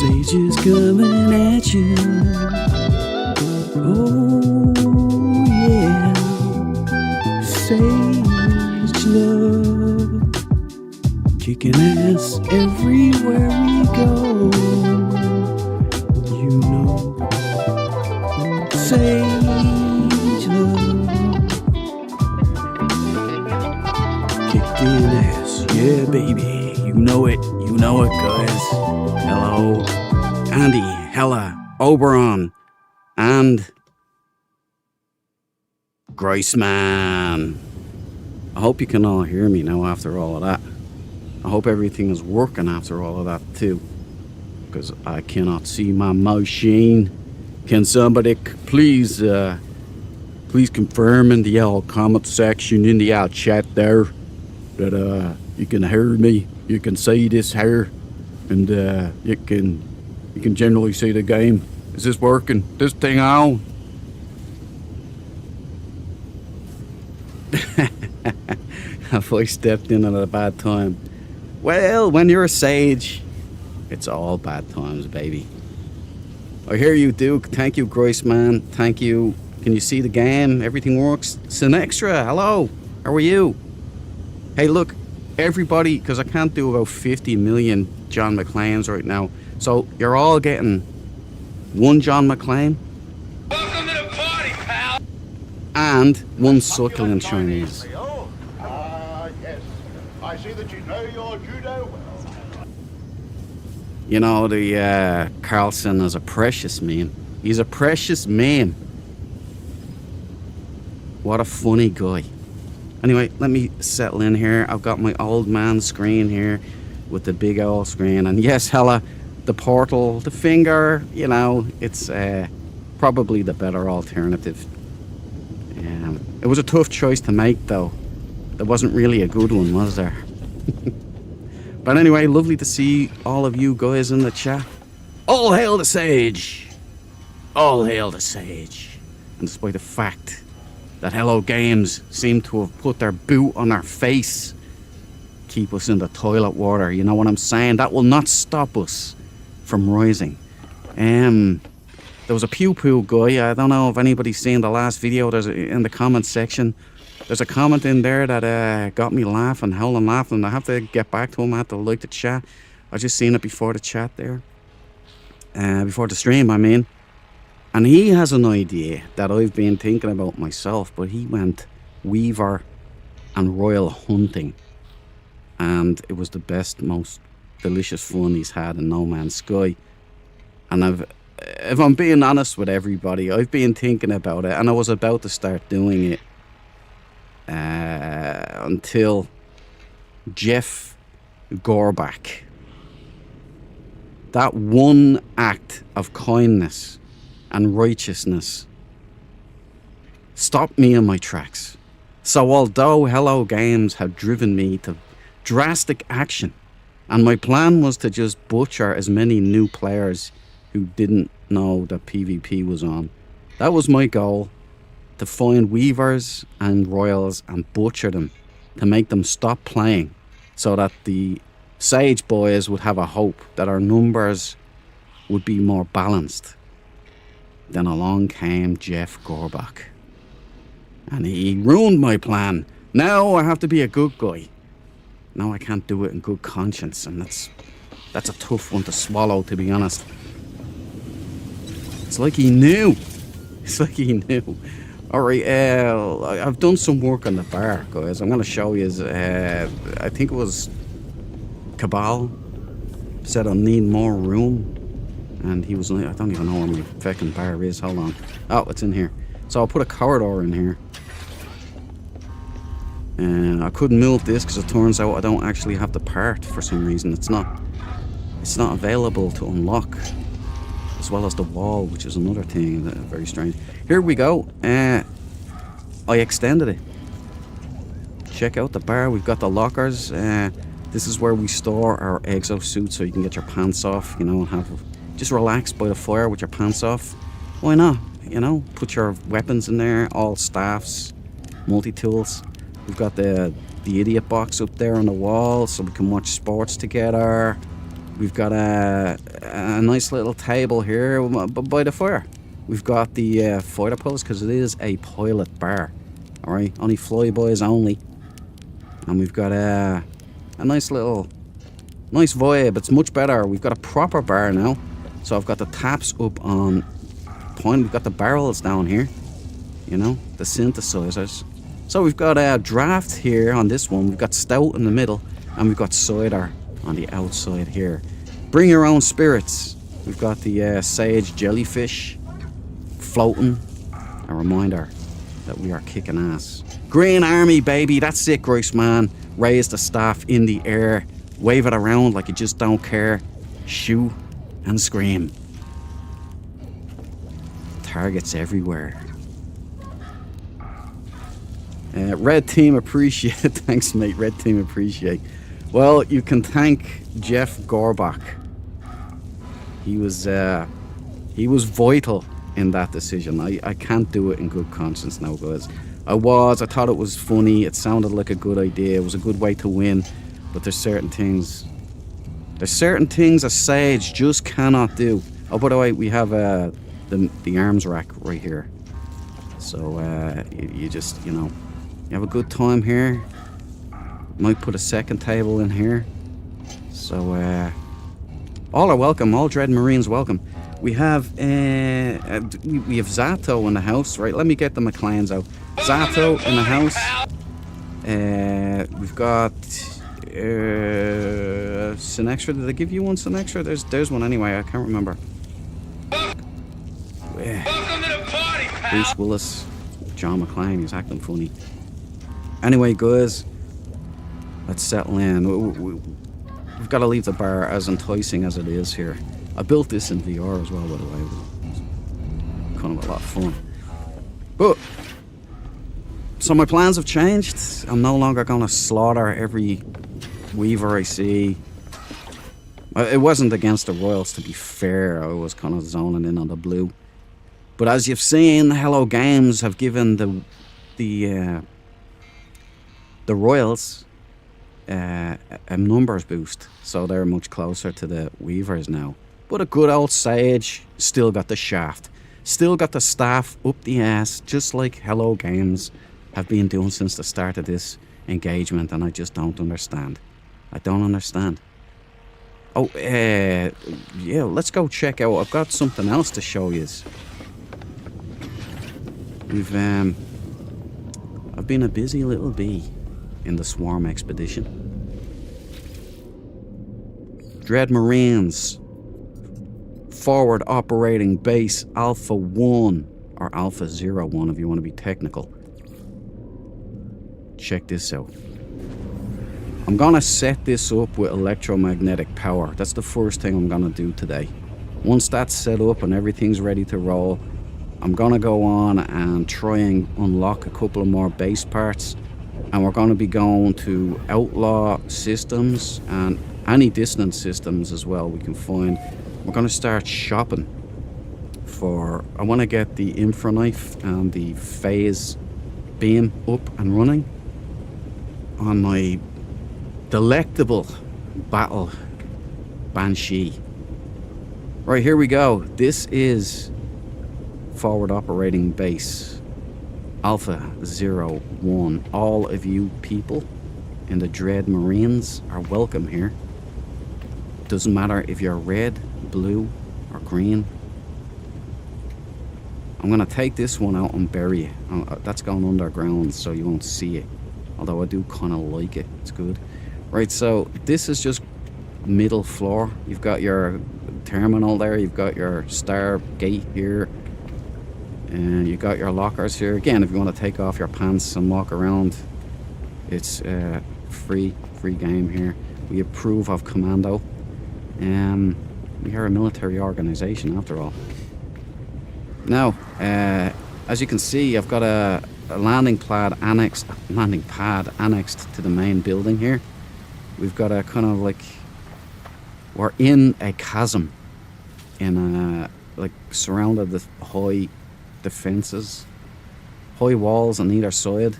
Sage is coming at you. Oh yeah, Sage Love, kicking ass everywhere we go. You know, Sage Love, kicking ass, yeah baby. You know it, guys. Hello, Andy, Hella, Oberon, and Graceman. I hope you can all hear me now after all of that. I hope everything is working after all of that too, because I cannot see my machine. Can somebody please confirm in the old comment section in the old chat there that you can hear me, you can see this here, and you can generally see the game. Is this working? This thing on? Have I stepped in at a bad time? Well, when you're a sage, it's all bad times, baby. I hear you, Duke. Thank you, Graceman. Thank you. Can you see the game? Everything works? Sinextra, hello. How are you? Hey, look, everybody, because I can't do about 50 million John McClanes right now. So you're all getting one John McClane. Welcome to the party, pal. And one succulent Chinese. Yes. I see that you know your judo well. You know, the Carlson is a precious man. He's a precious man. What a funny guy. Anyway, let me settle in here. I've got my old man screen here with the big old screen. And yes, Hella, the portal, the finger, you know, it's probably the better alternative. It was a tough choice to make, though. There wasn't really a good one, was there? But anyway, lovely to see all of you guys in the chat. All hail the Sage! All hail the Sage! And despite the fact that Hello Games seem to have put their boot on our face, keep us in the toilet water, you know what I'm saying? That will not stop us from rising. There was a Pew Pew guy. I don't know if anybody's seen the last video. There's in the comment section. There's a comment in there that got me laughing, howling laughing. I have to get back to him. I have to like the chat. I just seen it before the chat there. Before the stream, I mean. And he has an idea that I've been thinking about myself, but he went Weaver and Royal hunting. And it was the best, most delicious fun he's had in No Man's Sky. And if I'm being honest with everybody, I've been thinking about it, and I was about to start doing it until Jeff Gorbach. That one act of kindness and righteousness stopped me in my tracks. So although Hello Games have driven me to drastic action, and my plan was to just butcher as many new players who didn't know that PvP was on, that was my goal, to find Weavers and Royals and butcher them, to make them stop playing, so that the Sage boys would have a hope that our numbers would be more balanced. Then along came Jeff Gorbach, and he ruined my plan. Now I have to be a good guy. Now I can't do it in good conscience, and that's a tough one to swallow, to be honest. It's like he knew. It's like he knew. Alright, I've done some work on the bar, guys. I'm going to show you. I think it was Cabal said I need more room. And he was like, I don't even know where my fucking bar is. Hold on. Oh, it's in here. So I'll put a corridor in here. And I couldn't move this because it turns out I don't actually have the part for some reason. It's not available to unlock. As well as the wall, which is another thing that very strange. Here we go. I extended it. Check out the bar. We've got the lockers. This is where we store our exosuit, so you can get your pants off, you know, and have just relax by the fire with your pants off. Why not? You know, put your weapons in there, all staffs, multi-tools. We've got the idiot box up there on the wall, so we can watch sports together. We've got a nice little table here by the fire. We've got the fighter post because it is a pilot bar. All right, only flyboys only. And we've got a nice vibe. It's much better. We've got a proper bar now. So I've got the taps up on point. We've got the barrels down here. You know, the synthesizers. So we've got a draft here on this one. We've got stout in the middle, and we've got cider on the outside here. Bring your own spirits. We've got the sage jellyfish floating. A reminder that we are kicking ass. Green Army, baby. That's it, Grace man. Raise the staff in the air. Wave it around like you just don't care. Shoot and scream. Targets everywhere. Red team appreciate. Thanks, mate. Red team appreciate. Well, you can thank Jeff Gorbach. He was vital in that decision. I can't do it in good conscience now, guys. I thought it was funny. It sounded like a good idea. It was a good way to win. But there's certain things a Sage just cannot do. Oh, by the way, we have the arms rack right here. So you just, you know, you have a good time here. Might put a second table in here. So all are welcome. All Dread Marines welcome. We have Zato in the house, right? Let me get the McLeans out. Zato in the house. We've got Sinextra. Did they give you one Sinextra? There's one anyway. I can't remember. Welcome to the party, pal. Bruce Willis, John McClane. He's acting funny. Anyway, guys, let's settle in. We've got to leave the bar, as enticing as it is here. I built this in VR as well, by the way. It's kind of a lot of fun. But so my plans have changed. I'm no longer going to slaughter every Weaver I see. It wasn't against the Royals, to be fair. I was kind of zoning in on the blue. But as you've seen, Hello Games have given the Royals a numbers boost, so they're much closer to the Weavers now. But a good old Sage still got the shaft, still got the staff up the ass, just like Hello Games have been doing since the start of this engagement, and I just don't understand. I don't understand. Oh, yeah, let's go check out. I've got something else to show you. I've been a busy little bee in the Swarm expedition. Dread Marines, forward operating base Alpha 1, or Alpha 01 if you want to be technical. Check this out. I'm gonna set this up with electromagnetic power. That's the first thing I'm gonna do today. Once that's set up and everything's ready to roll, I'm gonna go on and try and unlock a couple of more base parts, and we're gonna be going to outlaw systems and any dissonance systems as well we can find. We're gonna start shopping for, I wanna get the Infra Knife and the Phase Beam up and running on my delectable battle Banshee. Right, here we go. This is forward operating base Alpha 01. All of you people in the Dread Marines are welcome here. Doesn't matter if you're red, blue, or green. I'm gonna take this one out and bury it. That's going underground, so you won't see it. Although I do kind of like it. It's good. Right, so this is just middle floor. You've got your terminal there. You've got your star gate here. And you got your lockers here. Again, if you want to take off your pants and walk around, it's free game here. We approve of Commando. We are a military organization after all. Now, as you can see, I've got a landing pad annexed to the main building here. We've got a kind of like, we're in a chasm, in a, like, surrounded with high defenses, high walls on either side.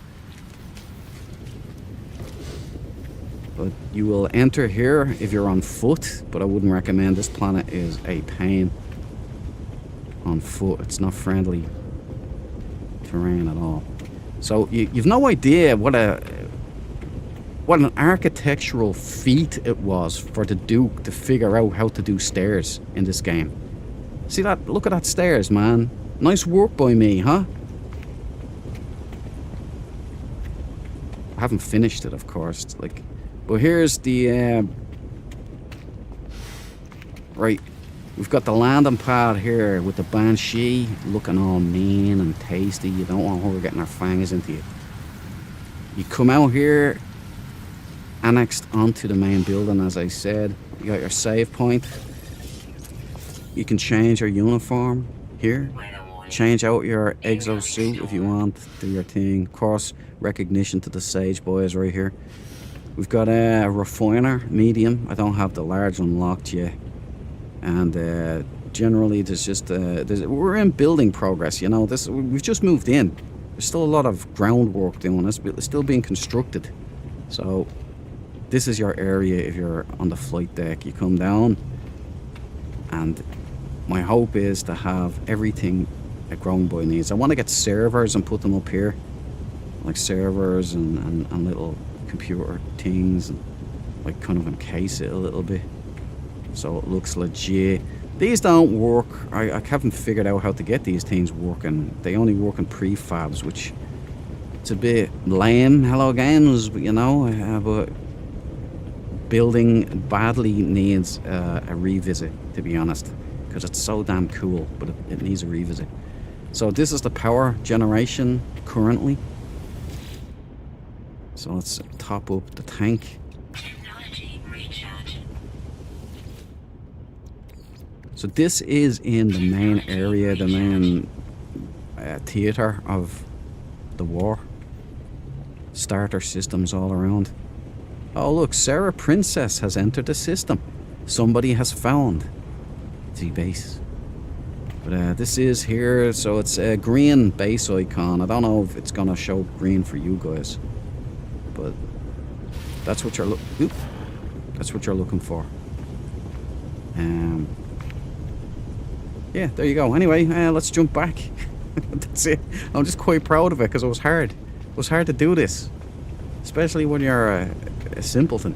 But you will enter here if you're on foot, but I wouldn't recommend. This planet is a pain on foot. It's not friendly terrain at all. So you've no idea what an architectural feat it was for the Duke to figure out how to do stairs in this game. See that? Look at that stairs, man. Nice work by me, huh? I haven't finished it, of course. Like, but here's the right. We've got the landing pad here with the Banshee looking all mean and tasty. You don't want her getting her fangs into you. You come out here, annexed onto the main building, as I said. You got your save point. You can change your uniform here. Change out your exosuit if you want. Do your thing. Of course, recognition to the Sage Boys right here. We've got a refiner, medium. I don't have the large unlocked yet. And generally, there's just we're in building progress. You know, we've just moved in. There's still a lot of groundwork doing. It's still being constructed. So this is your area if you're on the flight deck. You come down, and my hope is to have everything a Grown Boy needs. I want to get servers and put them up here, like servers and little computer things, and like kind of encase it a little bit so it looks legit. These don't work. I haven't figured out how to get these things working. They only work in prefabs, which it's a bit lame. Hello Games, you know, but building badly needs a revisit, to be honest, because it's so damn cool, but it needs a revisit. So this is the power generation currently. So let's top up the tank. Technology recharge. So this is in the main area, the main theater of the war. Starter systems all around. Oh look, Sarah Princess has entered the system. Somebody has found the base. But this is here, so it's a green base icon. I don't know if it's gonna show green for you guys, but that's what you're that's what you're looking for. Yeah, there you go. Anyway, let's jump back. That's it. I'm just quite proud of it because it was hard. It was hard to do this, especially when you're a simpleton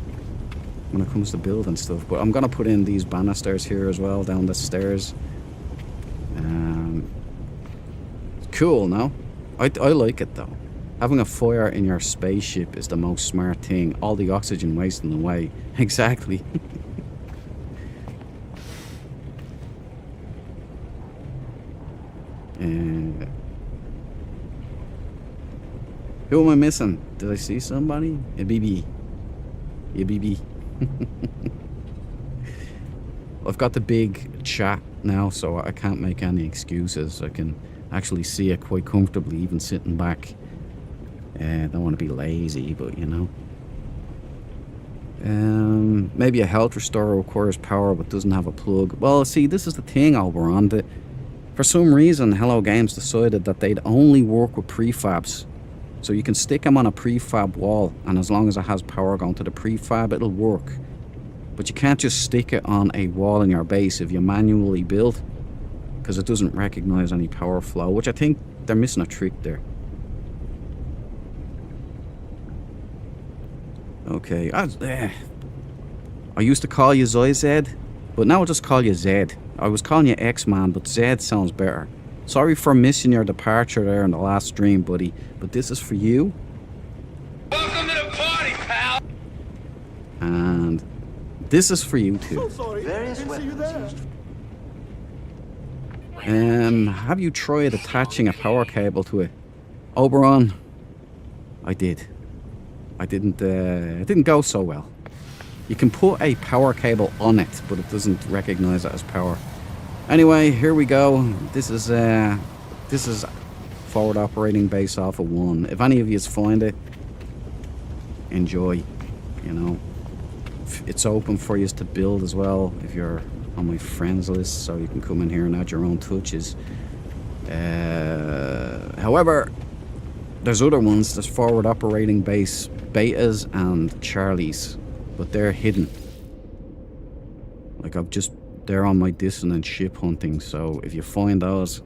when it comes to building stuff. But I'm gonna put in these banisters here as well down the stairs. Cool, no? I like it though. Having a fire in your spaceship is the most smart thing. All the oxygen wasting away. Exactly. Who am I missing? Did I see somebody? A BB. A BB. I've got the big chat now, so I can't make any excuses. I can actually see it quite comfortably, even sitting back. Don't want to be lazy, but you know. Maybe a health restorer requires power but doesn't have a plug. Well, see, this is the thing, Oberon. That for some reason, Hello Games decided that they'd only work with prefabs. So you can stick them on a prefab wall, and as long as it has power going to the prefab, it'll work. But you can't just stick it on a wall in your base if you manually build, because it doesn't recognize any power flow, which I think they're missing a trick there. Okay, I used to call you Zed, but now I'll just call you Zed. I was calling you X-Man, but Zed sounds better. Sorry for missing your departure there in the last stream, buddy, but this is for you. Welcome to the party, pal. And this is for you too. Sorry, Various didn't see you there. Have you tried attaching a power cable to it? Oberon, I did. It didn't go so well. You can put a power cable on it, but it doesn't recognize it as power. Anyway, here we go. This is forward operating base Alpha 1. If any of you find it, enjoy. You know, it's open for you to build as well if you're on my friends list, so you can come in here and add your own touches. However, there's other ones. There's forward operating base betas and Charlies. but they're hidden. Like they're on my dissonant ship hunting, so if you find those,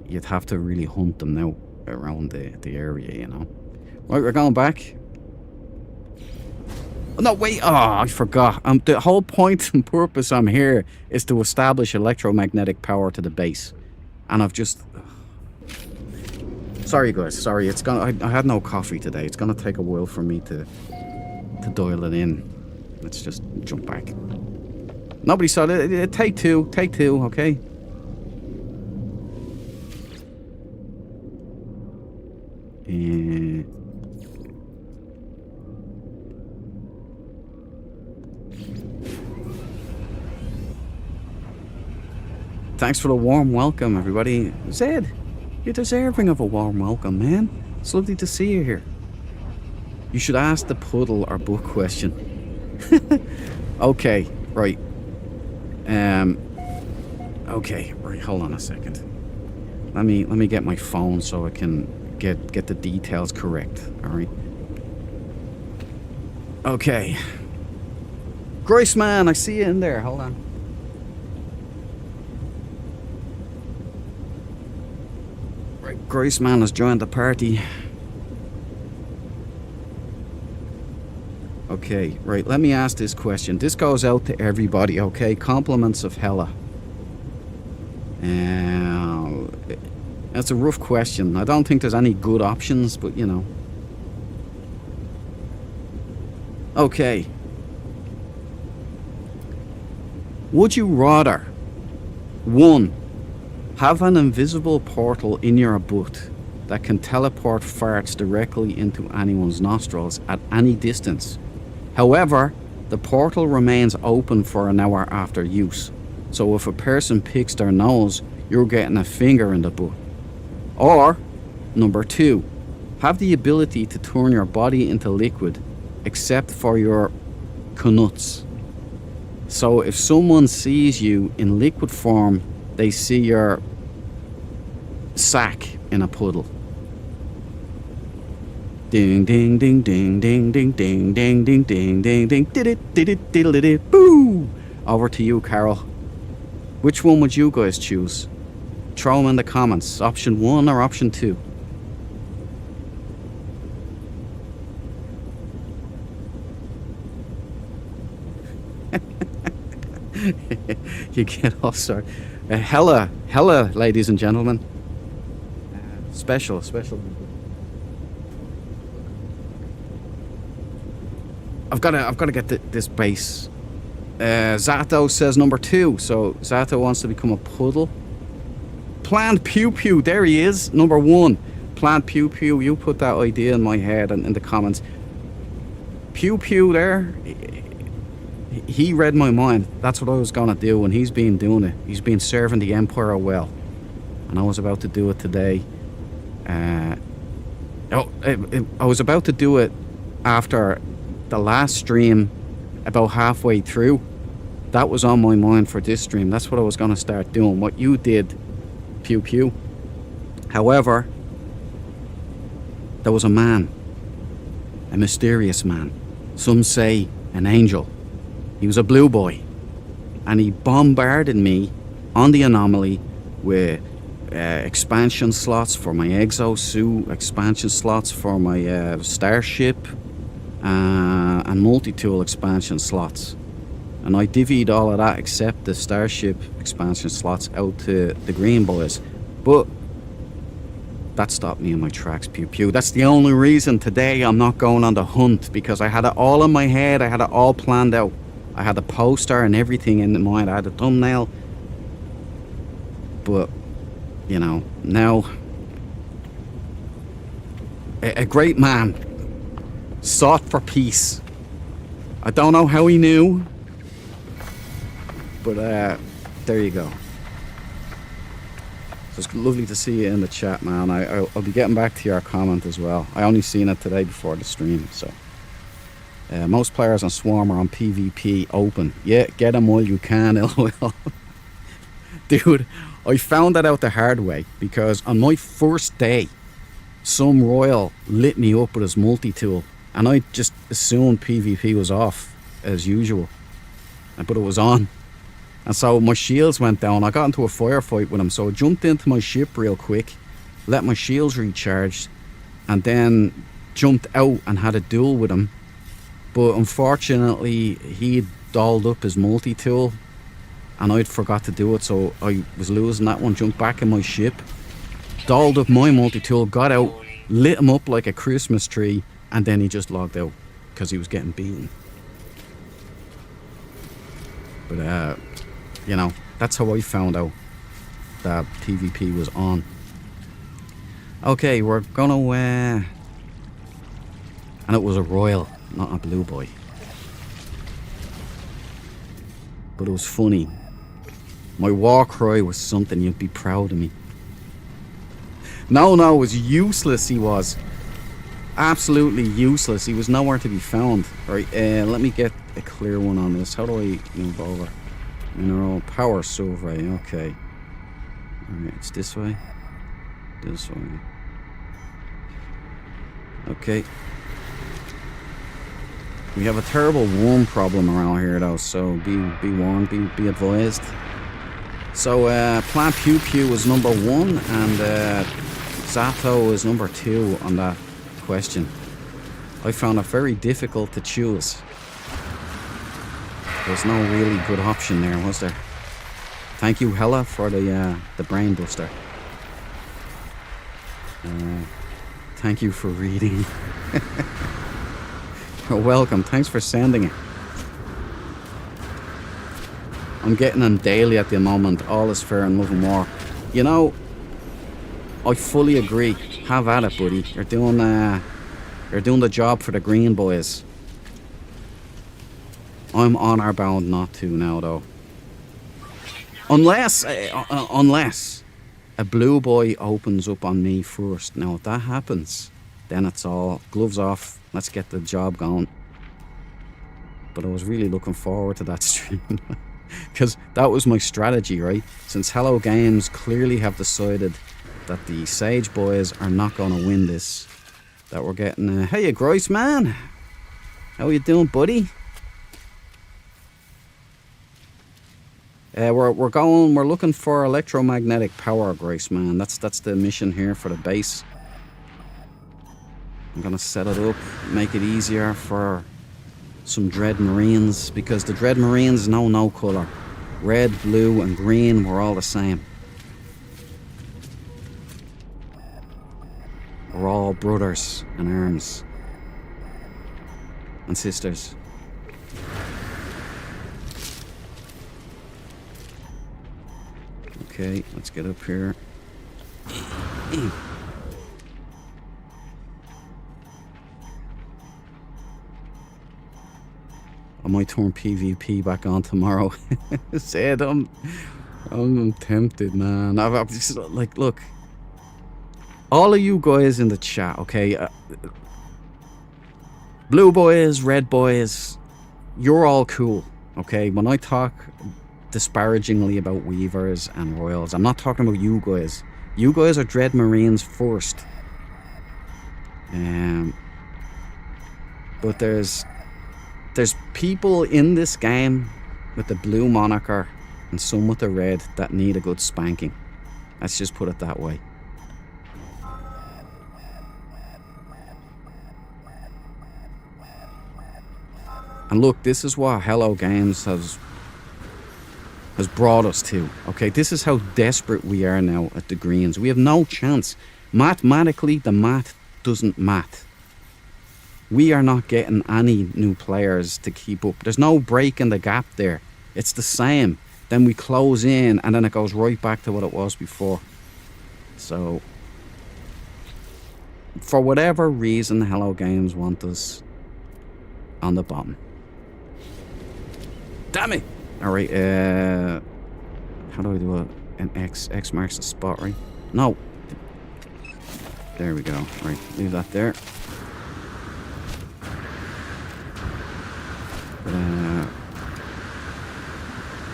you'd have to really hunt them now around the area, you know. Right, we're going back. No, wait, I forgot. The whole point and purpose I'm here is to establish electromagnetic power to the base. And I've just... Sorry, guys, sorry. I had no coffee today. It's gonna take a while for me to dial it in. Let's just jump back. Nobody saw it. Take two, okay? Thanks for the warm welcome, everybody. Zed, you're deserving of a warm welcome, man. It's lovely to see you here. You should ask the puddle or book question. Okay, right. Okay, right, hold on a second. Let me get my phone so I can get the details correct, alright? Okay. Grace man, I see you in there, hold on. Right, Grace man has joined the party. Okay, right, let me ask this question. This goes out to everybody, okay? Compliments of Hella. That's a rough question. I don't think there's any good options, but you know. Okay. Would you rather 1. Have an invisible portal in your butt that can teleport farts directly into anyone's nostrils at any distance? However, the portal remains open for an hour after use. So if a person picks their nose, you're getting a finger in the butt. Or, number 2, have the ability to turn your body into liquid, except for your knuts. So if someone sees you in liquid form, they see your sack in a puddle. Ding ding ding ding ding ding ding ding ding ding ding ding did it boo. Over to you, Carol. Which one would you guys choose? Throw them in the comments. Option 1 or option 2? You get off, sorry. Hella, ladies and gentlemen. Special. I've got to get this base. Zato says number 2, so Zato wants to become a puddle. Planned Pew Pew, there he is, number 1. Planned Pew Pew, you put that idea in my head and in the comments. Pew Pew there, he read my mind. That's what I was gonna do, and he's been doing it. He's been serving the Empire well, and I was about to do it today. I was about to do it after the last stream, about halfway through. That was on my mind for this stream. That's what I was gonna start doing. What you did, Pew Pew. However, there was a man, a mysterious man. Some say an angel. He was a blue boy, and he bombarded me on the anomaly with expansion slots for my exosuit, expansion slots for my starship, and multi-tool expansion slots. And I divvied all of that except the starship expansion slots out to the green boys. But that stopped me in my tracks, Pew Pew. That's the only reason today I'm not going on the hunt, because I had it all in my head. I had it all planned out. I had the poster and everything in mind. I had a thumbnail. But, you know, now a great man sought for peace. I don't know how he knew, but there you go. So it's lovely to see you in the chat, man. I'll be getting back to your comment as well. I only seen it today before the stream, so. Most players on Swarm are on PvP open. Yeah, get them while you can, LOL. Dude, I found that out the hard way, because on my first day, some royal lit me up with his multi-tool, And I just assumed PvP was off, as usual. But it was on. And so my shields went down. I got into a firefight with him, so I jumped into my ship real quick, let my shields recharge, and then jumped out and had a duel with him. But unfortunately, he'd dolled up his multi-tool, and I'd forgot to do it, so I was losing that one. Jumped back in my ship, dolled up my multi-tool, got out, lit him up like a Christmas tree, and then he just logged out because he was getting beaten. But you know, that's how I found out that PvP was on. Okay, we're gonna and it was a royal, not a blue boy. But it was funny. My war cry was something you'd be proud of me. No, it was useless. He was absolutely useless. He was nowhere to be found. Right, let me get a clear one on this. How do I move over? Mineral power survey. Okay. Alright, it's this way. This way. Okay. We have a terrible worm problem around here though, so be warned, be advised. So Plant Pew Pew is number 1 and Zato is number 2 on that question. I found it very difficult to choose. There's no really good option there, was there? Thank you, Hella, for the brain buster. Thank you for reading. You're welcome. Thanks for sending it. I'm getting them daily at the moment. All is fair in love and war. You know, I fully agree. Have at it, buddy. You're doing the job for the green boys. I'm honor bound not to now, though. Unless a blue boy opens up on me first. Now, if that happens, then it's all gloves off. Let's get the job going. But I was really looking forward to that stream. Because that was my strategy, right? Since Hello Games clearly have decided that the Sage boys are not going to win this. That we're getting hey, Grice man. How you doing, buddy? We're looking for electromagnetic power, Grace man. That's the mission here for the base. I'm gonna set it up, make it easier for some Dread Marines, because the Dread Marines know no colour. Red, blue and green, we're all the same. We're all brothers in arms. And sisters. Okay, let's get up here. I might turn PvP back on tomorrow. Said I'm tempted, man. I'm just like, look, all of you guys in the chat, okay? Blue boys, red boys, you're all cool, okay? When I talk disparagingly about Weavers and Royals, I'm not talking about you guys. You guys are Dread Marines first. But there's people in this game with the blue moniker and some with the red that need a good spanking. Let's just put it that way. And look, this is what Hello Games has brought us to. Okay, this is how desperate we are now at the greens. We have no chance. Mathematically, the math doesn't math. We are not getting any new players to keep up. There's no break in the gap there. It's the same. Then we close in and then it goes right back to what it was before. So, for whatever reason, Hello Games want us on the bottom. Damn it! Alright, how do I do an X? X marks the spot, right? No. There we go. Right, leave that there.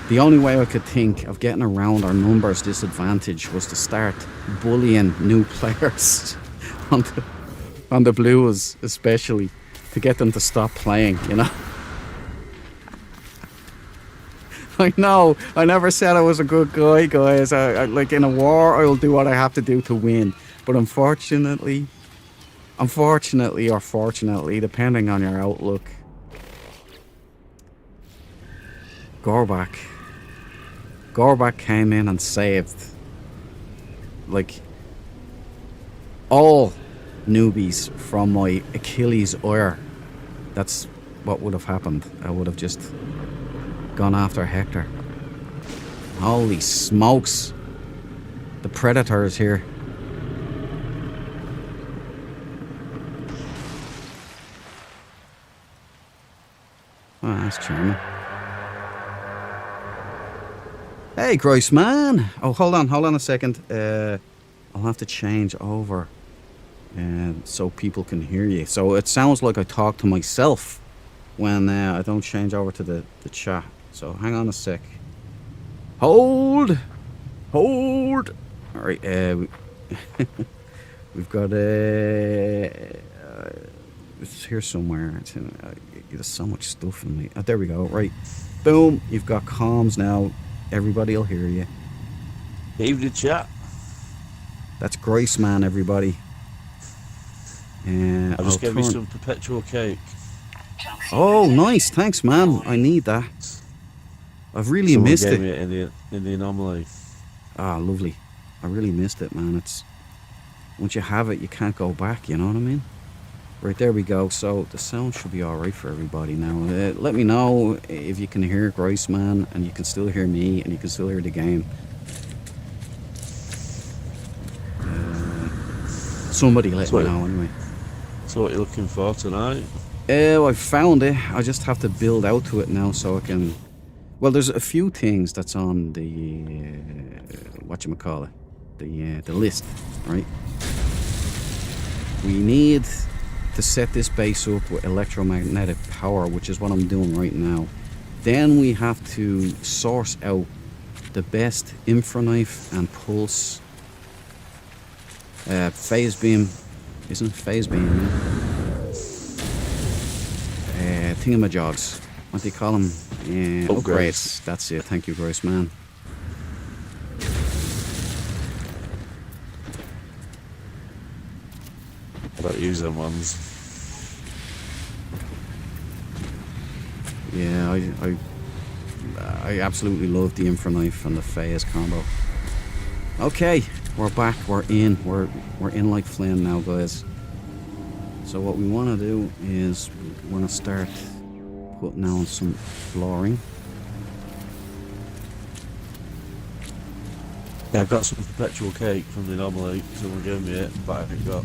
The only way I could think of getting around our numbers disadvantage was to start bullying new players on the Blues, especially. to get them to stop playing, you know. I know. I never said I was a good guy, guys. I like in a war, I will do what I have to do to win. But unfortunately, or fortunately, depending on your outlook, Gorbak came in and saved, like, all newbies from my Achilles ire. That's what would have happened. I would have just gone after Hector. Holy smokes. The Predator is here. Oh, that's charming. Hey, Grace man. Oh, hold on a second. I'll have to change over so people can hear you. So it sounds like I talk to myself when I don't change over to the chat. So hang on a sec. Hold. All right. We've got it's here somewhere. It's in, there's so much stuff in me. Oh, there we go. Right. Boom. You've got comms now. Everybody will hear you. Evening chat. That's Grace man, everybody. I just gave you some perpetual cake. Oh, nice. Thanks, man. I need that. I've really Someone missed gave it. me it in the anomaly. Ah, lovely. I really missed it, man. It's once you have it, you can't go back. You know what I mean? Right, there we go. So the sound should be all right for everybody now. Let me know if you can hear Grace man, and you can still hear me, and you can still hear the game. Somebody let me know anyway. So what you're looking for tonight? I found it. I just have to build out to it now so I can... Well, there's a few things that's on the... whatchamacallit? The list, right? We need to set this base up with electromagnetic power, which is what I'm doing right now. Then we have to source out the best infraknife and pulse phase beam. Isn't phase beam, man? Thingamajogs. What do you call them? Upgrades. That's it. Thank you, Grace man. I don't use them ones. Yeah, I absolutely love the infraknife and the phase combo. Okay, we're back. We're in. We're in like Flynn now, guys. So what we want to do is we want to start putting down some flooring. Yeah, I've got some perpetual cake from the anomaly. Someone gave me it, but I haven't got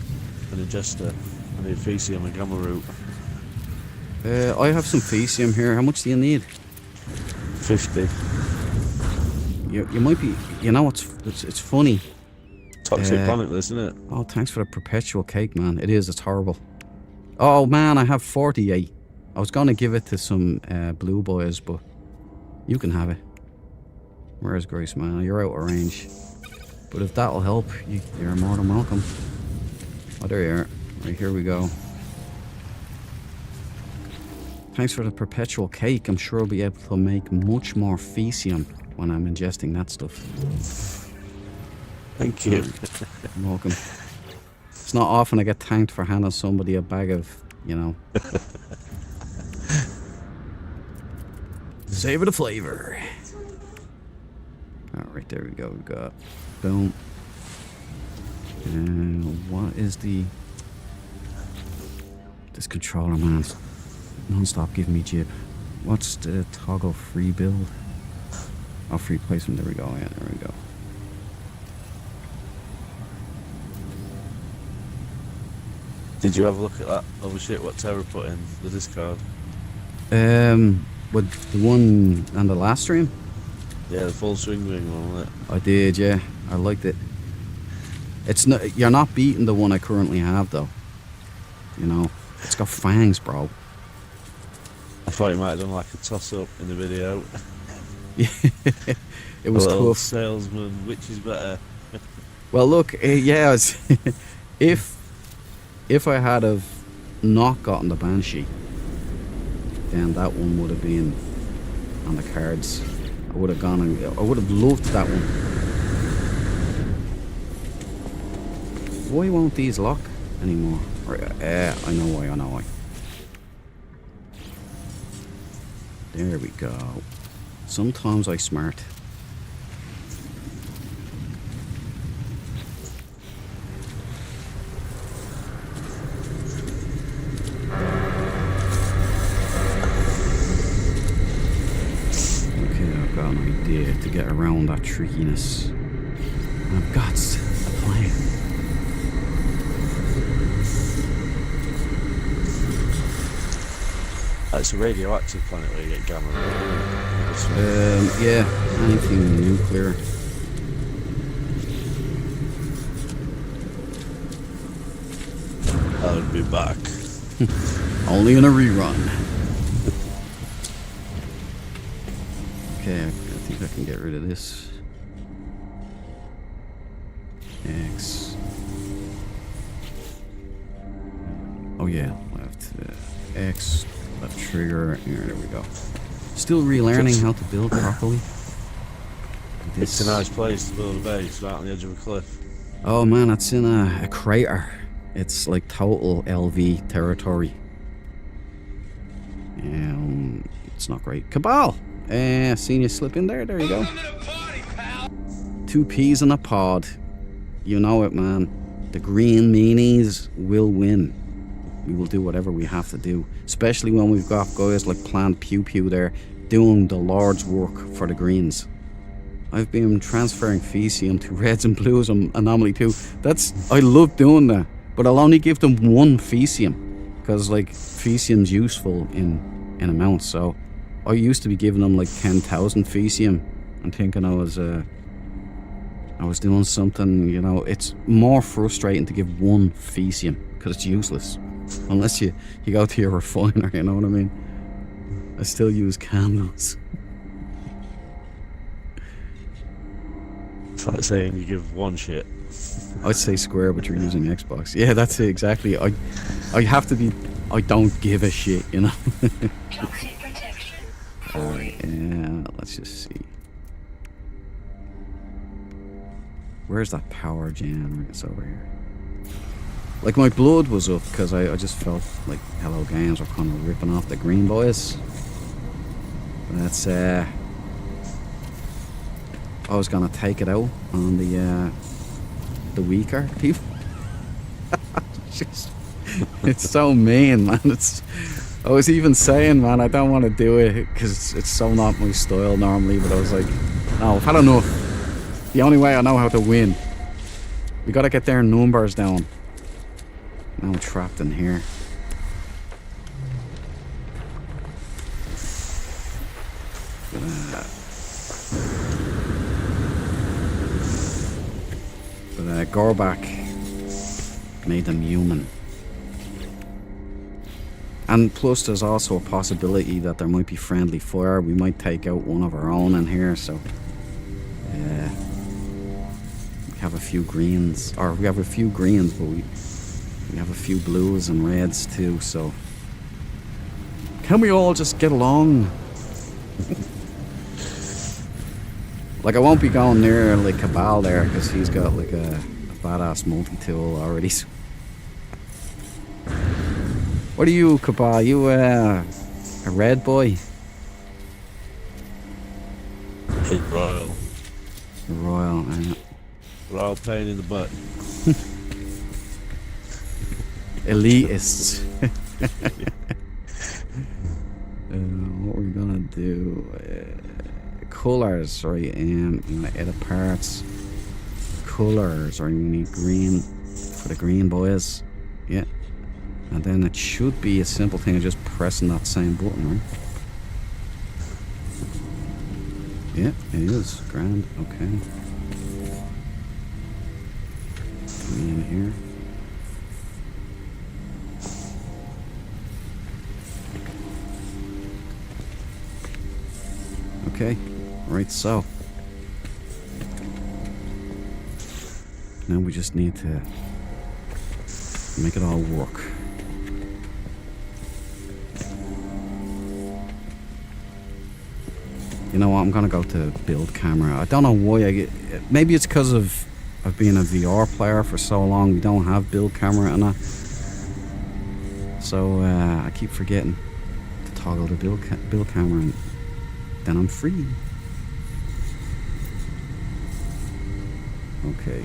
an ingester. I need Fecium and Gamma Root. I have some Fecium here. How much do you need? 50. You might be. You know, it's funny. Toxic planet, isn't it? Oh, thanks for the perpetual cake, man. It is. It's horrible. Oh man, I have 48. I was gonna give it to some blue boys, but you can have it. Where's Grace, man? You're out of range. But if that'll help, you're more than welcome. Oh, there you are. Right, here we go. Thanks for the perpetual cake. I'm sure I'll be able to make much more Fecium when I'm ingesting that stuff. Thank you. You're welcome. It's not often I get thanked for handing somebody a bag of, you know. Savor the flavor. Alright, there we go. We got boom. And what is this controller, man? Non-stop giving me jib. What's the toggle free build? Oh, free placement. There we go. Yeah, there we go. Did you have a look at that other shit what Terra put in the discard? With the one on the last stream? Yeah, the full swing ring one, wasn't it? I did, yeah. I liked it. It's not. You're not beating the one I currently have, though. You know, it's got fangs, bro. I thought you might have done like a toss-up in the video. It was tough. Salesman, which is better? Well, look, yeah, it's if I had have not gotten the Banshee, then that one would have been on the cards. I would have gone and I would have loved that one. Why won't these lock anymore? Or, I know why. There we go. Sometimes I smart. I've got an idea to get around that trickiness. And I've got a plan. It's a radioactive planet where you get gamma rays. Yeah, anything nuclear. I'll be back. Only in a rerun. Okay, I think I can get rid of this. X. Oh yeah, left X, left trigger. Here, there we go. Still relearning how to build properly. It's a nice place to build a base, right on the edge of a cliff. Oh man, it's in a crater. It's like total LV territory. It's not great. Cabal! Seen you slip in there. There you go. Welcome to the party, pal. 2 peas in a pod. You know it, man. The green meanies will win. We will do whatever we have to do. Especially when we've got guys like Plant Pew Pew there doing the Lord's work for the greens. I've been transferring Fecium to reds and blues on Anomaly 2. I love doing that. But I'll only give them 1 Fecium. Because, like, Fecium's useful in amounts. So, I used to be giving them, like, 10,000 Fecium. And thinking I was doing something, you know. It's more frustrating to give 1 Fecium. Because it's useless. Unless you go to your refiner, you know what I mean? I still use candles. It's like saying you give 1 shit. I'd say square, but you're using Xbox. Yeah, that's it, exactly. I have to be... I don't give a shit, you know? Toxic protection. Alright, let's just see. Where's that power gen? It's over here. Like, my blood was up because I just felt like Hello Games were kind of ripping off the green boys. That's, I was gonna take it out on the weaker people. It's so mean, man. I was even saying, man, I don't want to do it because it's so not my style normally, but I was like, no, I've had enough. The only way I know how to win. We gotta get their numbers down. Now I'm trapped in here. But Gorbak made them human. And plus there's also a possibility that there might be friendly fire. We might take out one of our own in here, so we have a few greens. Or we have a few greens, but we have a few blues and reds too, so can we all just get along? Like, I won't be going near like Cabal there because he's got like a badass multi-tool already. What are you, Cabal? You a red boy? Royal. Royal, Royal pain in the butt. elitists. What we're gonna do? Colors, right? I'm gonna edit parts. Colors, right? We need green for the green boys. Yeah. And then it should be a simple thing of just pressing that same button, right? Yeah, it is. Grand. Okay. Come in here. Okay. Right, so. Now we just need to make it all work. You know what? I'm gonna go to build camera. I don't know why I get. Maybe it's because of being a VR player for so long. We don't have build camera and that. So I keep forgetting to toggle the build camera, and then I'm free. Okay.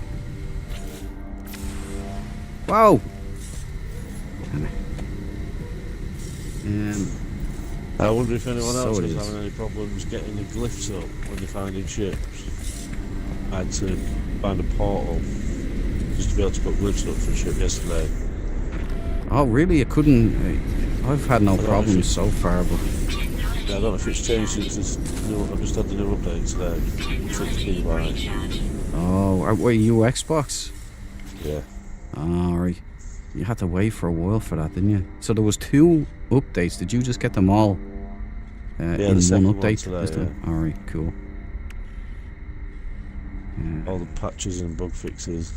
Wow. And I wonder if anyone So else it is is. having any problems getting the glyphs up when they're finding ships. I had to find a portal just to be able to put glyphs up for a ship yesterday. oh, really? I couldn't. I've had no I don't know if problems it's- so far, but Yeah, I don't know if it's changed since this new, I've just had the new update today. 16 by. oh, were you Xbox? Yeah. Oh, right. You had to wait for a while for that, didn't you? So there was 2 updates. Did you just get them all in the one second one update? today, Just yeah. All right, cool. Yeah. All the patches and bug fixes.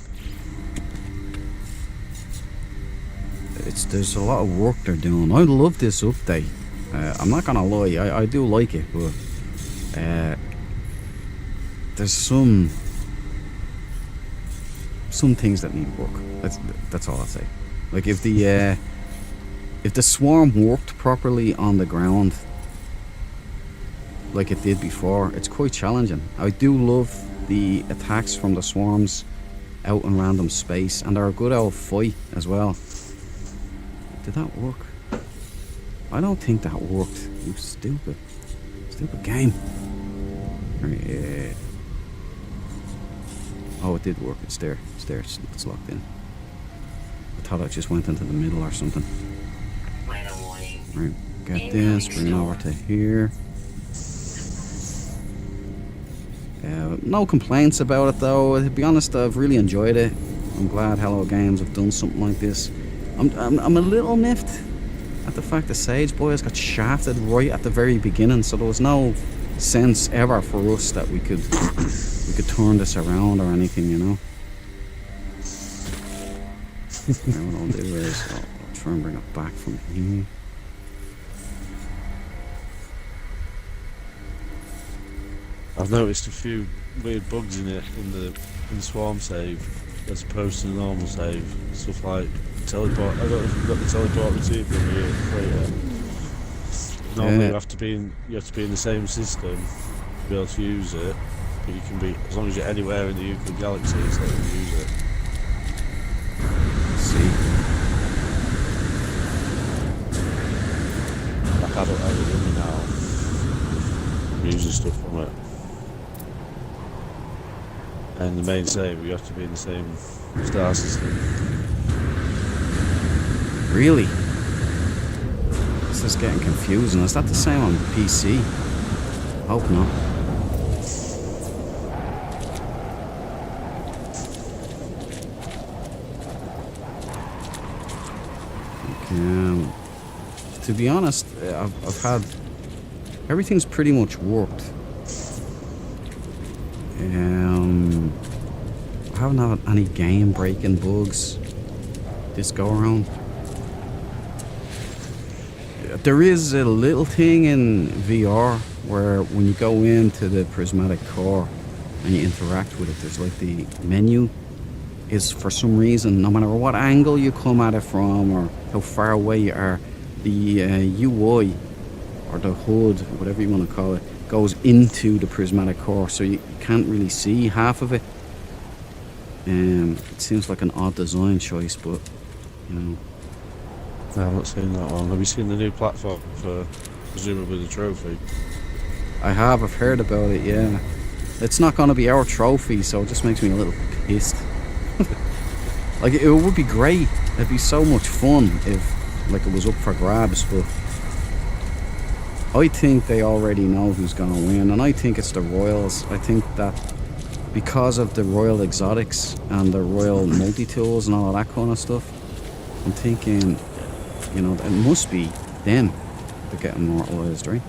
There's a lot of work they're doing. I love this update. I'm not gonna lie, I do like it, but there's some things that need work. That's all I'll say. Like if the swarm worked properly on the ground, like it did before, it's quite challenging. I do love the attacks from the swarms out in random space, and they're a good old fight as well. Did that work? I don't think that worked. You stupid game. Right, yeah. Oh, it did work. It's there. It's there. It's locked in. I thought I just went into the middle or something. Right, get this. Bring it over to here. No complaints about it though. To be honest, I've really enjoyed it. I'm glad Hello Games have done something like this. I'm a little miffed at the fact that Sage Boys got shafted right at the very beginning, so there was no sense ever for us that we could turn this around or anything, you know. What I'll do is I'll try and bring it back from here. I've noticed a few weird bugs in it in the swarm save as opposed to the normal save. Stuff like teleport. I don't know if you've got the teleport receiver in your freighter. Normally you have to be in the same system to be able to use it, but you can be as long as you're anywhere in the Euclid galaxy, it's letting you use it. See. Like I don't have it in me now. I'm using stuff from it. And the main save, you have to be in the same star system. Really? This is getting confusing. Is that the same on PC? Hope not. Okay, to be honest, I've had... Everything's pretty much worked. I haven't had any game-breaking bugs this go-around. There is a little thing in VR where when you go into the prismatic core and you interact with it, there's like the menu is for some reason, no matter what angle you come at it from or how far away you are, the UI or the HUD, whatever you want to call it, goes into the prismatic core, so you can't really see half of it. It seems like an odd design choice, but you know. No, I've not seen that one. Have you seen the new platform for presumably the trophy? I have, I've heard about it, yeah. It's not going to be our trophy, so it just makes me a little pissed. Like, it would be great. It'd be so much fun if, like, it was up for grabs, but I think they already know who's going to win, and I think it's the Royals. I think that because of the Royal Exotics and the Royal Multi-Tools and all of that kind of stuff, I'm thinking, you know, it must be them that get immortalised, right?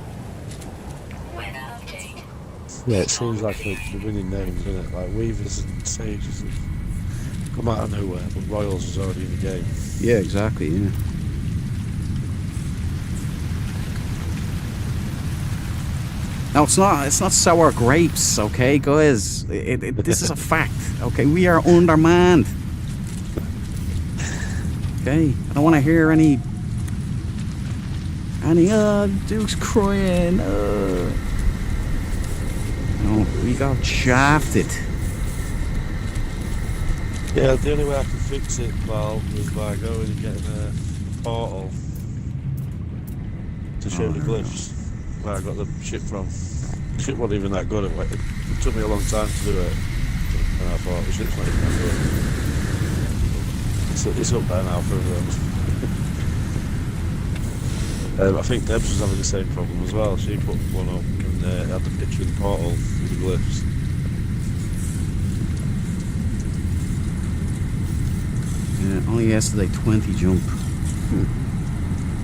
Yeah, it seems like the winning names, doesn't it? Like Weavers and Sages have come out of nowhere, but Royals is already in the game. Yeah, exactly, yeah. No, it's not. It's not sour grapes, okay, guys. This is a fact. Okay, we are undermanned. Okay, I don't want to hear any Duke's crying. No, we got shafted. Yeah, the only way I can fix it, Val, was by going and getting a portal to show the glyphs where I got the ship from. The ship wasn't even that good. It took me a long time to do it, and I thought the ship's not even that good. It's up there now for everyone. I think Debs was having the same problem as well. She put one up and had the picture of the portal with the glyphs. Yeah, only yesterday 20 jump.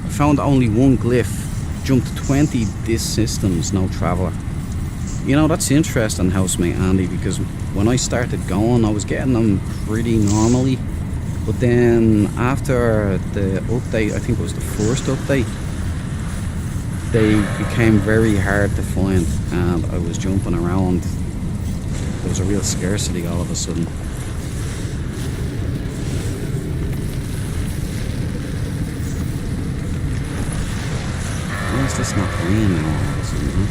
I found only one glyph. Jumped 20 this systems, no traveller. You know, that's interesting, housemate Andy, because when I started going, I was getting them pretty normally. But then after the update, I think it was the first update, they became very hard to find, and I was jumping around. There was a real scarcity all of a sudden. Why is this not raining all of a sudden, huh?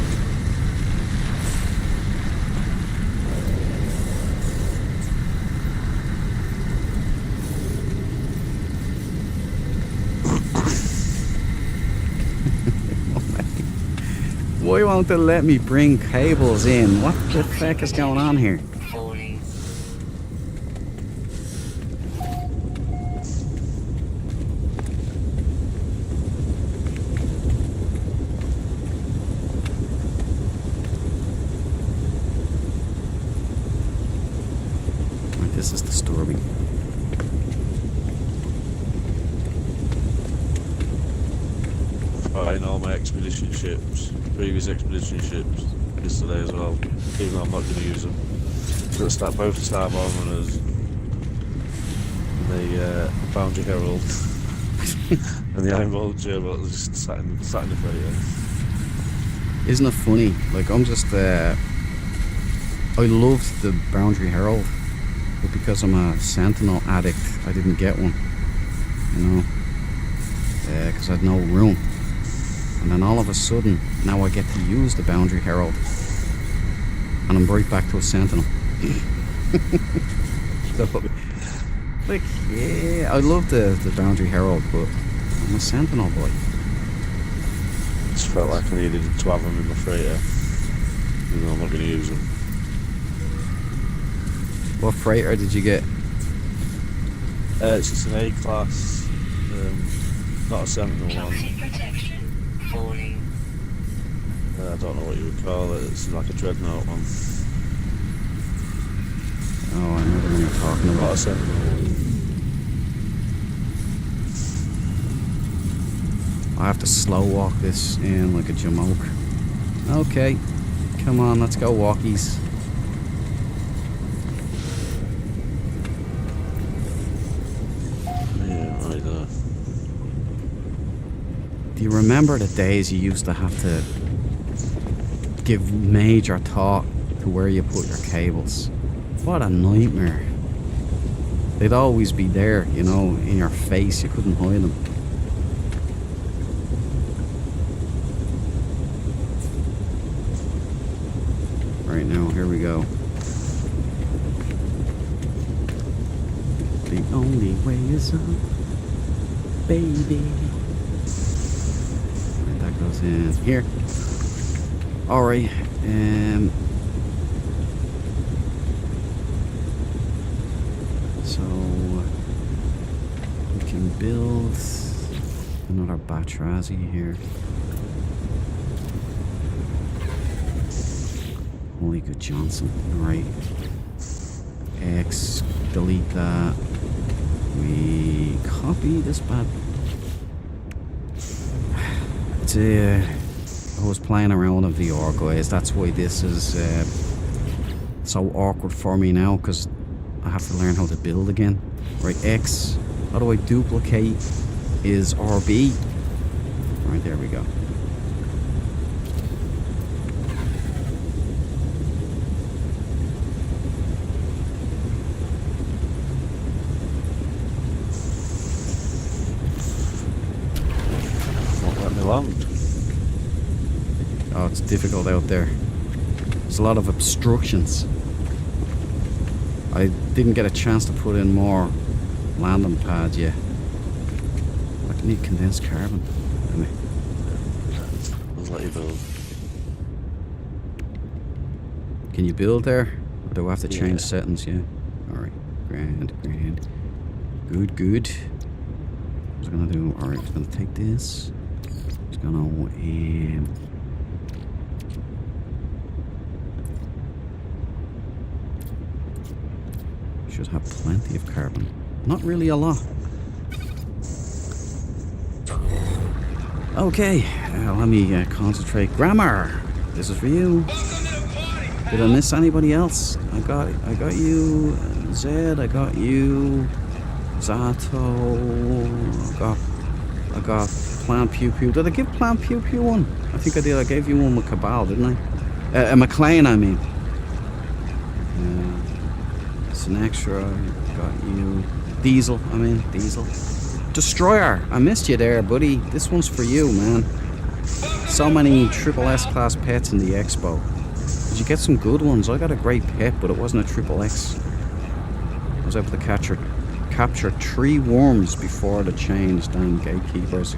Why won't they let me bring cables in? What the fuck is going on here? Falling. Right, this is disturbing. Fighting all my expedition ships, previous expedition ships, yesterday as well, even though I'm not going to use them. Got both the Star Bombers and the Boundary Herald and the Iron Vulture, but they're just sat in the freighter. Isn't it funny? Like, I'm just, I loved the Boundary Herald, but because I'm a Sentinel addict, I didn't get one, you know, because I had no room. And then all of a sudden, now I get to use the Boundary Herald, and I'm right back to a Sentinel. So, like, yeah, I love the Boundary Herald, but I'm a Sentinel boy. Just felt like I needed to have them in my freighter, even though I'm not going to use them. What freighter did you get? It's just an A-class, not a Sentinel one. Toxic protection. Falling. I don't know what you would call it. It's like a dreadnought one. Oh, I know the one you're talking Not a about. Sentinel one. I have to slow walk this in like a jamoke. Okay, come on, let's go walkies. Yeah, right there. Do you remember the days you used to have to give major thought to where you put your cables? What a nightmare. They'd always be there, you know, in your face. You couldn't hide them. Right now, here we go. The only way is up, baby. Right, that goes in here. Alright, so we can build another Batrazi here. Holy good Johnson. Right. X, delete that. We copy this bad. It's I was playing around with VR, guys. That's why this is so awkward for me now, because I have to learn how to build again. Right, X. How do I duplicate? Is RB. Right, there we go. difficult out there. There's a lot of obstructions. I didn't get a chance to put in more landing pads yet. I need condensed carbon. Anyway. I'll let you build. Can you build there? Or do I have to change Yeah. settings? Yeah. Alright. Grand. Good. What's I gonna do? Alright, I'm gonna take this. It's gonna should have plenty of carbon. Not really a lot. Okay, let me concentrate. Grammar, this is for you. Did I miss anybody else? I got you, Zed. I got you, Zato. I got Plant Pew Pew. Did I give Plant Pew Pew one? I think I did. I gave you one with Cabal, didn't I? McLean, I mean. It's an extra. Got you. Diesel. Destroyer. I missed you there, buddy. This one's for you, man. So many triple S class pets in the expo. Did you get some good ones? I got a great pet, but it wasn't a triple X. I was able to capture 3 worms before the change. Damn gatekeepers.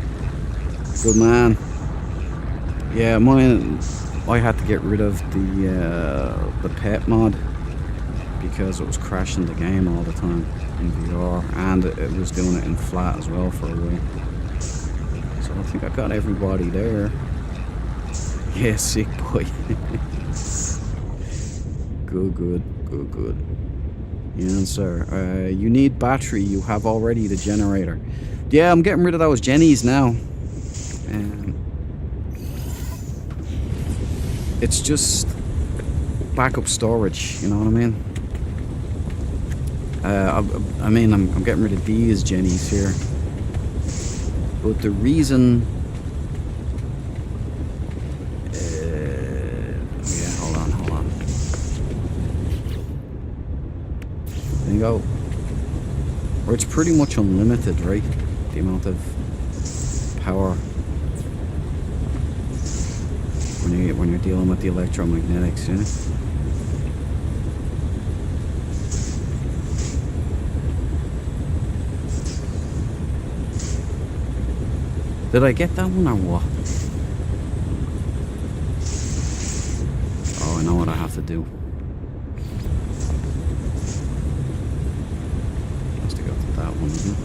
Good man. Yeah, mine. I had to get rid of the pet mod because it was crashing the game all the time in VR, and it was doing it in flat as well for a while. So I think I got everybody there. Yeah, sick boy. Good. Yeah, sir. You need battery. You have already the generator. Yeah, I'm getting rid of those Jennies now. It's just backup storage. You know what I mean? I'm getting rid of these Jennies here. But the reason... hold on. There you go. Or it's pretty much unlimited, right? The amount of power when you're dealing with the electromagnetics, you know? Did I get that one or what? Oh, I know what I have to do. Has to go to that one, isn't it?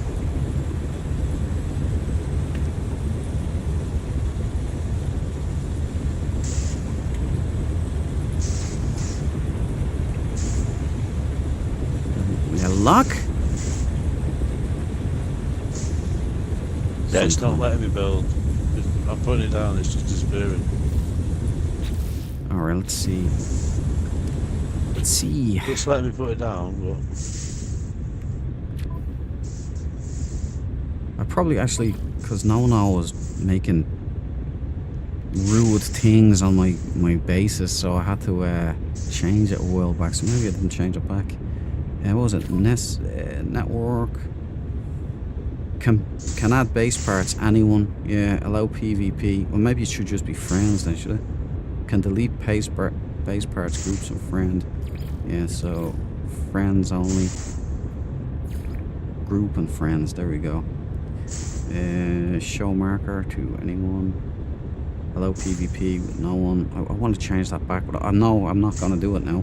Luck? Yeah, it's not letting me build. I'm putting it down, it's just disappearing. Alright, let's see. It's letting me put it down, but... I probably actually, because no one was making rude things on my basis, so I had to change it a while back, so maybe I didn't change it back. What was it? Network. Can add base parts, anyone. Yeah, allow PvP. Well, maybe it should just be friends then, should it? Can delete base parts, groups, and friend. Yeah, so friends only. Group and friends, there we go. Show marker to anyone. Allow PvP with no one. I want to change that back, but I'm not going to do it now.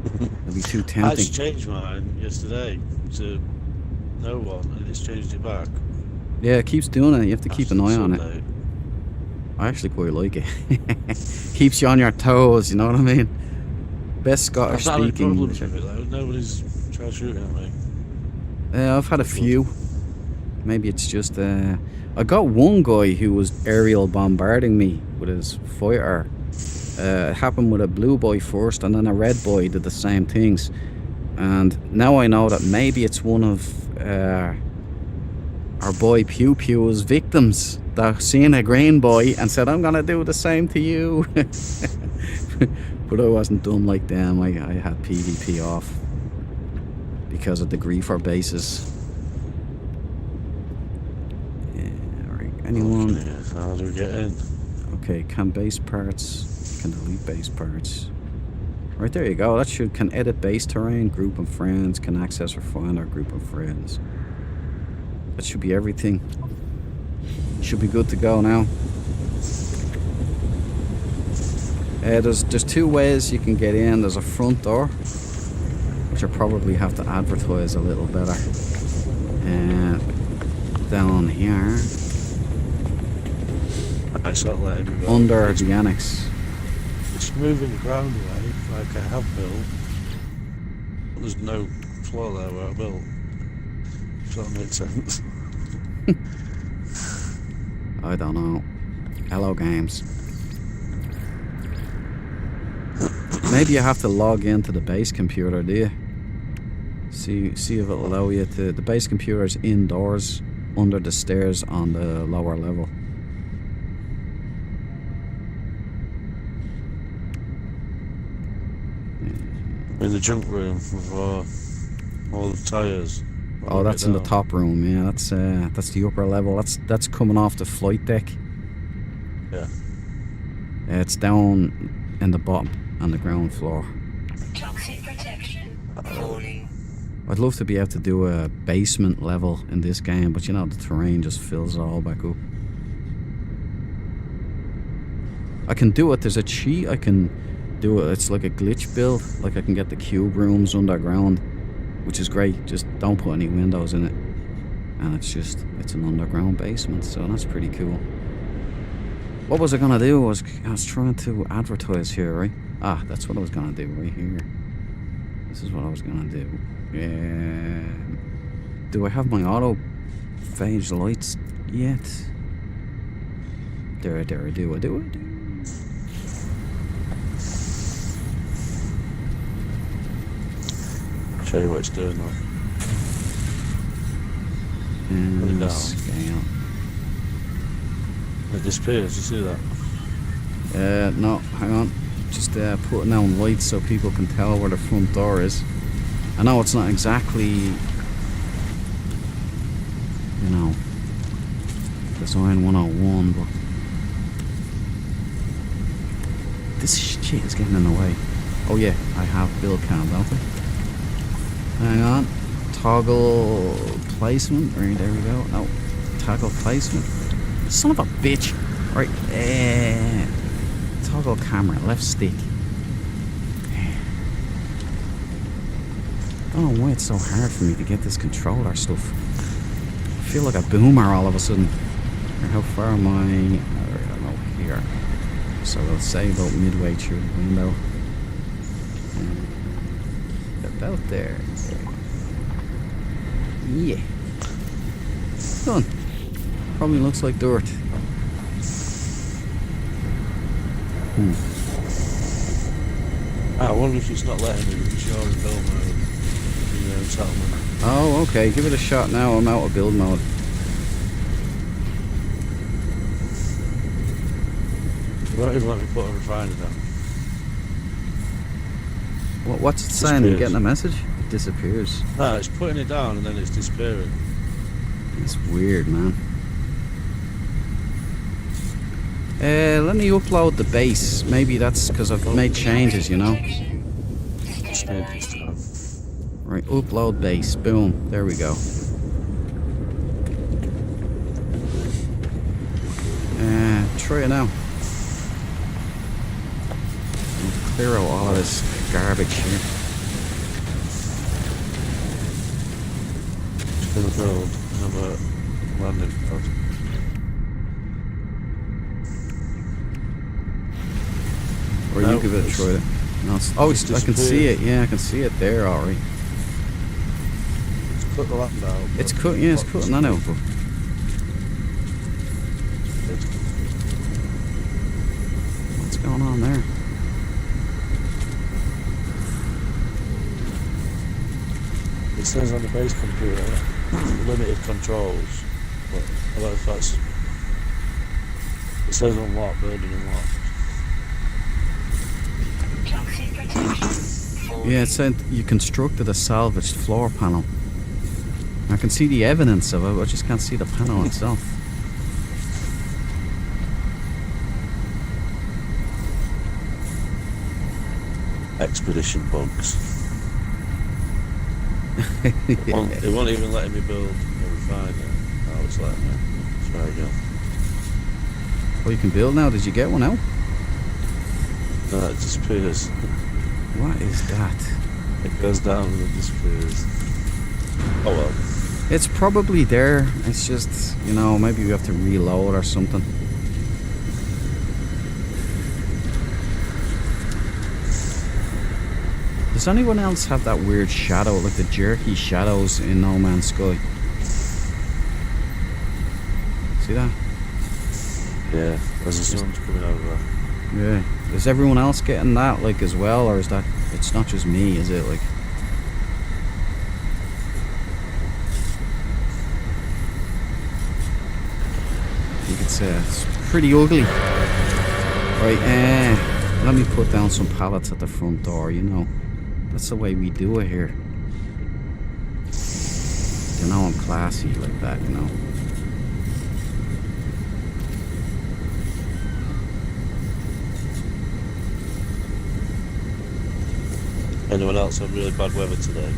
It'll be too I tempting. just changed mine yesterday to no one, and it's changed it back. Yeah, it keeps doing it. You have to keep an eye on it. Sunday. I actually quite like it. Keeps you on your toes, you know what I mean? Best Scottish I've had speaking. problems with it though. Nobody's tried shooting at me. I've had a few. Maybe it's just I got one guy who was aerial bombarding me with his fighter. It happened with a blue boy first, and then a red boy did the same things. And now I know that maybe it's one of our boy Pew Pew's victims that seen a green boy and said, I'm gonna do the same to you. But I wasn't done like them. I had PvP off because of the griefer bases. Yeah, alright. Anyone? How do we get in? Okay, can base parts, can delete base parts. Right, there you go. That should, can edit base terrain, group of friends, can access or find our group of friends. That should be everything. Should be good to go now. There's two ways you can get in. There's a front door, which I probably have to advertise a little better. Down here, It's not letting me go. under the annex. It's moving the ground away, like I have built. But there's no floor there where I built. If that makes sense. I don't know. Hello, games. Maybe you have to log into the base computer, do you? See if it'll allow you to. The base computer is indoors, under the stairs on the lower level. In the junk room with all the tyres. Oh, that's in the top room. Yeah, that's the upper level. That's coming off the flight deck. Yeah. It's down in the bottom on the ground floor. Toxic protection. Falling. I'd love to be able to do a basement level in this game, but you know, the terrain just fills it all back up. I can do it. There's a cheat I can do it. It's like a glitch build. Like I can get the cube rooms underground, which is great. Just don't put any windows in it. And it's an underground basement, so that's pretty cool. What was I gonna do? I was trying to advertise here, right? Ah, that's what I was gonna do right here. This is what I was gonna do. Yeah. Do I have my auto phage lights yet? I do. Show you what it's doing now. Put it And down. scale. It disappears, you see that? No, hang on. Just putting down lights so people can tell where the front door is. I know it's not exactly, you know, Design 101, but this shit is getting in the way. Oh yeah, I have build cam, don't I? Hang on. Toggle placement. Right, there we go. No. Toggle placement. Son of a bitch. Right. Toggle camera. Left stick. I don't know why it's so hard for me to get this controller stuff. I feel like a boomer all of a sudden. Or how far am I? I don't know. Here. So let's say about midway through the window. About there. Yeah. Done. Probably looks like dirt. I wonder if it's not letting me show in build mode. You know, settlement. Oh, okay. Give it a shot now. I'm out of build mode. It won't even let me put a refiner down. What's it saying? Are you Disappears. getting a message? It disappears. No, it's putting it down and then it's disappearing. It's weird, man. Let me upload the base. Maybe that's because I've made changes, you know. Just need this time. Right, upload base. Boom. There we go. Try it now. I'll clear out all of this garbage here. Just gonna build another landing pad. Or No, you give it a it's- try. No, I can see it. Yeah, I can see it there already. Just cut the land out. It's cut. Yeah, it's cutting that out. But what's going on there? It says on the base computer, limited controls. But I don't know if that's. It says unlock, building unlocked. Toxic protection. Yeah, it said you constructed a salvaged floor panel. I can see the evidence of it, but I just can't see the panel itself. expedition bugs. It won't even let me build a refiner. Oh, it's letting me. Try again. Well, you can build now. Did you get one out? No, it disappears. What is that? It goes down and it disappears. Oh well. It's probably there. It's just, you know, maybe we have to reload or something. Does anyone else have that weird shadow, like the jerky shadows in No Man's Sky? See that? Yeah, there's the sun's coming over. Yeah. Is everyone else getting that, like, as well, or is that? It's not just me, is it? Like. You could say it's pretty ugly. Right. Let me put down some pallets at the front door. You know. That's the way we do it here. You know I'm classy like that, you know. Anyone else have really bad weather today?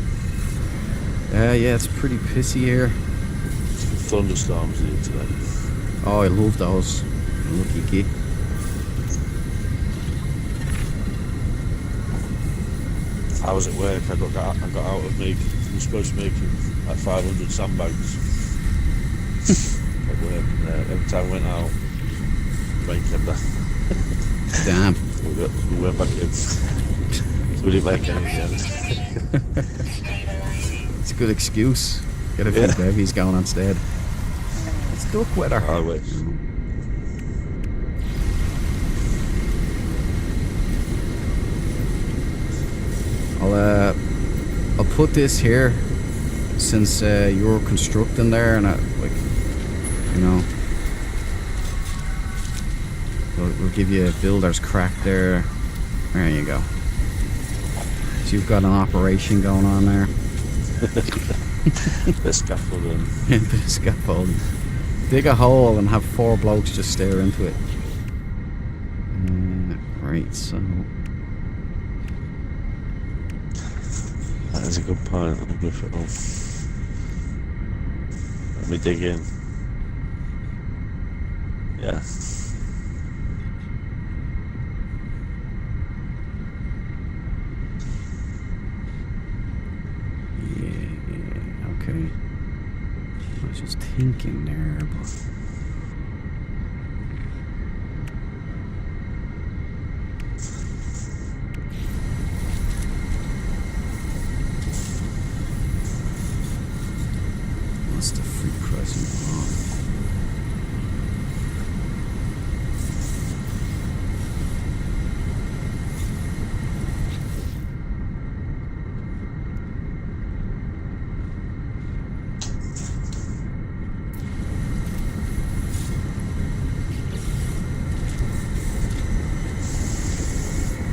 Yeah, it's pretty pissy here. Thunderstorms here today. Oh, I love those. Lucky git. I was at work, I got out of me. We were supposed to make like 500 sandbags at work. Every time I went out, rain came down. Damn. We went back in. So we didn't make any again. It's a good excuse. Get a few bevies going instead. It's duck weather. I wish. I'll put this here since you're constructing there, and we'll give you a builder's crack there. There you go. So you've got an operation going on there. The scaffolding. The scaffolding. Dig a hole and have 4 blokes just stare into it. Right, so. That is a good point. Let me lift it up. Let me dig in. Yeah. Yeah, okay. I was just thinking there, but. What's the free present on?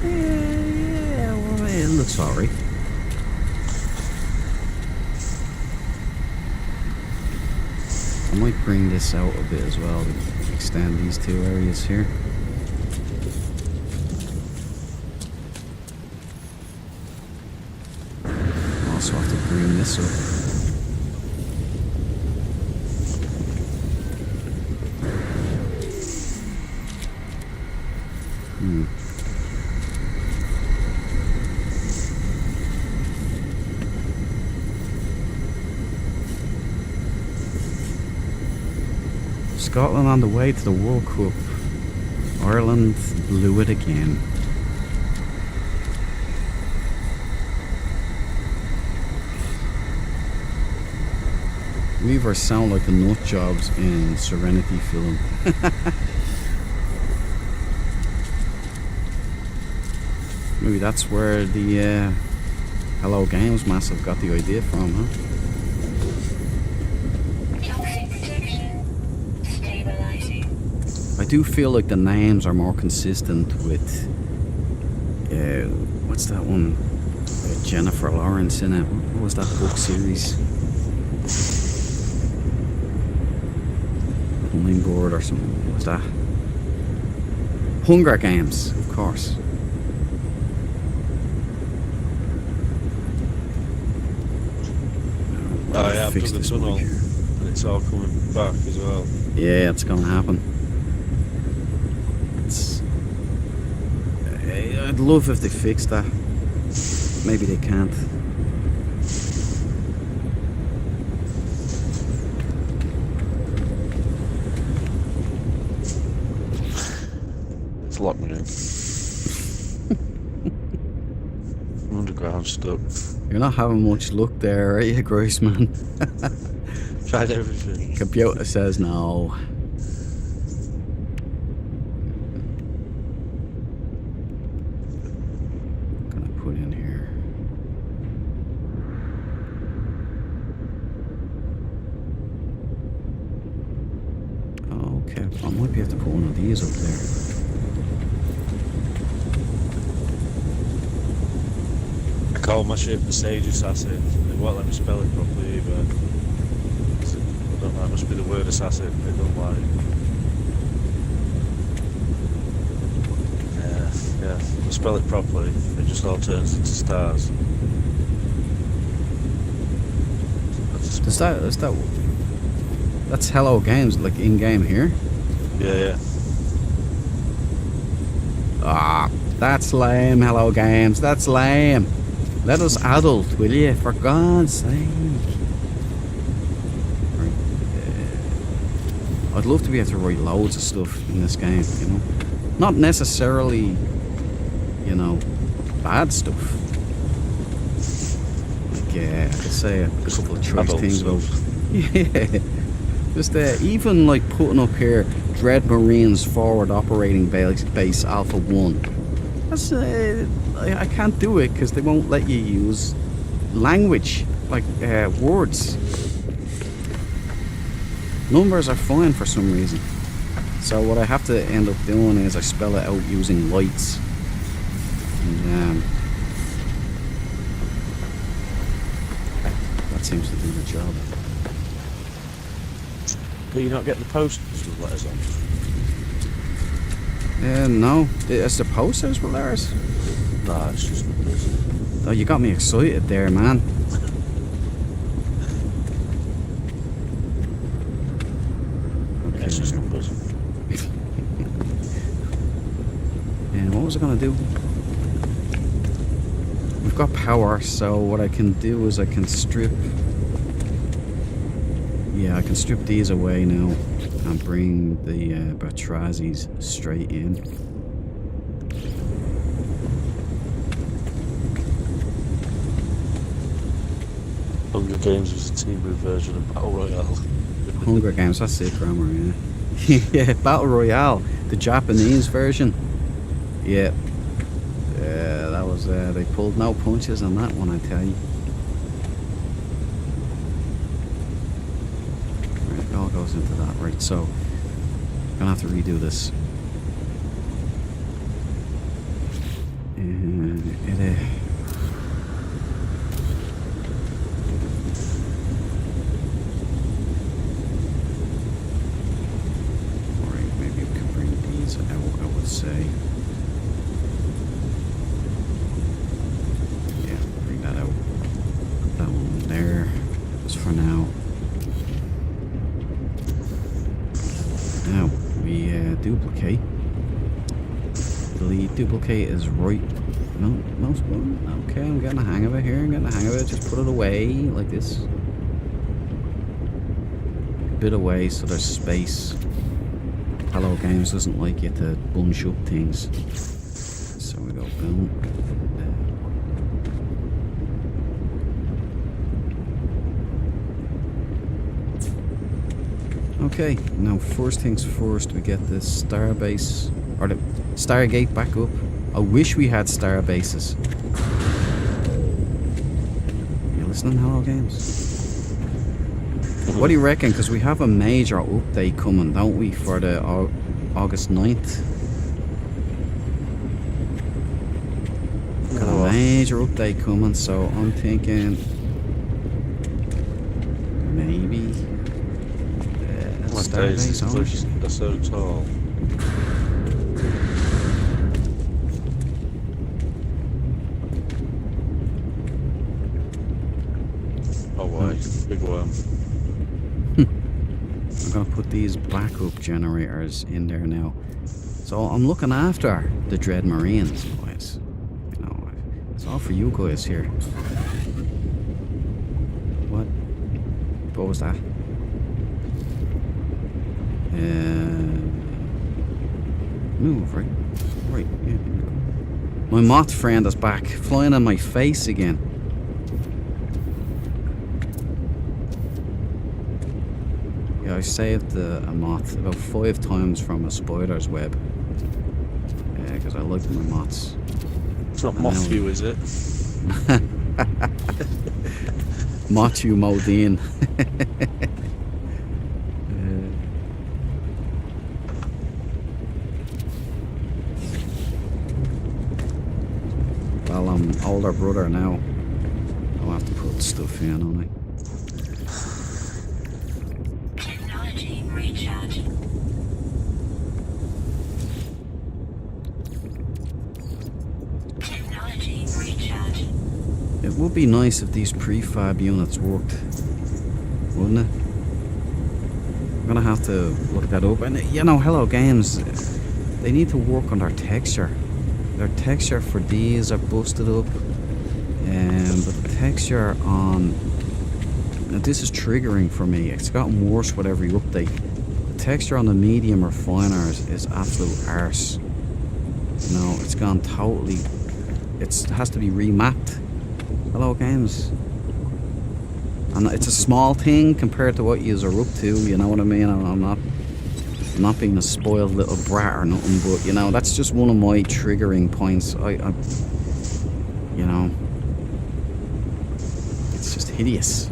Yeah, well, it looks alright. I might bring this out a bit as well to extend these 2 areas here. Also have to bring this up. Scotland on the way to the World Cup. Ireland blew it again. Weavers sound like the nut jobs in Serenity film. Maybe that's where the Hello Games Massive got the idea from, huh? I do feel like the names are more consistent with what's that one? Jennifer Lawrence in it. What was that book series? Hummingbird or something. What was that? Hunger Games, of course. Oh yeah, I've Fix dug the this tunnel, mic. and it's all coming back as well. Yeah, it's gonna happen. It's. I'd love if they fixed that. Maybe they can't. It's locked me in. I'm underground stuck. You're not having much luck there, are you, Grace, man? Tried everything. Computer says no. Gonna put in here. Okay, I might be able to put one of these up there. I call my ship the Sage Assassin. They won't let me spell it properly either. I don't know, it must be the word assassin. They don't like it. Yeah. If I spell it properly, it just all turns into stars. That's Hello Games, like in game here. Yeah. Ah, that's lame, Hello Games. That's lame. Let us adult, will you? For God's sake. Right. I'd love to be able to write loads of stuff in this game, you know? Not necessarily, you know, bad stuff. Like, I could say a couple of choice Adult things about... stuff. Yeah. Just even like putting up here Dread Marines Forward Operating Base Alpha 1. That's I can't do it because they won't let you use language like words. Numbers are fine for some reason. So what I have to end up doing is I spell it out using lights. And that seems to do the job. But you not get the posters with letters on? No, it's the posters with letters. Nah, it's just numbers. Oh, you got me excited there, man. Yeah, it's just numbers. And what was I gonna do? We've got power, so what I can do is I can strip. Yeah, I can strip these away now and bring the Batrazis straight in. Hunger Games was a team-move version of Battle Royale. Hunger Games, that's it, grammar, yeah. Yeah, Battle Royale, the Japanese version. Yeah. Yeah, that was, they pulled no punches on that one, I tell you. Right, it all goes into that, right, so, gonna have to redo this. And it, Alright, maybe we can bring these out, I would say. Yeah, bring that out. Put that one there, just for now. Now, we duplicate. Delete, duplicate is right. No, okay, I'm getting the hang of it here, Just put it away, like this. A bit away so there's space. Hello Games doesn't like you to bunch up things. So we go boom. Okay, now first things first, we get the starbase, or the Stargate back up. I wish we had star bases. You listening, Hello Games? What do you reckon? Because we have a major update coming, don't we, for the August 9th? Got a major update coming, so I'm thinking maybe What days is Starbase cliffs are so tall? Oh, why? Big worm. I'm gonna put these backup generators in there now. So I'm looking after the Dread Marines, boys. You know, it's all for you guys here. What was that? Move, right? Right, yeah, here we go. My moth friend is back, flying on my face again. Yeah, I saved a moth about 5 times from a spider's web. Yeah, because I like my moths. It's not Mothview, is it? Matthew Modine. Well, I'm older brother now. I'll have to put stuff in, don't I? Technology recharge. Technology recharge. It would be nice if these prefab units worked, wouldn't it? I'm gonna have to look that up. And you know, Hello Games, they need to work on their texture. Their texture for these are busted up, but the texture on... Now this is triggering for me. It's gotten worse with every update. The texture on the medium refiners is absolute arse. You know, it's gone totally... it has to be remapped. Hello Games. And it's a small thing compared to what yous are up to, you know what I mean? I'm not being a spoiled little brat or nothing, but you know, that's just one of my triggering points. I you know, it's just hideous.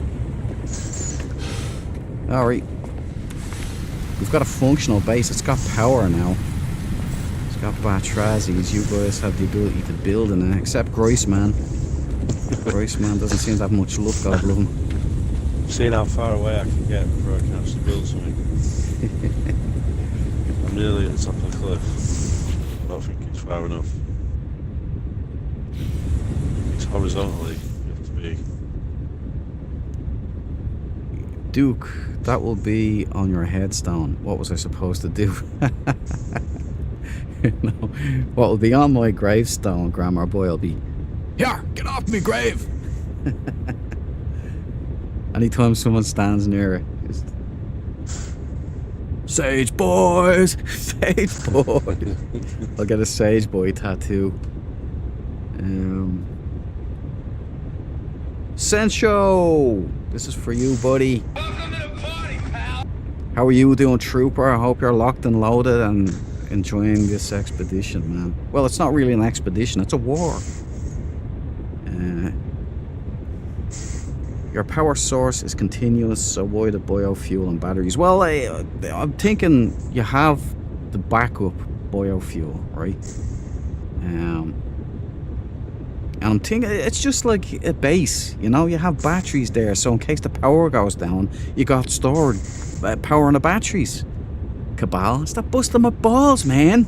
Alright. We've got a functional base. It's got power now. It's got Batrazzi's. You guys have the ability to build in it, except Griceman. Griceman doesn't seem to have much luck, God love him. Seeing how far away I can get before I can actually build something. I'm nearly at the top of the cliff. I don't think it's far enough. It's horizontally, you have to be. Duke, that will be on your headstone. What was I supposed to do? No, what will be on my gravestone, Grammar Boy, will be, here, get off me grave! Anytime someone stands near it, just, Sage boys! Sage boys! I'll get a Sage Boy tattoo. Sencho! This is for you, buddy. Welcome to the party, pal. How are you doing, Trooper? I hope you're locked and loaded and enjoying this expedition, man. Well, it's not really an expedition, it's a war. Your power source is continuous, so why the biofuel and batteries? Well, I'm thinking you have the backup biofuel, right? And I'm thinking it's just like a base, you know? You have batteries there, so in case the power goes down, you got stored power in the batteries. Cabal, stop busting my balls, man.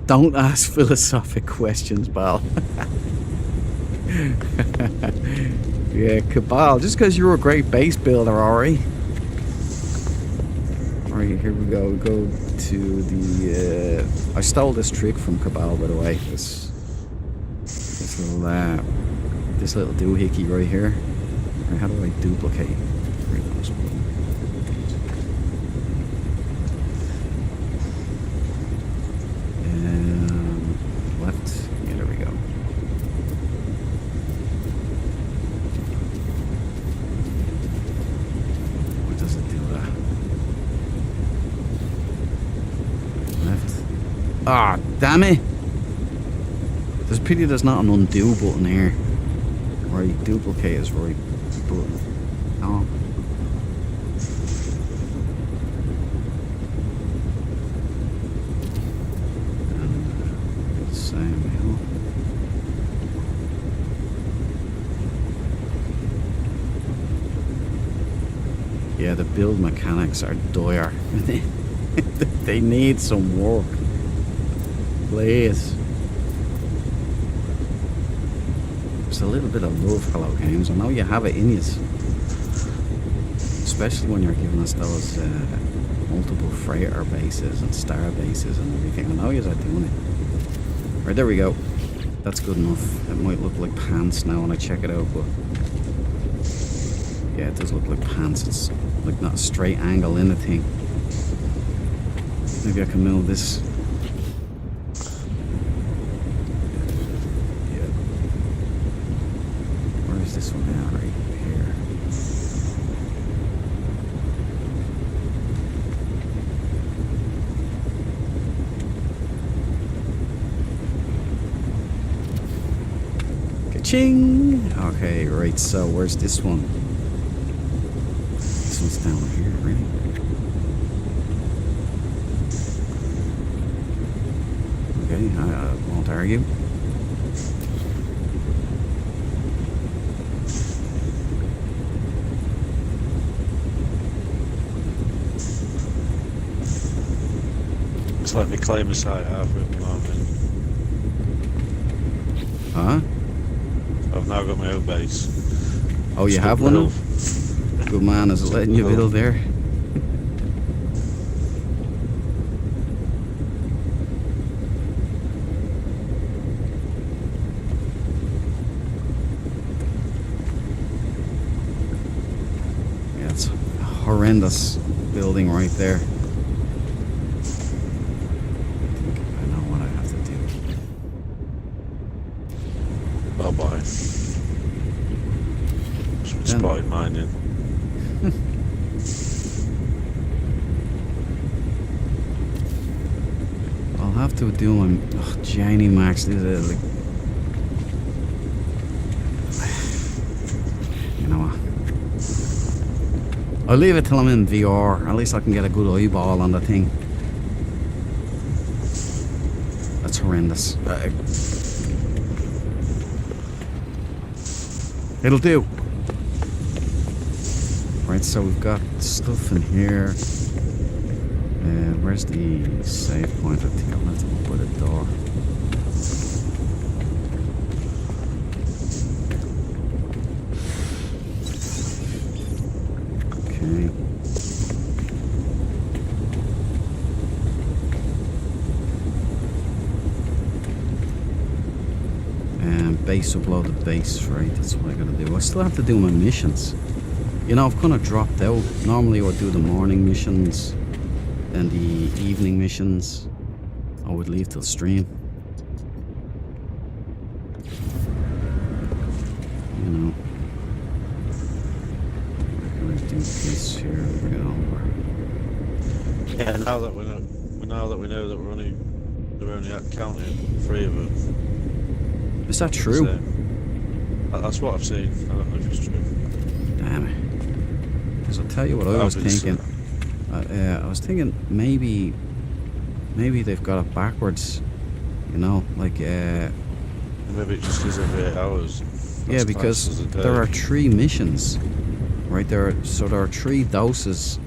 Don't ask philosophic questions, Bal. Yeah, Cabal, just because you're a great base builder, alright? Alright, here we go. We go to the... I stole this trick from Cabal, by the way. This little doohickey right here. Right, how do I duplicate? Left. Yeah, there we go. What does it do that? Left. Ah, damn it! There's a pity there's not an undo button here. Right, duplicate is right button. Oh. Same hill. Yeah, the build mechanics are dire. They need some work. Please. us a little bit of love, Hello Games. I know you have it in you. Especially when you're giving us those multiple freighter bases and star bases and everything. I know you're doing it. Right, there we go. That's good enough. It might look like pants now when I check it out, but yeah, it does look like pants. It's like not a straight angle in the thing. Maybe I can move this. Yeah. Where is this one now? Right here. Ka-ching! Okay, right, so where's this one? This one's down here, really? Okay, I won't argue. It's like me claim a site halfway up the mountain. Huh? I've now got my own base. Oh, you Just have up the one? hill. Good man, is it letting you build there? Yeah, it's a horrendous building right there. I know what I have to do. Bye bye. Then- Spotted mining. I'll have to do my Janie Max. This is like, you know what? I'll leave it till I'm in VR. At least I can get a good eyeball on the thing. That's horrendous. It'll do. Right, so we've got stuff in here. Where's the save point? I think I'll have to open the door. Okay. And base upload the base, right? That's what I gotta do. I still have to do my missions. You know, I've kind of dropped out. Normally I would do the morning missions and the evening missions. I would leave till stream. You know. I'm gonna do this here. Bring it over. Yeah, now that we know that we're only counting 3 of them. Is that true? So, that's what I've seen. I don't know if it's true. Damn it. Because I'll tell you what I was thinking. I was thinking maybe they've got it backwards. You know, like Maybe it just is every 8 hours. yeah, That's because classed as a day. there are 3 missions, right? There are 3 doses.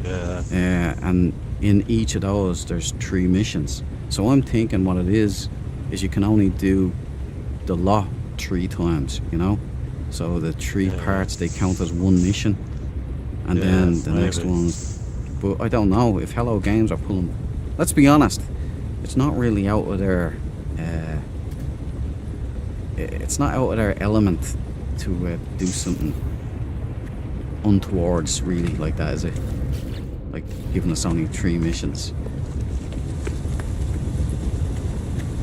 Yeah. And in each of those there's 3 missions. So I'm thinking what it is you can only do the lot 3 times, you know? So the 3 parts, they count as 1 mission. And Yeah, then the next maybe. ones. But I don't know if Hello Games are pulling. Let's be honest, it's not really out of their it's not out of their element to do something untowards really like that, is it? Like giving us only 3 missions.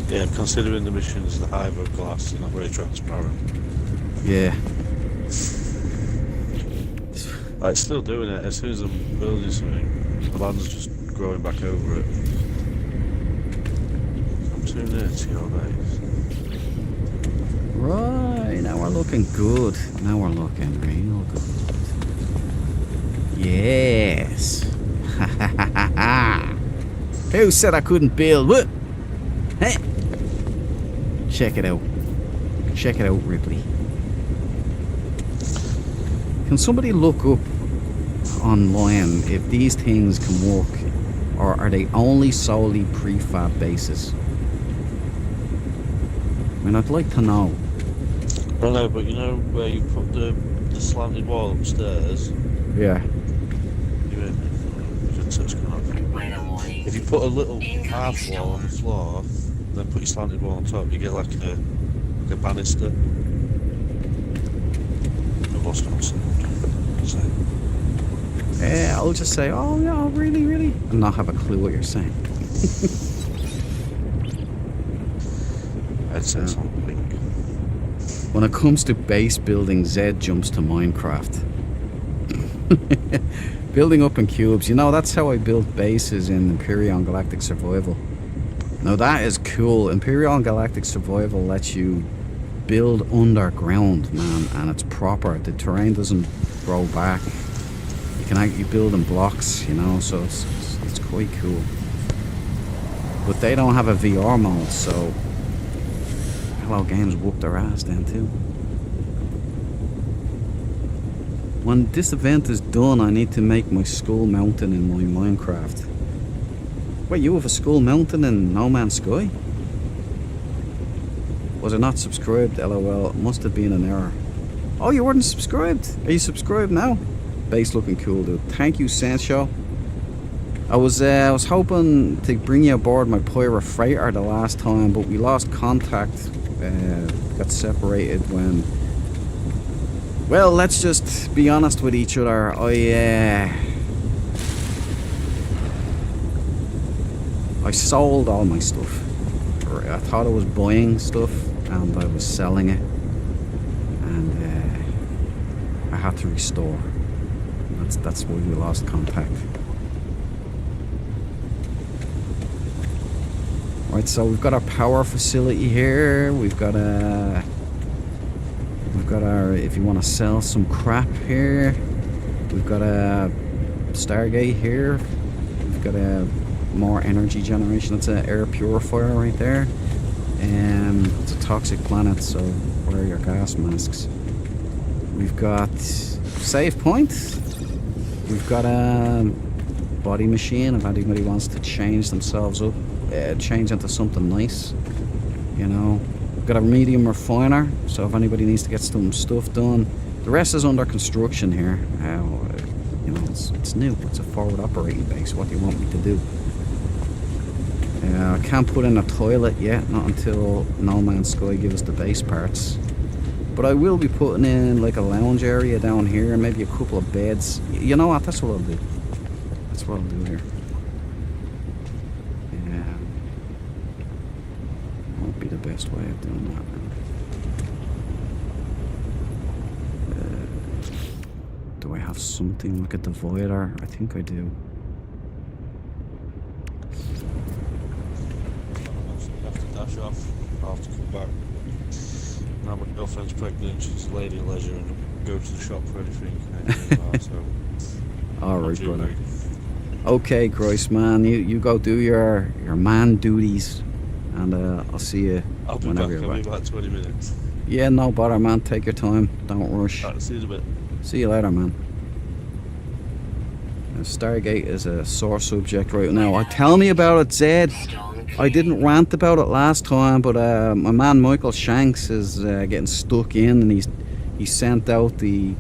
Yeah, considering the missions, the Hive glass, they're not very transparent. Yeah. Like, still doing it. As soon as I'm building something, the land's just growing back over it. I'm too near to your base. Right, now we're looking good. Now we're looking real good. Yes. Ha ha ha ha ha. Who said I couldn't build? What? Hey. Check it out. Check it out, Ripley. Can somebody look up online if these things can work, or are they only solely prefab bases? I mean, I'd like to know. I know, but you know where you put the slanted wall upstairs? Yeah. If you put a little half wall on the floor, then put your slanted wall on top, you get like a banister. I've lost concept. So, Yeah, I'll just say, oh yeah, really, really, and not have a clue what you're saying. I'd say something. When it comes to base building, Zed jumps to Minecraft. Building up in cubes, you know, that's how I built bases in Empyrion Galactic Survival. Now that is cool. Empyrion Galactic Survival lets you build underground, man, and it's proper. The terrain doesn't grow back. You can actually build in blocks, you know, so it's quite cool. But they don't have a VR mode, so Hello Games whooped their ass then too. When this event is done, I need to make my skull mountain in my Minecraft. Wait, you have a skull mountain in No Man's Sky? Was it not subscribed? LOL. It must have been an error. Oh, you weren't subscribed? Are you subscribed now? Base looking cool, dude. Thank you, Sancho. I was hoping to bring you aboard my Pyra freighter the last time, but we lost contact. Got separated when... Well, let's just be honest with each other. I sold all my stuff. I thought I was buying stuff and I was selling it, and I had to restore. That's why we lost contact. Right, so we've got our power facility here. We've got our, if you want to sell some crap here, we've got a Stargate here. We've got a more energy generation. That's an air purifier right there. It's a toxic planet, so wear your gas masks. We've got save point. We've got a body machine if anybody wants to change themselves up, change into something nice, you know. We've got a medium refiner, so if anybody needs to get some stuff done. The rest is under construction here. You know, it's new. It's a forward operating base. What do you want me to do? I can't put in a toilet yet, not until No Man's Sky gives the base parts. But I will be putting in like a lounge area down here, maybe a couple of beds. You know what? That's what I'll do. That's what I'll do here. Yeah. Won't be the best way of doing that. Do I have something like a divider? I think I do. Dash off. I'll have to come back. Now my girlfriend's pregnant, she's a lady of leisure, and go to the shop for anything. So, alright, brother. Okay, Christ, man, you go do your man duties, and I'll see you I'll be whenever back. you're I'll be back. about 20 minutes. Yeah, no bother, man. Take your time. Don't rush. Alright, see you in a bit. See you later, man. Stargate is a sore subject right now. Tell me about it, Zed. I didn't rant about it last time, but my man Michael Shanks is getting stuck in, and he sent out the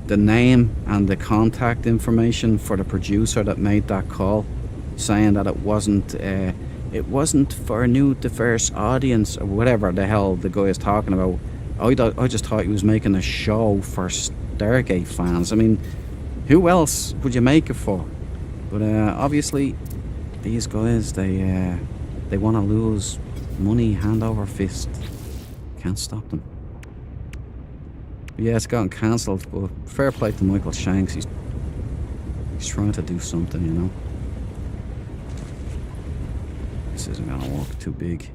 name and the contact information for the producer that made that call, saying that it wasn't for a new diverse audience or whatever the hell the guy is talking about. I just thought he was making a show for Stargate fans. I mean, who else would you make it for? But obviously these guys, they want to lose money hand over fist. Can't stop them. But yeah, it's gotten cancelled, but fair play to Michael Shanks. He's trying to do something, you know. This isn't gonna work, too big.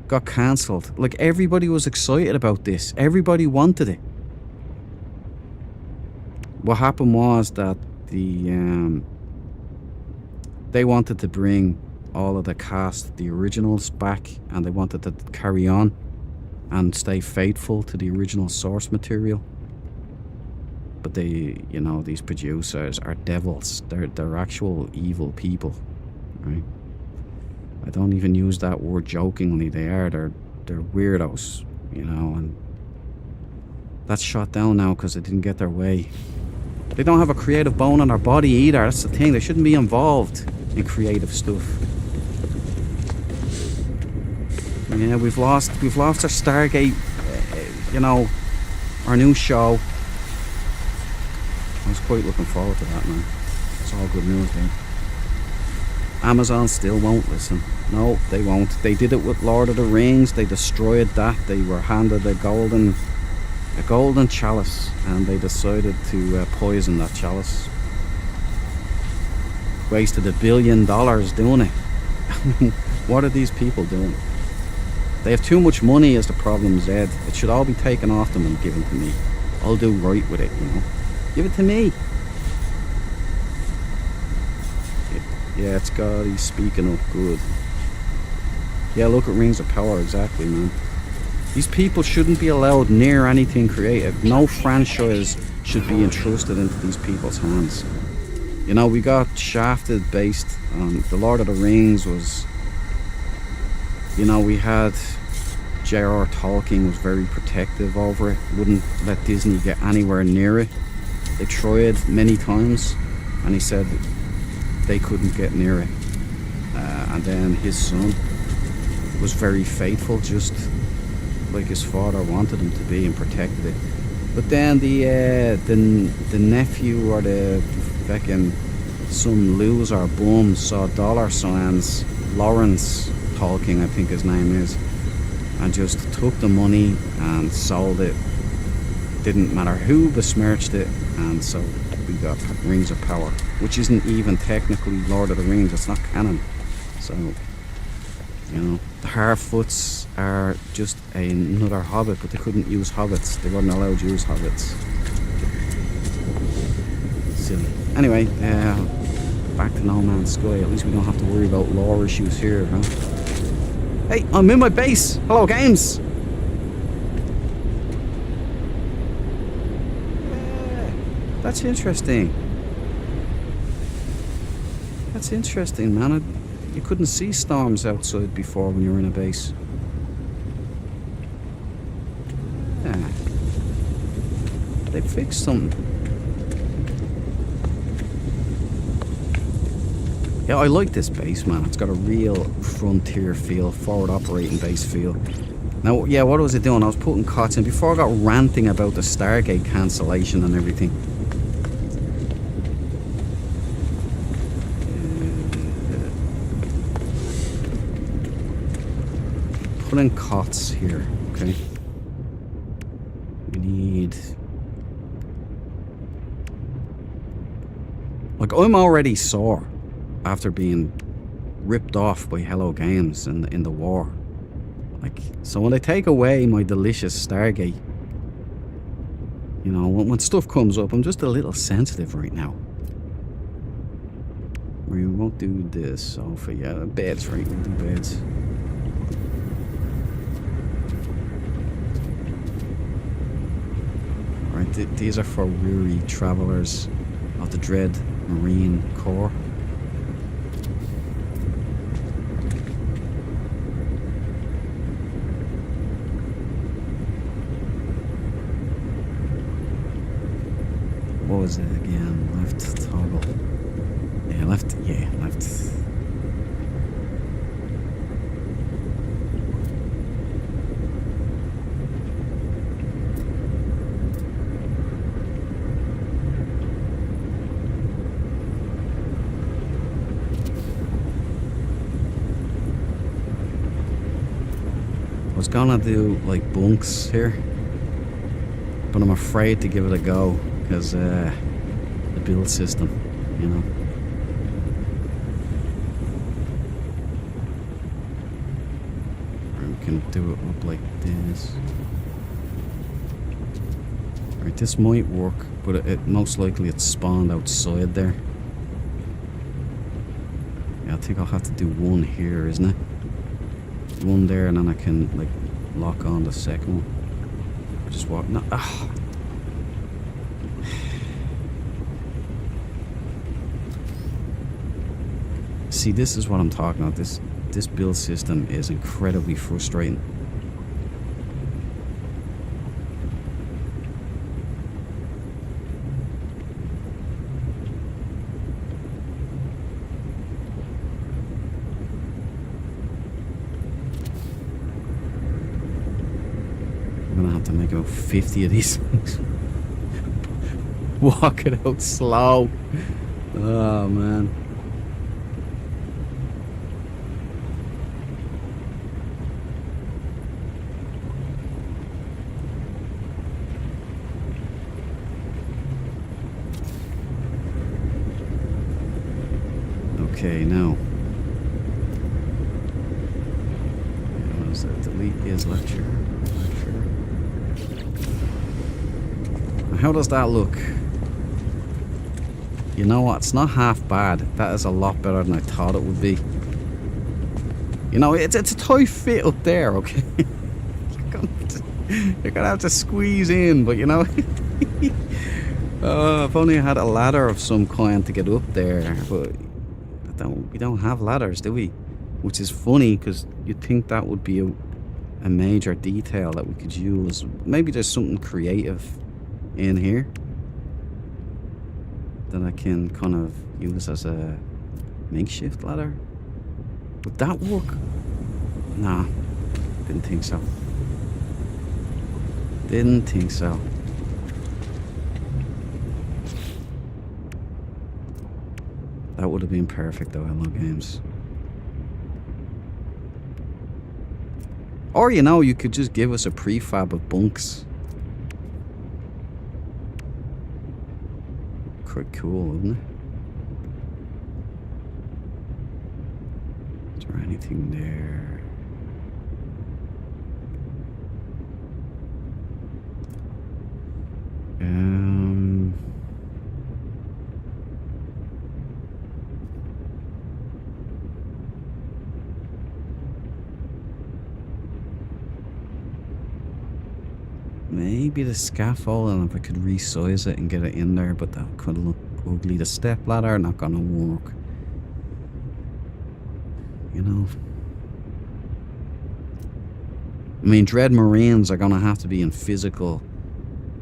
Got cancelled. Like, everybody was excited about this. Everybody wanted it. What happened was that they wanted to bring all of the cast, the originals, back, and they wanted to carry on and stay faithful to the original source material. But they, you know, these producers are devils. They're actual evil people, right? I don't even use that word jokingly. They're they're weirdos, you know, and that's shot down now because they didn't get their way. They don't have a creative bone in their body either. That's the thing. They shouldn't be involved in creative stuff. Yeah, we've lost our Stargate, you know, our new show. I was quite looking forward to that, man. It's all good news, dude. Amazon still won't listen. No, they won't. They did it with Lord of the Rings. They destroyed that. They were handed a golden chalice, and they decided to poison that chalice. Wasted $1 billion doing it. What are these people doing? They have too much money is the problem, Zed. It should all be taken off them and given to me. I'll do right with it, you know. Give it to me. Yeah, it's God. He's speaking up. Good. Yeah, look at Rings of Power. Exactly, man. These people shouldn't be allowed near anything creative. No franchise should be entrusted into these people's hands. You know, we got shafted based on the Lord of the Rings was, you know, we had J.R.R. Tolkien was very protective over it. Wouldn't let Disney get anywhere near it. They tried many times, and he said they couldn't get near it. And then his son was very faithful, just like his father wanted him to be, and protected it. But then the nephew or the fucking some loser bum saw dollar signs, Lawrence Tolkien I think his name is, and just took the money and sold it. Didn't matter who besmirched it, and so we got Rings of Power, which isn't even technically Lord of the Rings. It's not canon. So, you know, the Harfoots are just another hobbit, but they couldn't use hobbits. They weren't allowed to use hobbits. Silly. Anyway, back to No Man's Sky. At least we don't have to worry about lore issues here, huh? Hey, I'm in my base. Hello, games. Yeah, that's interesting. That's interesting, man. You couldn't see storms outside before when you were in a base. Yeah. They fixed something. Yeah, I like this base, man. It's got a real frontier feel, forward operating base feel. Now, yeah, what was I doing? I was putting cots in before I got ranting about the Stargate cancellation and everything. Put in cots here, okay? We need... Like, I'm already sore after being ripped off by Hello Games in the war. Like, so when they take away my delicious Stargate, you know, when stuff comes up, I'm just a little sensitive right now. We won't do this, Sophie. Yeah, beds, right? We'll do beds. Alright, these are for weary travelers of the dread Marine Corps. What was it again? Left toggle. Yeah, left. Yeah, left. I was gonna do like bunks here, but I'm afraid to give it a go. Because the build system, you know. Or we can do it up like this. Alright, this might work, but it most likely it's spawned outside there. Yeah, I think I'll have to do one here, isn't it? One there, and then I can like lock on the second one. Just walk. No. Ah. See, this is what I'm talking about. This build system is incredibly frustrating. to make about 50 of these things. Walk it out slow. Oh man. Okay, now. What is that? Delete is lecture. How does that look? You know what? It's not half bad. That is a lot better than I thought it would be. You know, it's a tight fit up there, okay? You're gonna have to squeeze in, but you know. If only I had a ladder of some kind to get up there, but we don't have ladders, do we? Which is funny, because you'd think that would be a major detail that we could use. Maybe there's something creative in here that I can kind of use as a makeshift ladder. Would that work? Nah, didn't think so. Didn't think so. That would have been perfect though, Hello Games. Or, you know, you could just give us a prefab of bunks. Quite cool, wouldn't it? Is there anything there? Maybe the scaffold, and if I could resize it and get it in there, but that could look ugly. The step ladder, not gonna work. You know. I mean, Dread Marines are gonna have to be in physical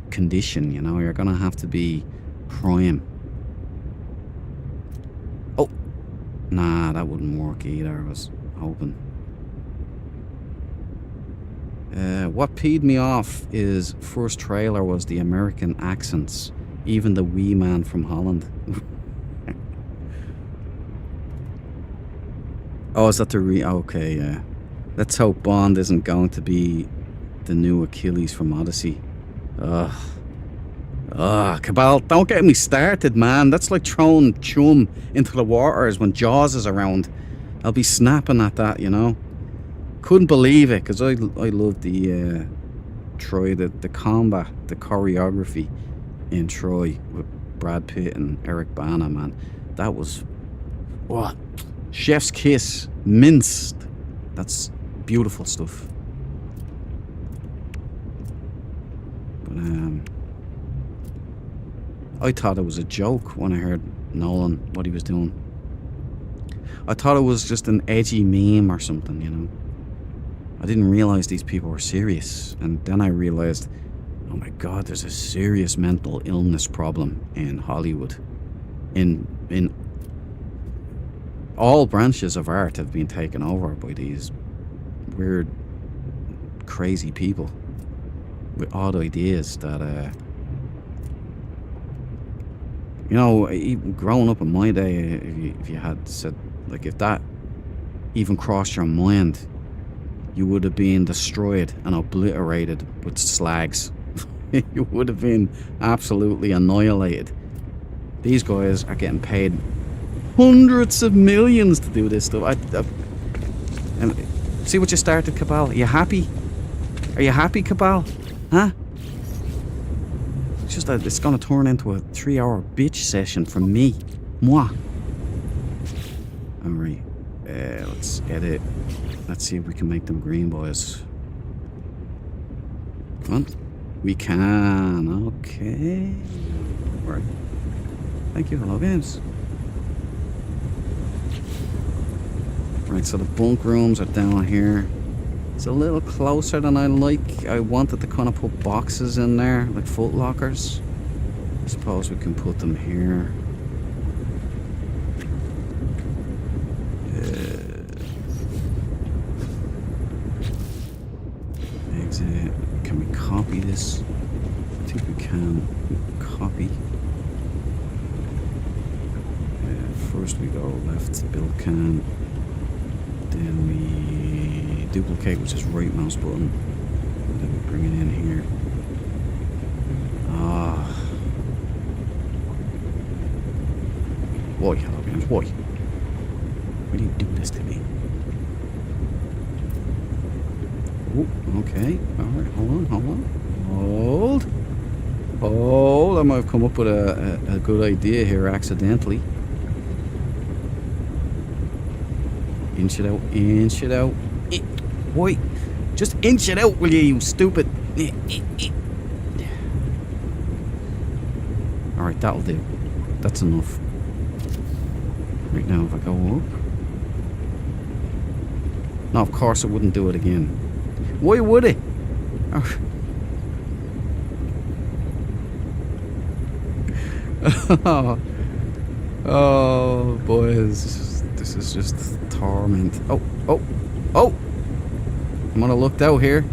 condition, you know. You're gonna have to be prime. Oh! Nah, that wouldn't work either, I was hoping. What peed me off is first trailer was the American accents. Even the wee man from Holland. Oh, is that the okay, yeah. Let's hope Bond isn't going to be the new Achilles from Odyssey. Ugh. Ugh, Cabal, don't get me started, man. That's like throwing chum into the waters when Jaws is around. I'll be snapping at that, you know. Couldn't believe it, because I loved the Troy, the combat, the choreography in Troy with Brad Pitt and Eric Bana, man. That was, what? Chef's kiss, minced. That's beautiful stuff. But I thought it was a joke when I heard Nolan, what he was doing. I thought it was just an edgy meme or something, you know. I didn't realize these people were serious, and then I realized, oh my god, there's a serious mental illness problem in Hollywood. In all branches of art have been taken over by these weird, crazy people with odd ideas that, you know, even growing up in my day, if you had said, like, if that even crossed your mind, you would have been destroyed and obliterated with slags. You would have been absolutely annihilated. These guys are getting paid hundreds of millions to do this stuff. And see what you started, Cabal? Are you happy? Are you happy, Cabal? Huh? It's just that it's going to turn into a 3-hour bitch session from me. Moi. Alright. Let's edit. Let's see if we can make them green, boys. Come on. We can. Okay. Right. Thank you, Hello Games. Right, so the bunk rooms are down here. It's a little closer than I like. I wanted to kind of put boxes in there, like foot lockers. I suppose we can put them here. Exit. Can we copy this? I think we can copy. First we go left build can, then we duplicate, which is right mouse button, and then we bring it in here. Why, hello games, why? Why do you do this to me? Oh, okay, alright, hold on. Hold, I might have come up with a good idea here accidentally. Inch it out. Wait, just inch it out, will you stupid? Alright, that'll do. That's enough. Right now, if I go up. No, of course it wouldn't do it again. Why would it? Oh, boys. This is just torment. Oh! I'm gonna look out here.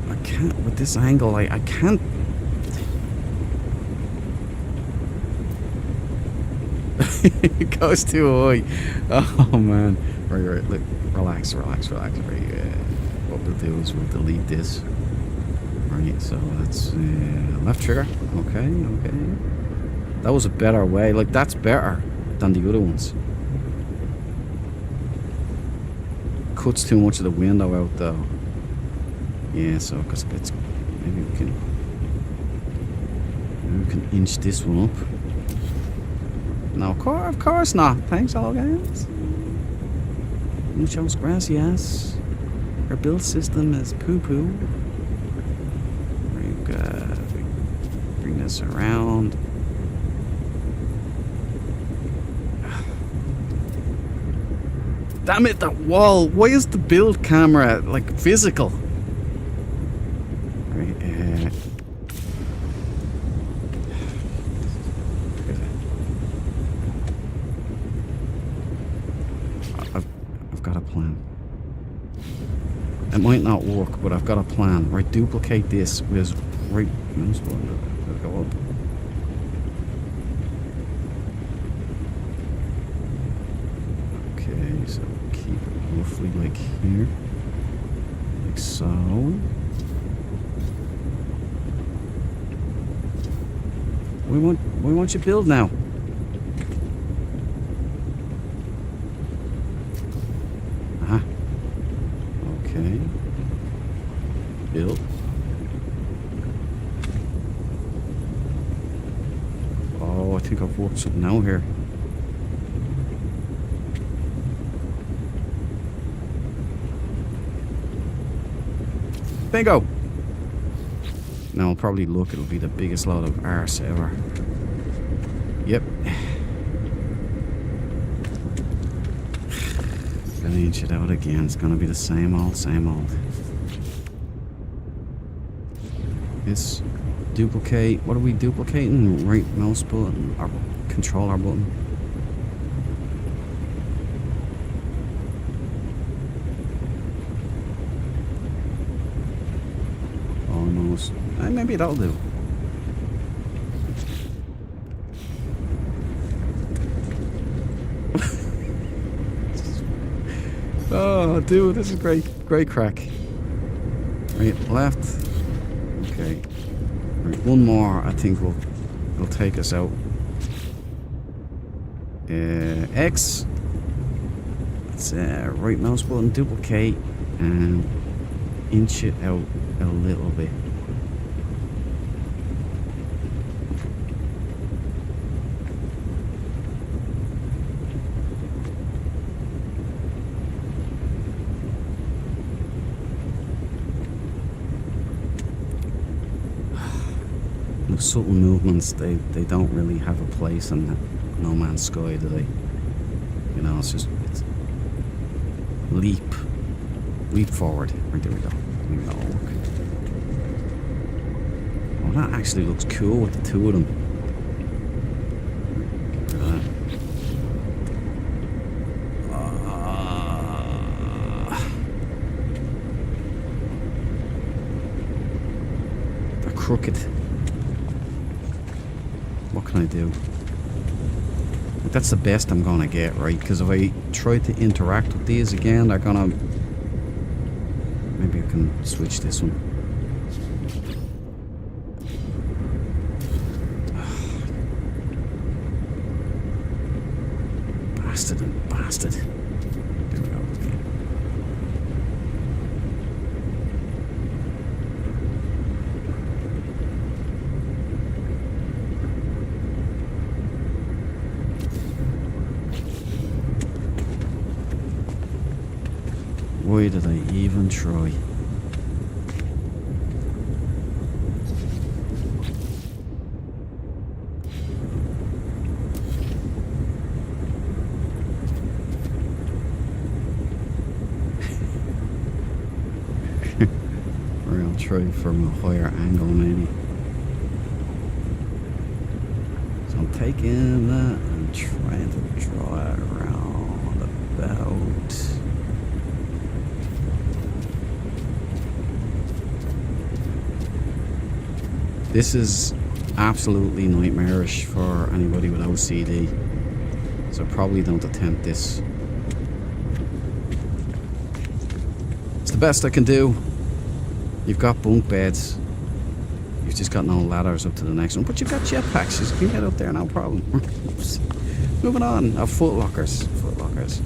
I can't, with this angle, I can't. It goes too high. Oh man. Right, look, relax. Right, what we'll do is we'll delete this. Right, so that's left trigger. Okay. That was a better way. Like, that's better than the other ones. Cuts too much of the window out though. Yeah, so because it's maybe we can inch this one up. No, of course not. Thanks, all guys. Muchas gracias. Our build system is poo-poo. Bring this around. Damn it, that wall. Why is the build camera like physical? Right, I've got a plan. It might not work, but I've got a plan. Right, duplicate this with right mouse button. Go up. Okay, so keep it roughly like here, like so. We want you build now. Okay. Build. Oh, I think I've worked something out here. Bingo! Now I'll probably look, it'll be the biggest load of arse ever. Yep. Gonna inch it out again. It's gonna be the same old. This duplicate. What are we duplicating? Right mouse button, our controller button. Almost. Maybe that'll do. Oh, dude, this is great crack. Right, left. Okay. Right, one more, I think will take us out. X. It's right mouse button, duplicate, and inch it out a little bit. Subtle movements, they don't really have a place in No Man's Sky, do they? You know, it's leap forward. Right, there we go. Maybe that'll work. Oh, that actually looks cool with the two of them. Get rid of that. crooked. What can I do? That's the best I'm gonna get, right? Because if I try to interact with these again, they're gonna... Maybe I can switch this one. Bastard and bastard. There we go. Why did I even try? Or I'll try from a higher angle maybe. So I'm taking that and trying to draw it around about... This is absolutely nightmarish for anybody with OCD, so probably don't attempt this. It's the best I can do. You've got bunk beds. You've just got no ladders up to the next one, but you've got jetpacks. You can get up there, no problem. Moving on. Foot lockers. Foot lockers.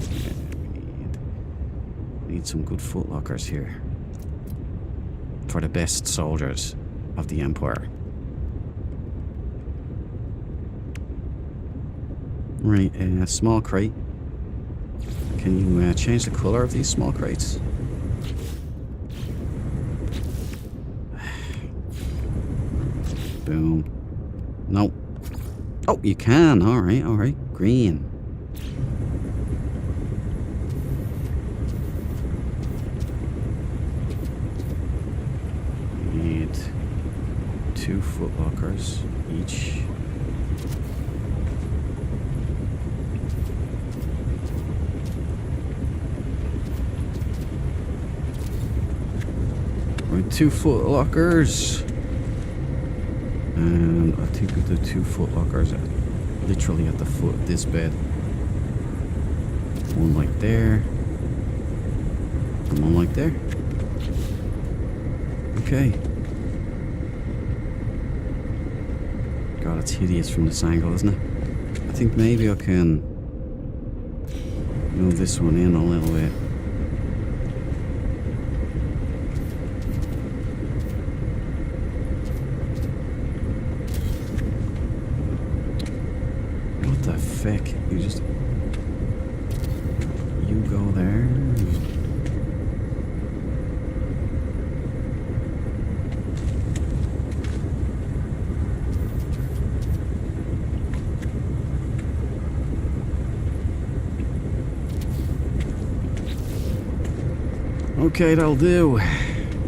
Need some good foot lockers here for the best soldiers of the Empire. Right, a small crate. Can you change the colour of these small crates? Boom. Nope. Oh, you can. Alright, alright. Green. Need 2 foot lockers each. Right, 2 foot lockers. And I think the 2 foot lockers are literally at the foot of this bed. One like there. And one like there. Okay. God, it's hideous from this angle, isn't it? I think maybe I can move this one in a little bit. What the feck? You go there. Okay, that'll do.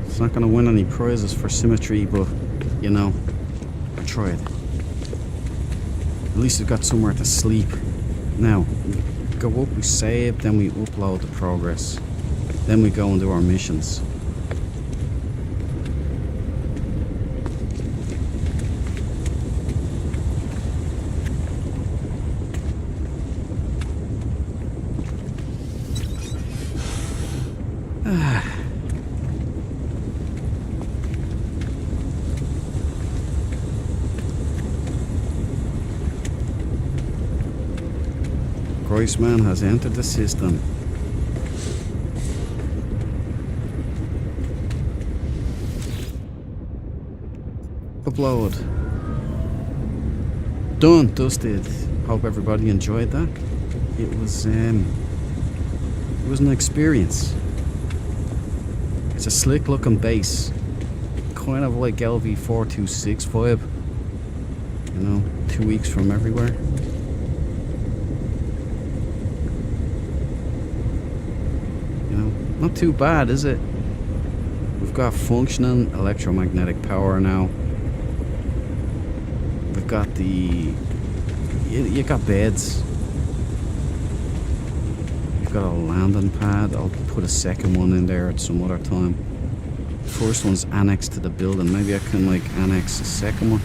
It's not gonna win any prizes for symmetry, but you know, I tried. At least we've got somewhere to sleep. Now, we go up, we save, then we upload the progress. Then we go and do our missions. Christman has entered the system. Upload. Done, dusted. Hope everybody enjoyed that. It was an experience. It's a slick looking base. Kind of like LV-426 vibe. You know, 2 weeks from everywhere. Not too bad, is it? We've got functioning electromagnetic power now. We've got the... You got beds. You've got a landing pad. I'll put a second one in there at some other time. First one's annexed to the building. Maybe I can like annex the second one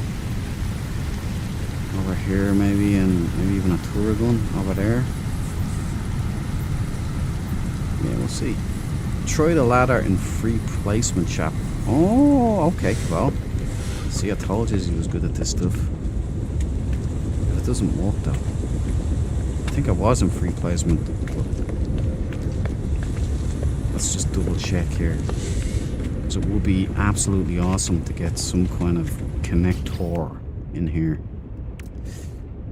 over here, maybe, and maybe even a tour gun over there. Yeah, we'll see. Try the ladder in free placement, chap. Oh, okay, well. See, I told you he was good at this stuff. It doesn't work though. I think I was in free placement. Let's just double check here. Because it would be absolutely awesome to get some kind of connector in here.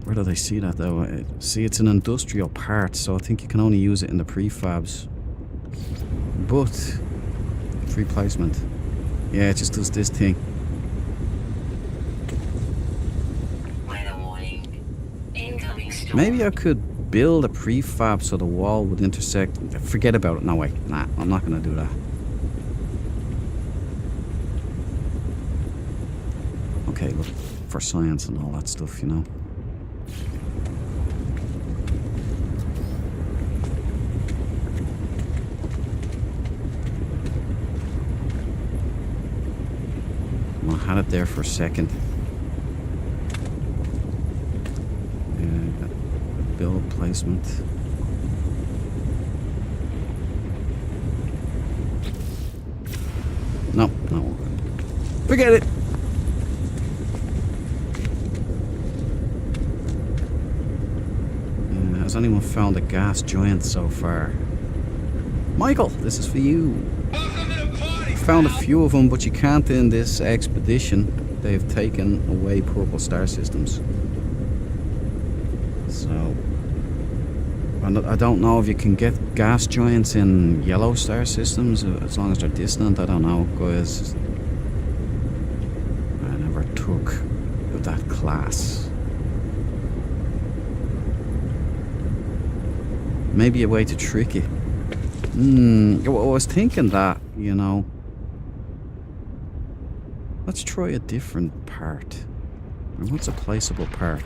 Where did I see that though? See, it's an industrial part, so I think you can only use it in the prefabs. But free placement. Yeah, it just does this thing. Weather warning. Incoming storm. Maybe I could build a prefab so the wall would intersect. Forget about it. No way. Nah, I'm not gonna do that. Okay, look, for science and all that stuff, you know. I had it there for a second. Build placement. No, no. Forget it. Has anyone found a gas giant so far? Michael, this is for you. Welcome to the party, Found a pal. few of them, but you can't in this expedition. They've taken away purple star systems. So, I don't know if you can get gas giants in yellow star systems, as long as they're distant. I don't know, guys. I never took that class. Maybe a way to trick it. I was thinking that, you know. Let's try a different part. What's a placeable part?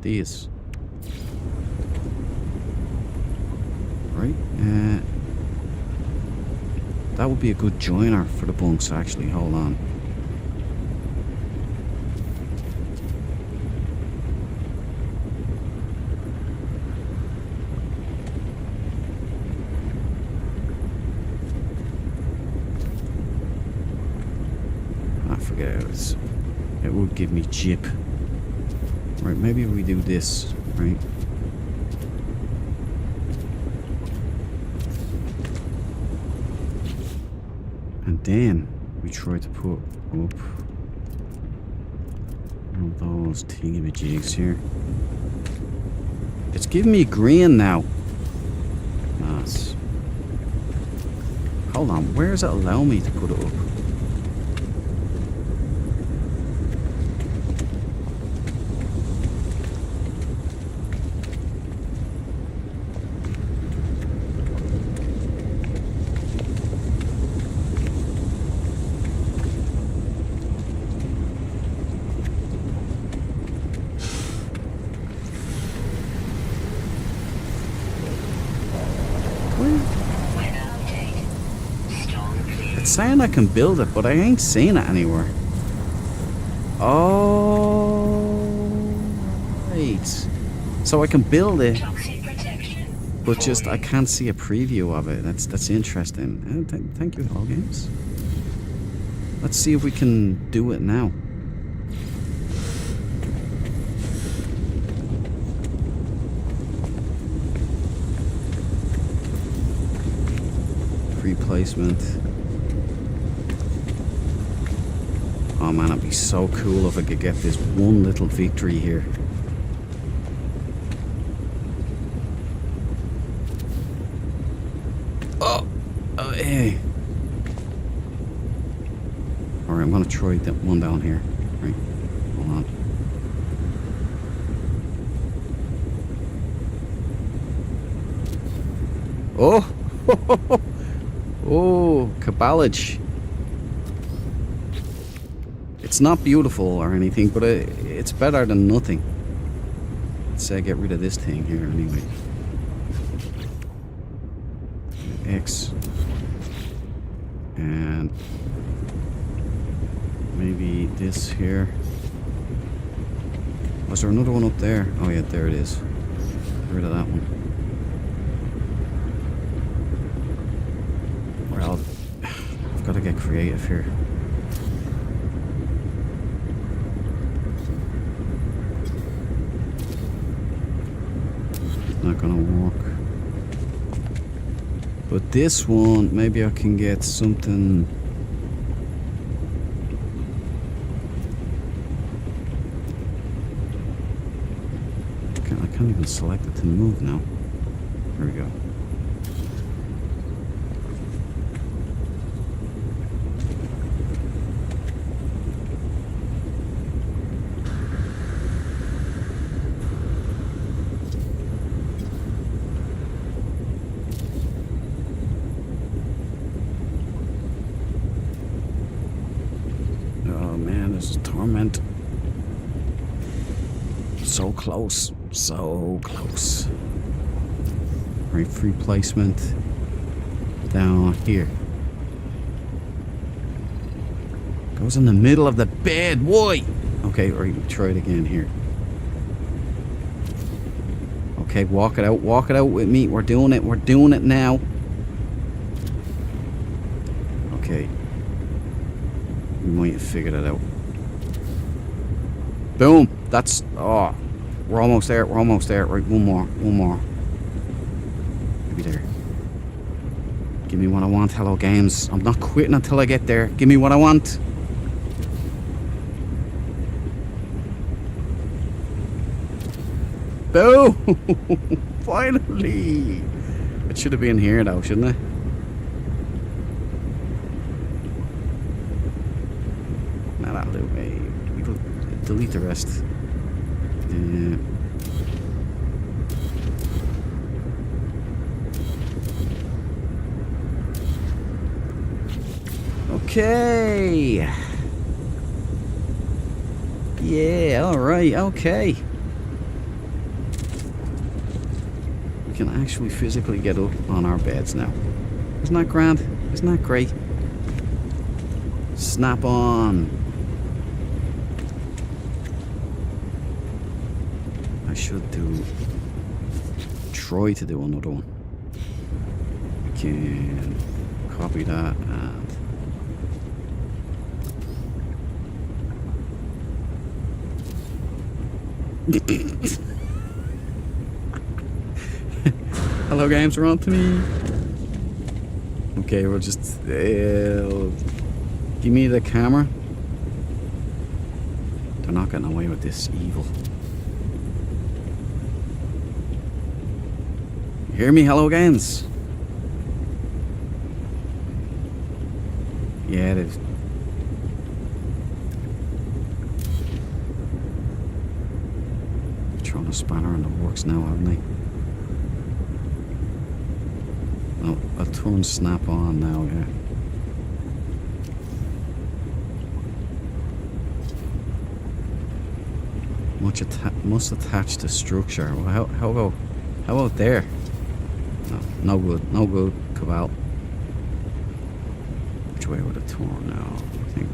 These. Right? That would be a good joiner for the bunks, actually. Hold on. It would give me jip. Right, maybe we do this, right? And then we try to put up one of those thingy-majigs here. It's giving me green now. Nice. Hold on, where does it allow me to put it up? It's saying I can build it, but I ain't seen it anywhere. Oh, right. So I can build it, Toxic protection. but just I can't see a preview of it. That's interesting. Thank you, All Games. Let's see if we can do it now. Replacement. Oh man, it'd be so cool if I could get this one little victory here. Oh, hey. Alright, I'm gonna try that one down here. Right, hold on. Oh! Oh, cabbage. It's not beautiful or anything, but it's better than nothing. Let's get rid of this thing here anyway. X. And maybe this here. Was there another one up there? Oh yeah, there it is. Get rid of that one. Well, I've got to get creative here. Not gonna work. But this one, maybe I can get something. I can't even select it to move now. Here we go. Oh man, this is torment. So close. So close. Right, free placement down here. Goes in the middle of the bed. Why? Okay, or you try it again here. Okay, walk it out with me. We're doing it now. Okay. We might have figured it out. Boom! That's, oh, we're almost there, Right, one more. Maybe there. Give me what I want, Hello Games. I'm not quitting until I get there. Give me what I want. Boom! Finally! It should have been here though, shouldn't it? Nah, that'll do. Hey, we'll delete the rest. Okay. Yeah, alright, okay. We can actually physically get up on our beds now. Isn't that grand? Isn't that great? Snap on. I should try to do another one. We can copy that and Hello Games, are on to me. Okay, we'll just give me the camera. They're not getting away with this evil. You hear me, Hello Games? Yeah, they've thrown a spanner in the works now, haven't they? No, I'll turn snap on now, yeah. Must attach to structure. Well, how about there? No good, Cabal. Which way would it turn now? I think.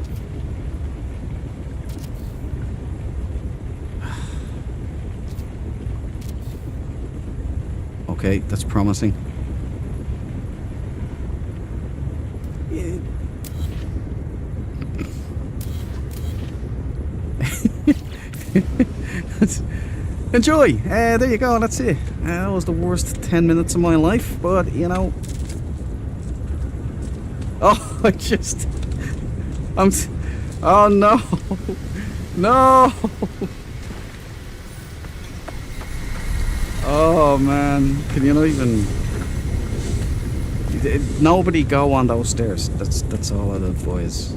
Okay, that's promising. Enjoy! There you go, that's it. That was the worst 10 minutes of my life, but you know. Oh, oh no! No! Oh man, can you not even... Nobody go on those stairs. That's all I'd advise.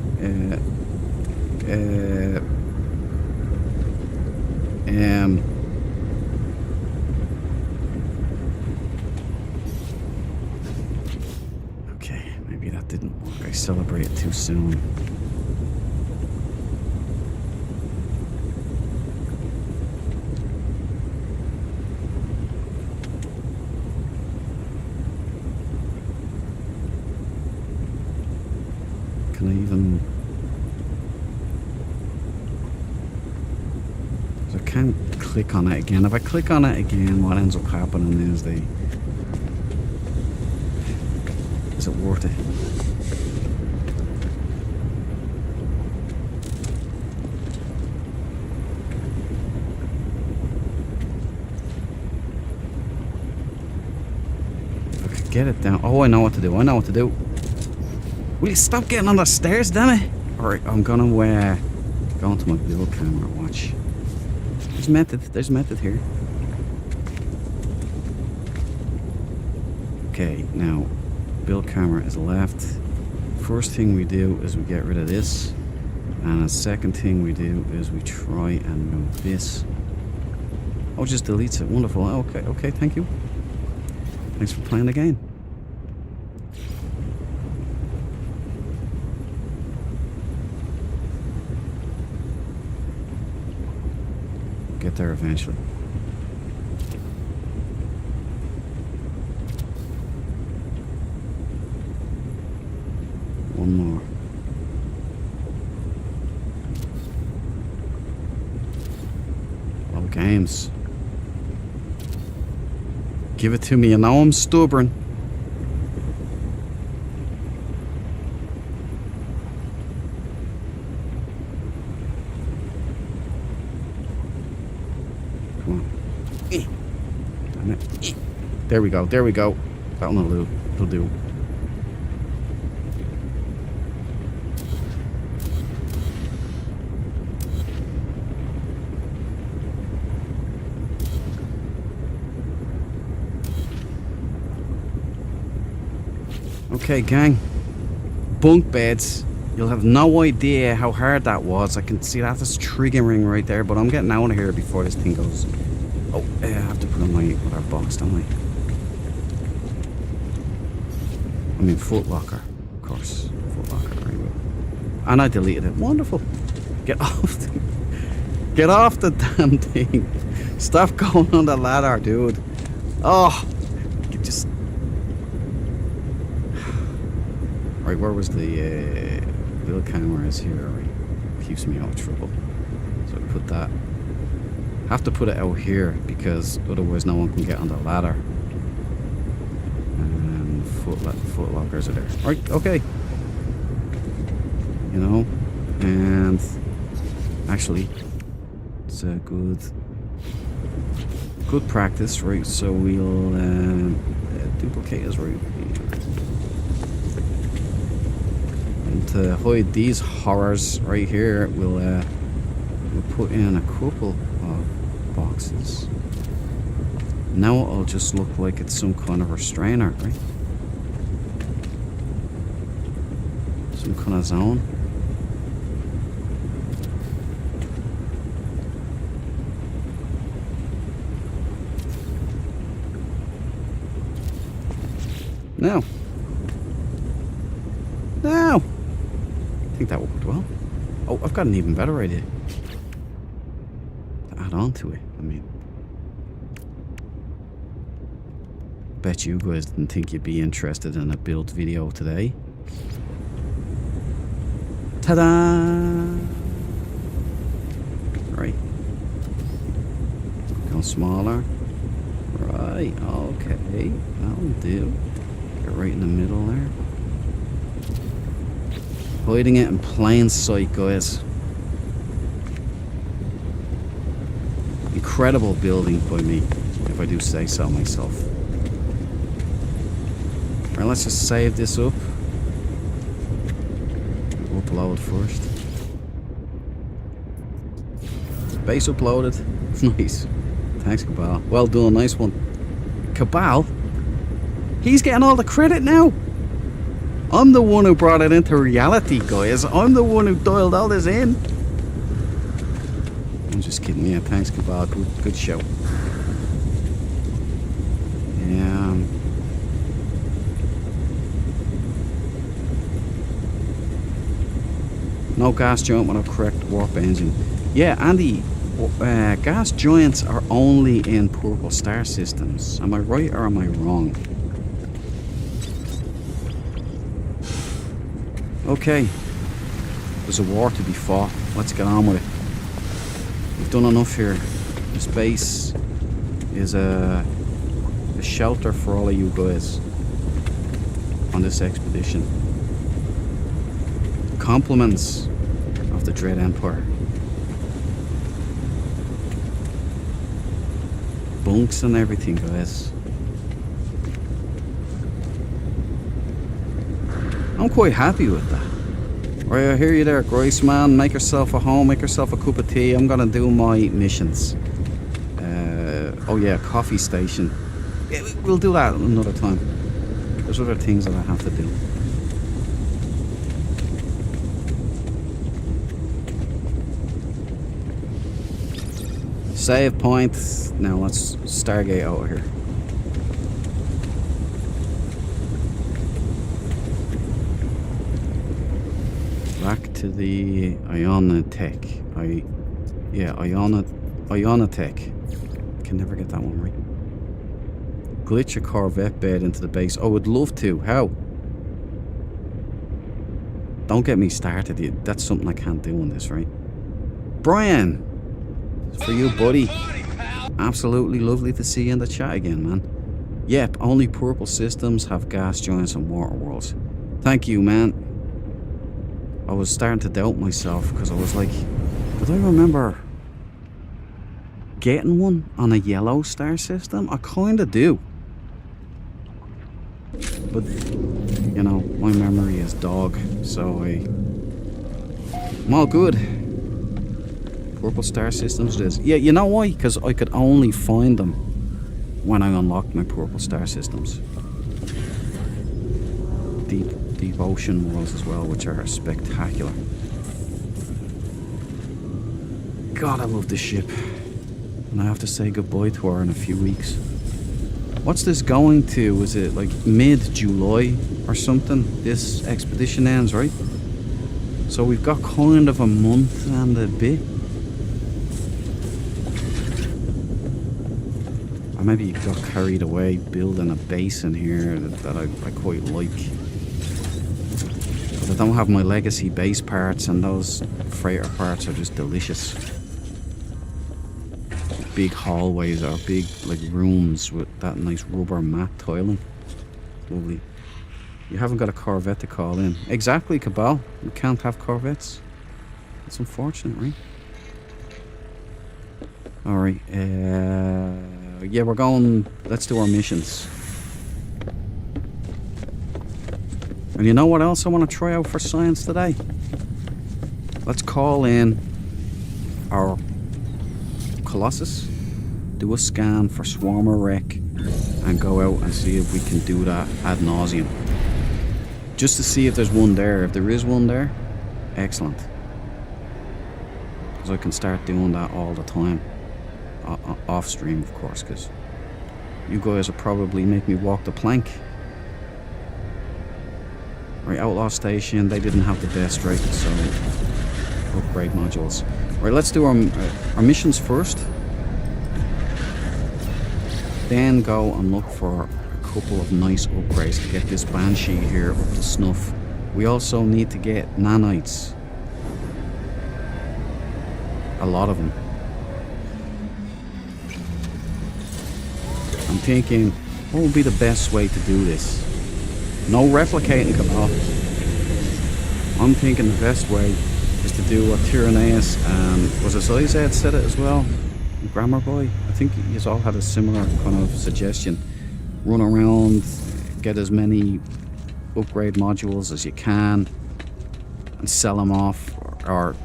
Okay, maybe that didn't work. I celebrated too soon. can't click on it again. If I click on it again, what ends up happening is is it worth it? If I could get it down. Oh, I know what to do. I know what to do. Will you stop getting on the stairs, damn it? Alright, I'm gonna go into my build camera. Watch. There's method. There's method here. Okay, now build camera is left. First thing we do is we get rid of this, and the second thing we do is we try and move this. Oh, just deletes it. Wonderful. Okay, okay, thank you. Thanks for playing the game. Get there eventually. One more. Love games. Give it to me. You know I'm stubborn. Come on. Damn it. There we go. There we go. That'll do. It'll do. Okay, gang. Bunk beds. You'll have no idea how hard that was. I can see that's triggering right there, but I'm getting out of here before this thing goes. Oh, I have to put on my other box, don't I? I mean, Foot Locker, of course. Foot Locker, very well. And I deleted it. Wonderful. Get off the damn thing. Stop going on the ladder, dude. Oh, you just. Right, where was the build camera is here, right? Keeps me out of trouble. So I put that. Have to put it out here because otherwise no one can get on the ladder. And foot lockers are there. Right, okay. You know, and actually, it's a good practice, right? So we'll duplicate is right here. And to hide these horrors right here, we'll put in a couple of boxes. Now it'll just look like it's some kind of restrainer, right? Some kind of zone. No. I think that worked well. Oh, I've got an even better idea. To add on to it. I mean, bet you guys didn't think you'd be interested in a build video today. Ta-da! Right. Go smaller. Right, okay. That'll do. Get right in the middle there. Hiding it in plain sight, guys. Incredible building by me, if I do say so myself. Alright, let's just save this up. Upload first. Base uploaded. Nice. Thanks, Cabal. Well done, nice one. Cabal? He's getting all the credit now. I'm the one who brought it into reality, guys. I'm the one who dialed all this in. I'm just kidding. Yeah, thanks, Cabal. Good show. Yeah. No gas joint with a correct warp engine. Yeah, Andy, gas joints are only in purple star systems. Am I right or am I wrong? Okay, there's a war to be fought. Let's get on with it. We've done enough here. This base is a shelter for all of you guys on this expedition. Compliments of the Dread Empire. Bunks and everything, guys. I'm quite happy with that. Right, I hear you there, Grace man. Make yourself a home, make yourself a cup of tea. I'm gonna do my missions. Oh yeah, coffee station. Yeah, we'll do that another time. There's other things that I have to do. Save point. Now let's Stargate out of here. Back to the Ionatech. Ionatech. I can never get that one right. Glitch a Corvette bed into the base. Oh, I would love to. How? Don't get me started. That's something I can't do in this, right? Brian! It's for you, buddy. Absolutely lovely to see you in the chat again, man. Yep, only Purple Systems have gas giants and water worlds. Thank you, man. I was starting to doubt myself because I was like, did I remember getting one on a yellow star system? I kinda do. But, you know, my memory is dog, so I'm all good. Purple star systems it is. Yeah, you know why? Because I could only find them when I unlocked my purple star systems. Deep ocean worlds as well, which are spectacular. God, I love this ship. And I have to say goodbye to her in a few weeks. What's this going to? Is it like mid-July or something? This expedition ends, right? So we've got kind of a month and a bit. I maybe got carried away building a base in here that I quite like. But I don't have my legacy base parts, and those freighter parts are just delicious. Big hallways or big like rooms with that nice rubber mat tiling. Lovely. You haven't got a Corvette to call in. Exactly, Cabal. We can't have Corvettes. It's unfortunate, right? Alright, yeah, we're going. Let's do our missions. And you know what else I want to try out for science today? Let's call in our Colossus, do a scan for Swarmer wreck, and go out and see if we can do that ad nauseum. Just to see if there's one there. If there is one there, excellent. Because I can start doing that all the time. Off stream, of course, because you guys will probably make me walk the plank. Right, Outlaw Station, they didn't have the best, right? So, upgrade modules. Right, let's do our missions first. Then go and look for a couple of nice upgrades to get this Banshee here up to snuff. We also need to get nanites. A lot of them. I'm thinking, what would be the best way to do this? No replicating, Cabal. I'm thinking the best way is to do what Tyranneus and was it Izad said it as well? Grammar Boy? I think you all had a similar kind of suggestion. Run around, get as many upgrade modules as you can, and sell them off, or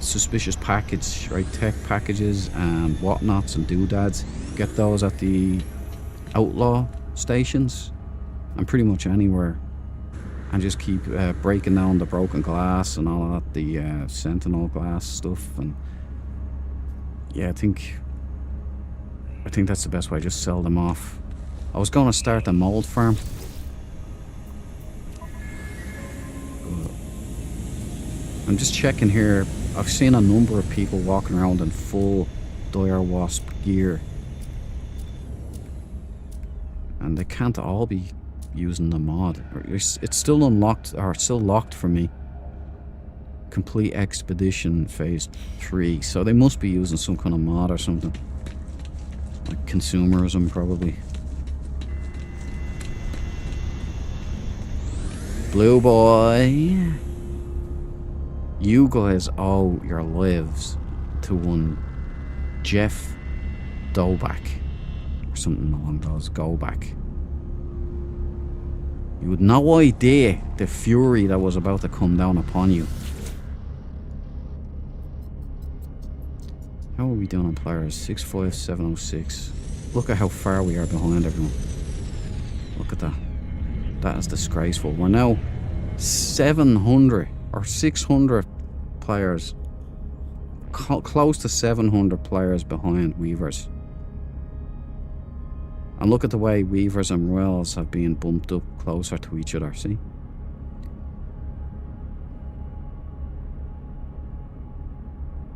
suspicious package, right? Tech packages and whatnots and doodads. Get those at the outlaw stations and pretty much anywhere, and just keep breaking down the broken glass and all that, the sentinel glass stuff. And yeah, I think that's the best way. Just sell them off. I was going to start a mold farm. I'm just checking here. I've seen a number of people walking around in full Dire Wasp gear, and they can't all be using the mod. It's still unlocked, or still locked for me. Complete expedition phase 3. So they must be using some kind of mod or something. Like consumerism, probably. Blue boy. You guys owe your lives to one Jeff Dolbach. Or something along those. Go back. You had no idea the fury that was about to come down upon you. How are we doing on players? 65706. Look at how far we are behind everyone. Look at that. That is disgraceful. We're now 700 or 600 players. Close to 700 players behind Weavers. And look at the way Weavers and Royals have been bumped up closer to each other, see?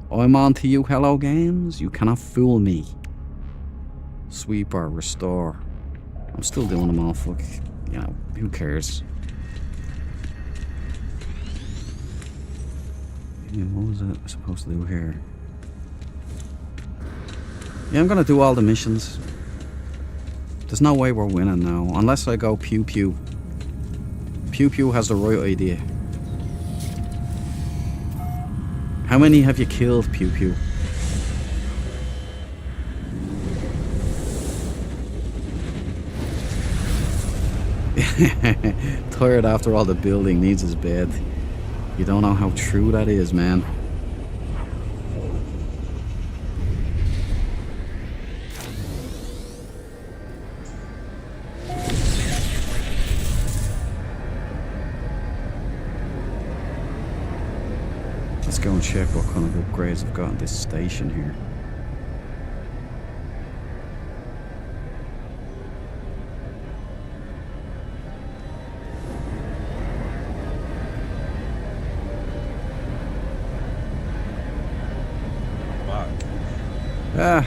I'm on to you, Hello Games. You cannot fool me. Sweeper, restore. I'm still doing them all, fuck. You know, who cares? Yeah, what was I supposed to do here? Yeah, I'm gonna do all the missions. There's no way we're winning now, unless I go Pew Pew. Pew Pew has the right idea. How many have you killed, Pew Pew? Tired after all the building, needs his bed. You don't know how true that is, man. Let's go and check what kind of upgrades I've got on this station here.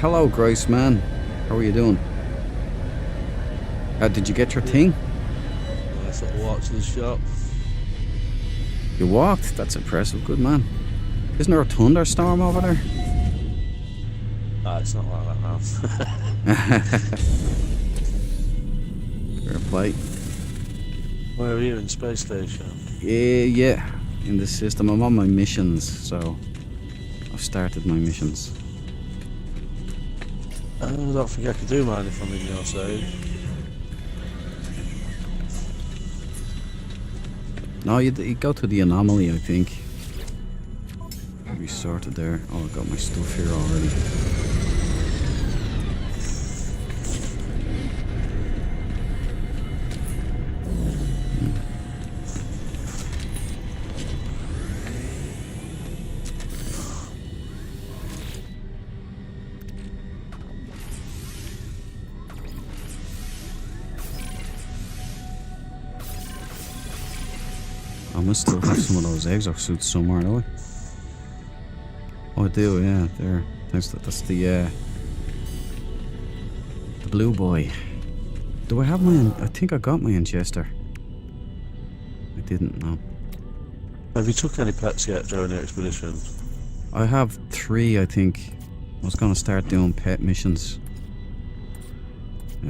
Hello, Grace, man. How are you doing? Did you get your thing? I sort of walked to the shop. You walked? That's impressive. Good man. Isn't there a thunderstorm over there? It's not like that now. Fair play. Where are you in Space Station? Yeah. In the system. I'm on my missions, so I've started my missions. I don't think I could do mine if I'm in your save. No, you go to the anomaly, I think. We sorted there. Oh, I got my stuff here already. I must still have some of those exosuits somewhere, do I? Oh, I do, yeah. There. That's the blue boy. Do I have my? I think I got my ingester. I didn't know. Have you took any pets yet during the expedition? I have 3, I think. I was gonna start doing pet missions,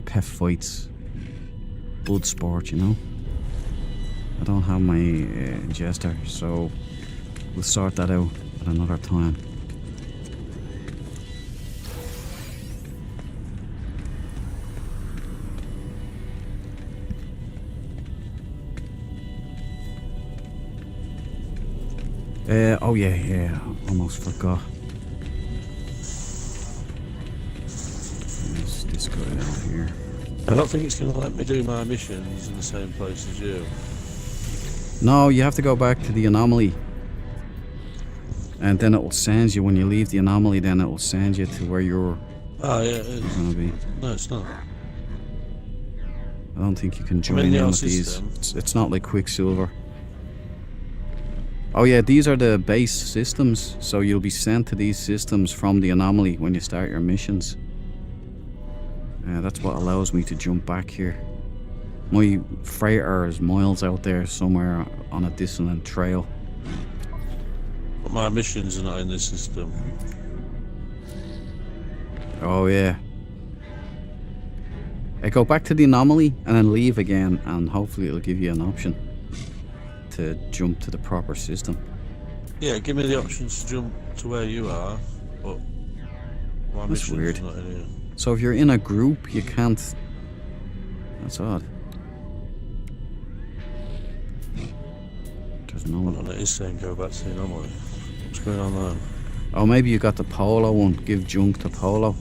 pet fights, blood sport, you know. I don't have my ingester, so we'll sort that out at another time. Oh yeah, almost forgot. There's this guy out here. I don't think it's going to let me do my missions in the same place as you. No, you have to go back to the anomaly. And then it will send you, when you leave the anomaly, then it will send you to where you're Oh yeah, it is. going to be. No, it's not. I don't think you can I'm join in in your with these. system. It's not like Quicksilver. Oh yeah, these are the base systems, so you'll be sent to these systems from the anomaly when you start your missions. That's what allows me to jump back here. My freighter is miles out there somewhere on a dissonant trail. But my missions are not in this system. Oh yeah. Go back to the anomaly and then leave again, and hopefully it'll give you an option to jump to the proper system. Yeah, give me the options to jump to where you are, but my That's mission's weird. not in here. So if you're in a group, you can't. That's odd. There's no Hold one. on, it is saying go back to the anomaly. What's going on there? Oh, maybe you got the Polo one. Give junk to Polo.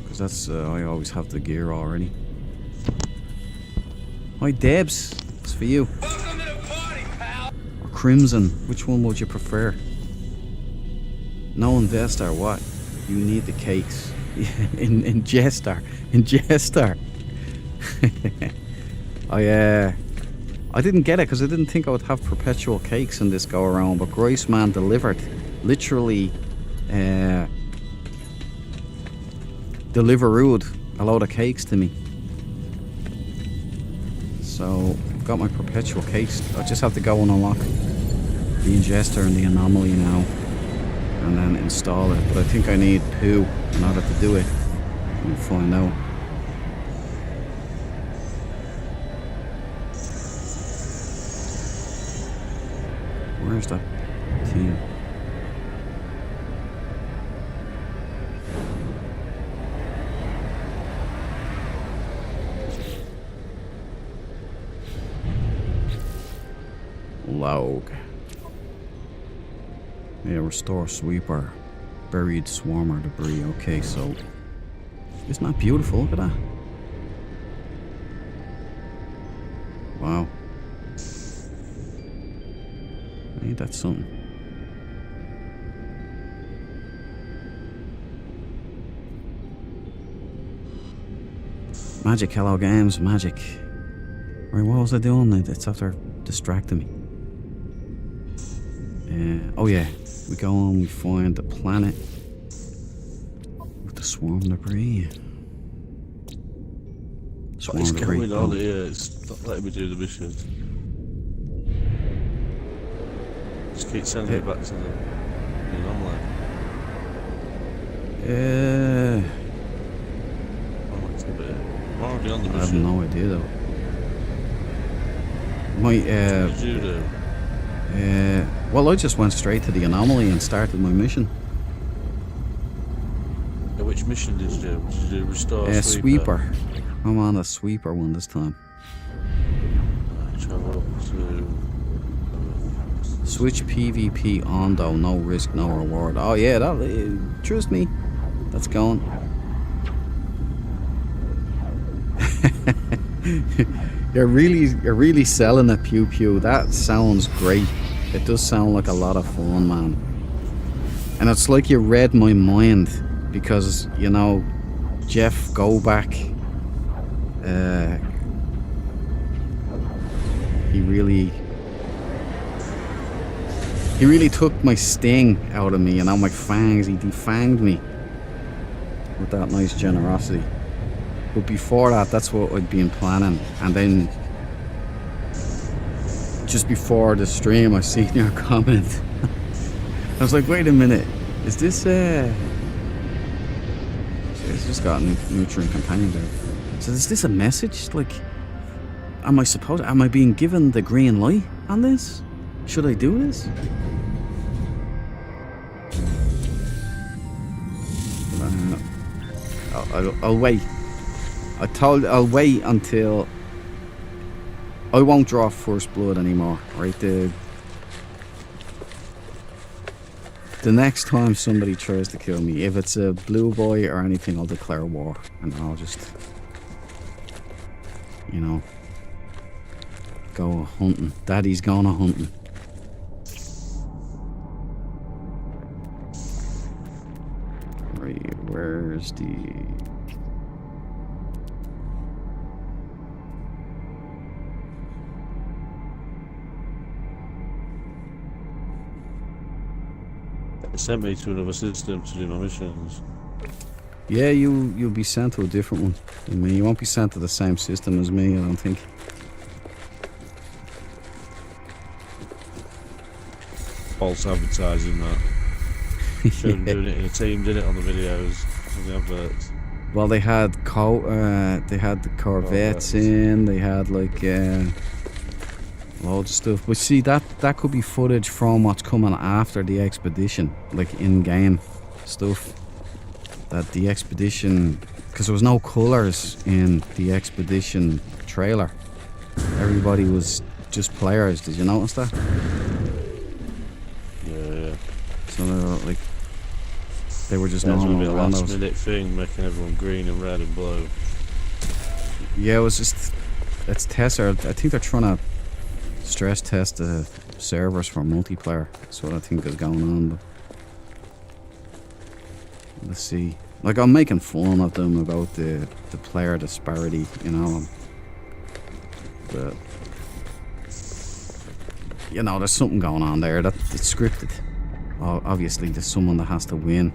Because that's, I always have the gear already. Hi, Debs. It's for you. Welcome to the party, pal. Or Crimson. Which one would you prefer? No Investor, what? You need the cakes. in Jester. In Jester. I didn't get it because I didn't think I would have perpetual cakes in this go around, but Graceman delivered, literally, delivered a load of cakes to me. So I've got my perpetual cakes. I just have to go and unlock the Ingester and the Anomaly now, and then install it. But I think I need poo in order to do it. We'll find out. Where's that team? Log. Yeah, restore sweeper. Buried swarmer debris. Okay, so isn't that beautiful? Look at that. Wow. Ain't that something? Magic, hello games, magic. Right, what was I doing? It's after distracting me. Oh yeah, we go on, we find the planet with the swarm debris. Swarm It's debris. going on here, it's not letting me do the mission. Just keep sending me back to the anomaly. Oh, it's a bit. I'm already on the I have mission. no idea though. My What did you do? well, I just went straight to the anomaly and started my mission. Yeah, which mission did you do? Did you do restore Sweeper. I'm on the sweeper one this time. Travel up to... Switch PvP on though, no risk, no reward. Oh yeah, that trust me, that's going. You're really selling it, Pew Pew. That sounds great. It does sound like a lot of fun, man. And it's like you read my mind because, you know, Jeff Goback, he really took my sting out of me, you know, my fangs. He defanged me with that nice generosity. But before that, that's what I'd been planning. And then just before the stream, I seen your comment. I was like, wait a minute, is this it's just got a nutrient companion there. So is this a message? Like, am I being given the green light on this? Should I do this? I'll wait. I'll wait until I won't draw first blood anymore, right? The next time somebody tries to kill me, if it's a blue boy or anything, I'll declare war and I'll just, you know, go hunting. Daddy's going a hunting. Right, where's the... It sent me to another system to do my missions. Yeah, you'll be sent to a different one. I mean, you won't be sent to the same system as me, I don't think. false advertising that. Showed them doing it in a team, did it on the videos, on the adverts. Well, they had the Corvettes in. They had like loads of stuff. But see, that could be footage from what's coming after the expedition, like in-game stuff. That the expedition, because there was no colours in the expedition trailer. Everybody was just players. Did you notice that? Yeah. So they were like, they were just There's gonna be a normal last randos. minute thing making everyone green and red and blue. Yeah, it was just, it's tester. I think they're trying to stress test the servers for multiplayer. That's what I think is going on. But let's see. Like, I'm making fun of them about the player disparity, you know. But you know, there's something going on there. That it's scripted. Obviously, there's someone that has to win.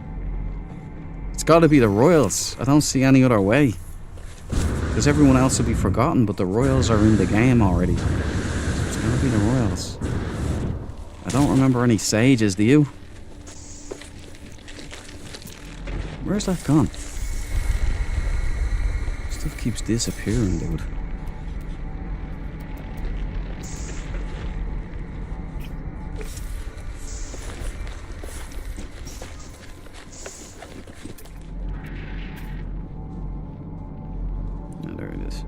It's got to be the Royals. I don't see any other way. Because everyone else will be forgotten, but the Royals are in the game already. So it's got to be the Royals. I don't remember any sages, do you? Where's that gone? Stuff keeps disappearing, dude. Oh, there it is.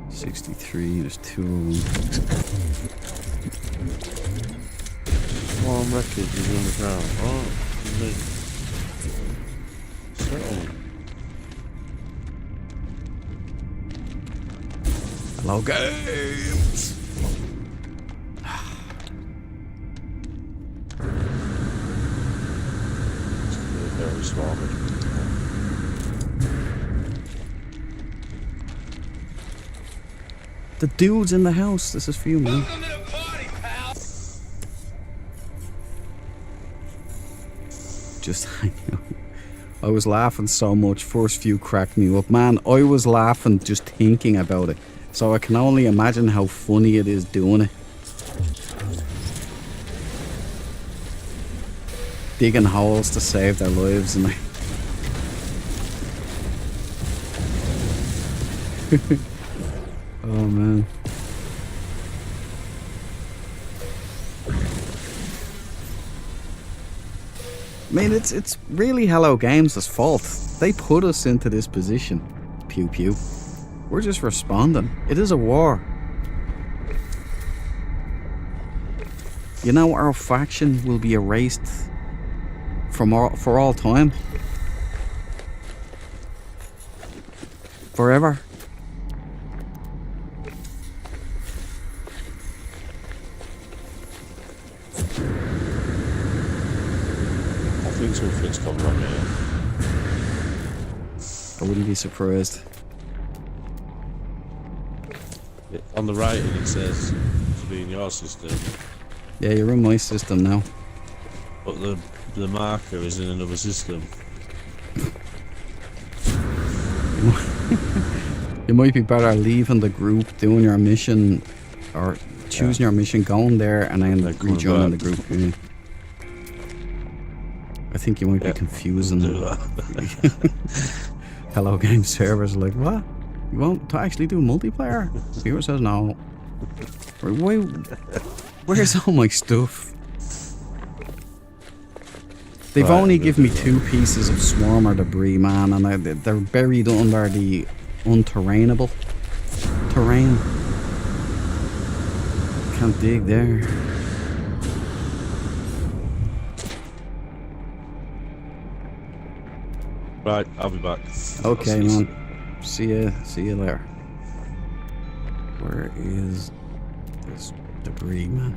63, there's 2 of them. Swarm wreckage is on the ground. Oh, amazing. Settlement. Hello, games! Very swarmy. The dude's in the house. This is for you, man. Welcome to the party, pal. Just, I know. I was laughing so much. First few cracked me up. Man, I was laughing just thinking about it. So I can only imagine how funny it is doing it. Digging holes to save their lives and oh man. I mean, it's really Hello Games' fault. They put us into this position. Pew pew. We're just responding. It is a war. You know, our faction will be erased for all time. Forever. I think something's come wrong here. I wouldn't be surprised. On the right, it says to be in your system, Yeah, you're in my system now. but the marker is in another system. You might be better leaving the group, doing your mission, or choosing your mission, going there, and then Then coming rejoining the back. group. Yeah. I think you might Yeah, be confusing Do them. that. Hello Game servers like, what? You want to actually do multiplayer? Viewer says no. Why? Where's all my stuff? They've Right, only we'll given me do that. 2 pieces of swarmer debris, man, and they're buried under the unterrainable terrain. Can't dig there. Right, I'll be back. Okay, I'll see you man. See you later. Where is this debris, man?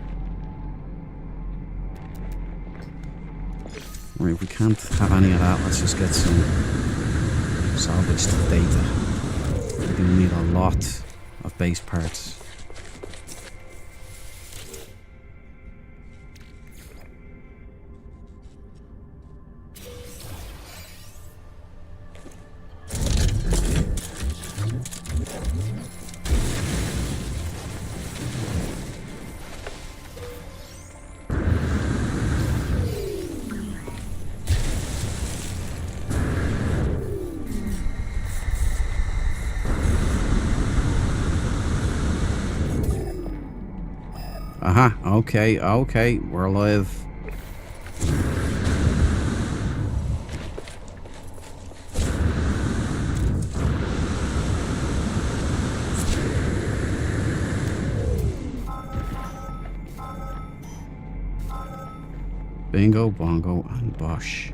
Right, we can't have any of that. Let's just get some salvaged data. We do need a lot of base parts. Aha, okay, okay, we're alive. Bingo, bongo, and bosh.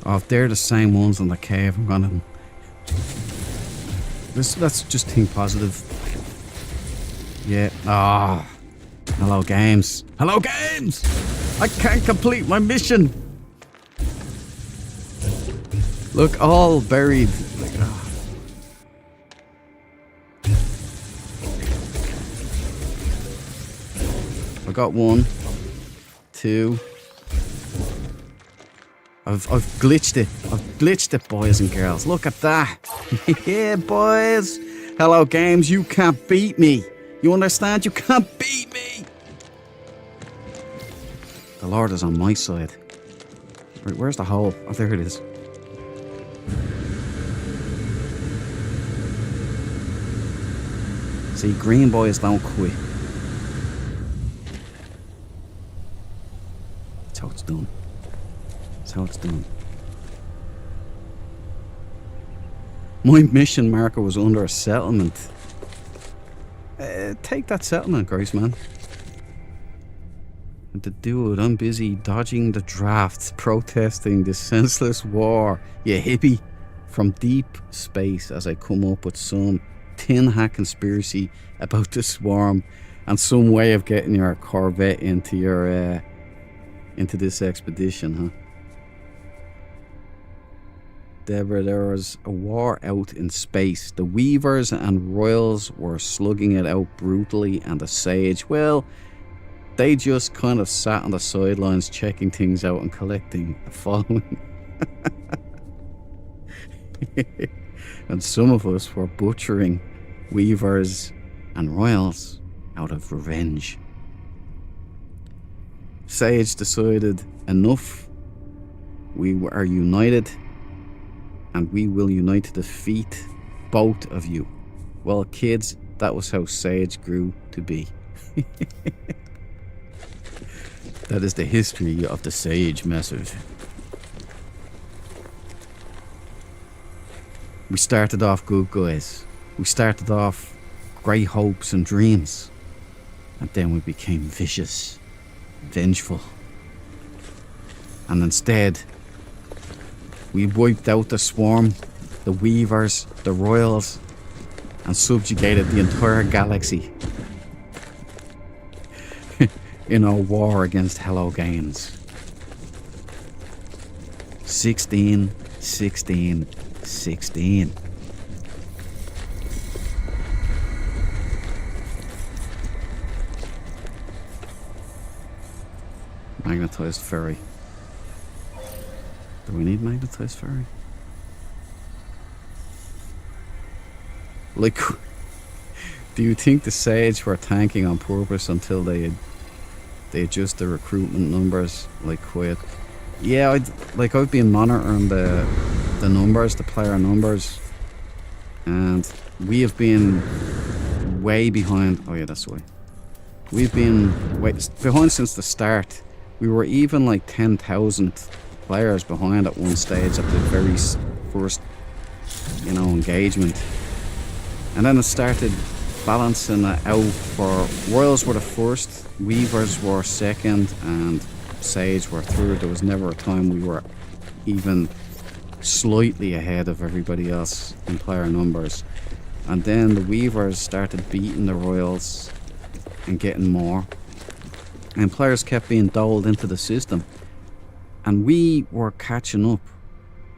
Oh, if they're the same ones in the cave, I'm gonna... Let's just think positive. Yeah. Ah. Hello, games. Hello, games! I can't complete my mission! Look, all buried. Like, ah. I got 1, 2. I've glitched it. I've glitched it, boys and girls. Look at that. Yeah, boys. Hello, games. You can't beat me. You understand? You can't beat me. The Lord is on my side. Right, where's the hole? Oh, there it is. See, green boys don't quit. That's how it's done. That's how it's done. My mission marker was under a settlement. Take that settlement, Grace, man. And to do it, I'm busy dodging the drafts, protesting this senseless war. You hippie. From deep space as I come up with some tin hat conspiracy about the swarm and some way of getting your Corvette into your into this expedition, huh? Deborah, there was a war out in space. The Weavers and Royals were slugging it out brutally, and the Sage, well, they just kind of sat on the sidelines checking things out and collecting a following. And some of us were butchering Weavers and Royals out of revenge. Sage decided enough. We are united, and we will unite to defeat both of you. Well, kids, that was how Sage grew to be. That is the history of the Sage Massive. We started off good, guys. We started off great hopes and dreams. And then we became vicious, vengeful. And instead, we wiped out the swarm, the Weavers, the Royals, and subjugated the entire galaxy in our war against Hello Games. 16, 16, 16. Magnetized ferry. Do we need magnetized ferry? Like, do you think the Sage were tanking on purpose until they adjust the recruitment numbers like quite? Yeah, I've been monitoring the numbers, the player numbers, and we have been way behind. Oh yeah, that's why. We've been way behind since the start. We were even like 10,000 players behind at one stage at the very first, engagement. And then it started balancing it out for Royals were the first, Weavers were second, and Sage were third. There was never a time we were even slightly ahead of everybody else in player numbers. And then the Weavers started beating the Royals and getting more. And players kept being doled into the system. And we were catching up.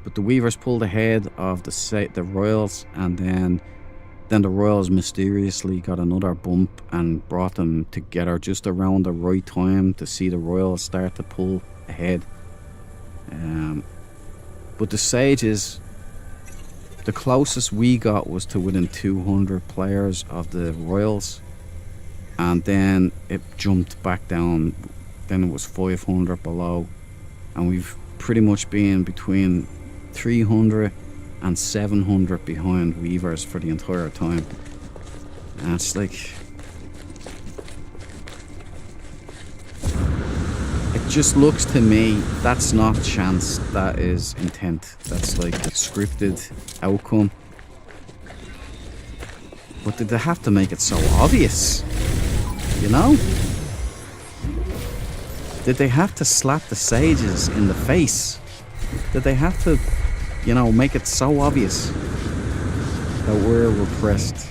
But the Weavers pulled ahead of the Royals, and then the Royals mysteriously got another bump and brought them together just around the right time to see the Royals start to pull ahead. But the Sages, the closest we got was to within 200 players of the Royals. and then it jumped back down. Then it was 500 below, and we've pretty much been between 300 and 700 behind Weavers for the entire time. And it's like, it just looks to me that's not chance, that is intent. That's like a scripted outcome. But did they have to make it so obvious? You know? Did they have to slap the sages in the face? Did they have to, you know, make it so obvious that we're repressed?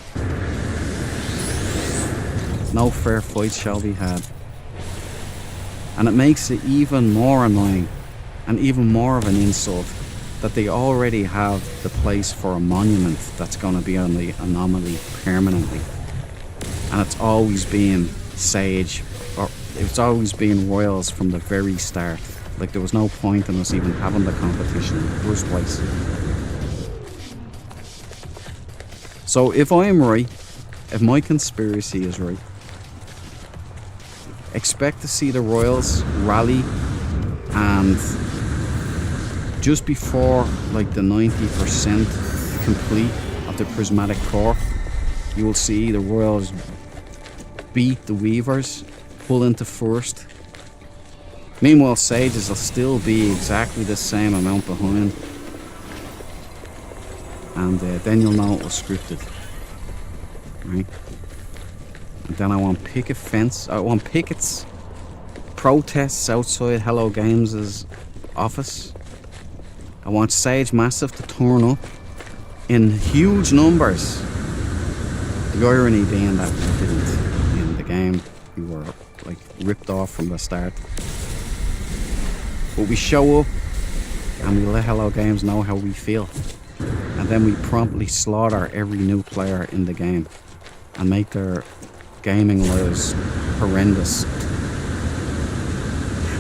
No fair fight shall be had. And it makes it even more annoying and even more of an insult that they already have the place for a monument that's going to be on the anomaly permanently. And it's always been Sage, or it's always been Royals from the very start. Like, there was no point in us even having the competition in the first place. So if I'm right, if my conspiracy is right, expect to see the Royals rally, and just before like the 90% complete of the prismatic core, you will see the Royals beat the Weavers, pull into first. Meanwhile, Sages will still be exactly the same amount behind, and then you'll know it was scripted, right? And then I want picket fence. I want pickets, protests outside Hello Games' office. I want Sage Massive to turn up in huge numbers. The irony being that we didn't in the game. We were like ripped off from the start. But we show up and we let Hello Games know how we feel. And then we promptly slaughter every new player in the game and make their gaming lives horrendous.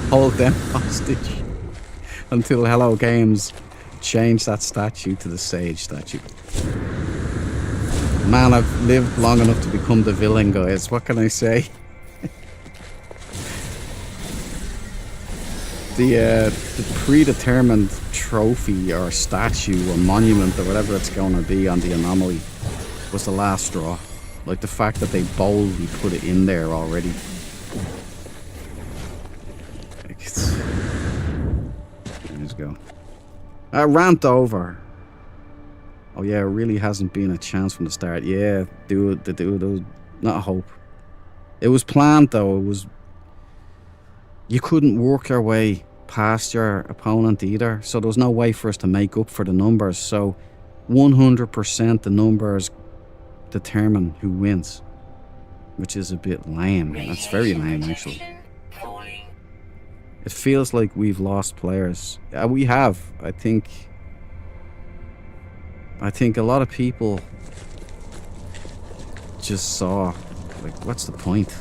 Hold them hostage until Hello Games change that statue to the Sage statue. Man, I've lived long enough to become the villain, guys. What can I say? The predetermined trophy or statue or monument or whatever it's going to be on the anomaly was the last straw. Like the fact that they boldly put it in there already. Like it's... Let's go. Rant over. Oh yeah, it really hasn't been a chance from the start. Yeah, dude, not a hope. It was planned though. It was... You couldn't work your way past your opponent either, so there was no way for us to make up for the numbers. So 100% the numbers determine who wins, which is a bit lame. That's very lame, actually. It feels like we've lost players. We have. I think a lot of people just saw, like, what's the point?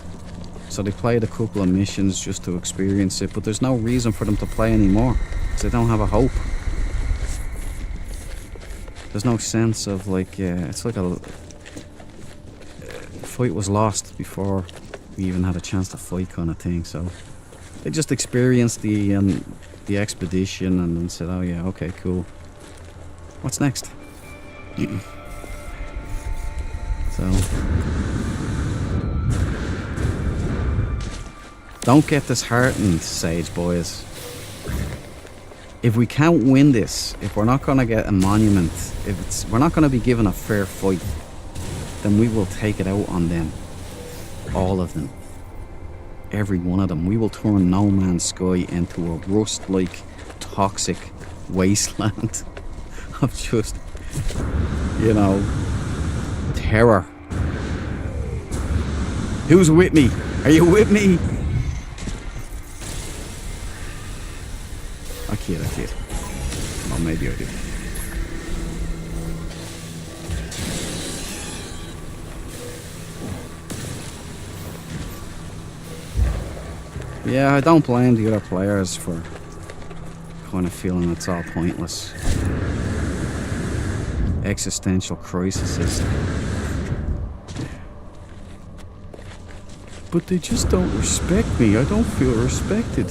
So they played a couple of missions just to experience it, but there's no reason for them to play anymore because they don't have a hope. There's no sense of like, it's like a fight was lost before we even had a chance to fight, kind of thing. So they just experienced the expedition and then said, oh yeah, okay, cool. What's next? So don't get disheartened, Sage boys. If we can't win this, if we're not going to get a monument, if we're not going to be given a fair fight, then we will take it out on them. All of them. Every one of them. We will turn No Man's Sky into a rust-like, toxic wasteland of just, you know, terror. Who's with me? Are you with me? I kid. Well, maybe I do. Yeah, I don't blame the other players for kind of feeling it's all pointless. Existential crises. but they just don't respect me. I don't feel respected.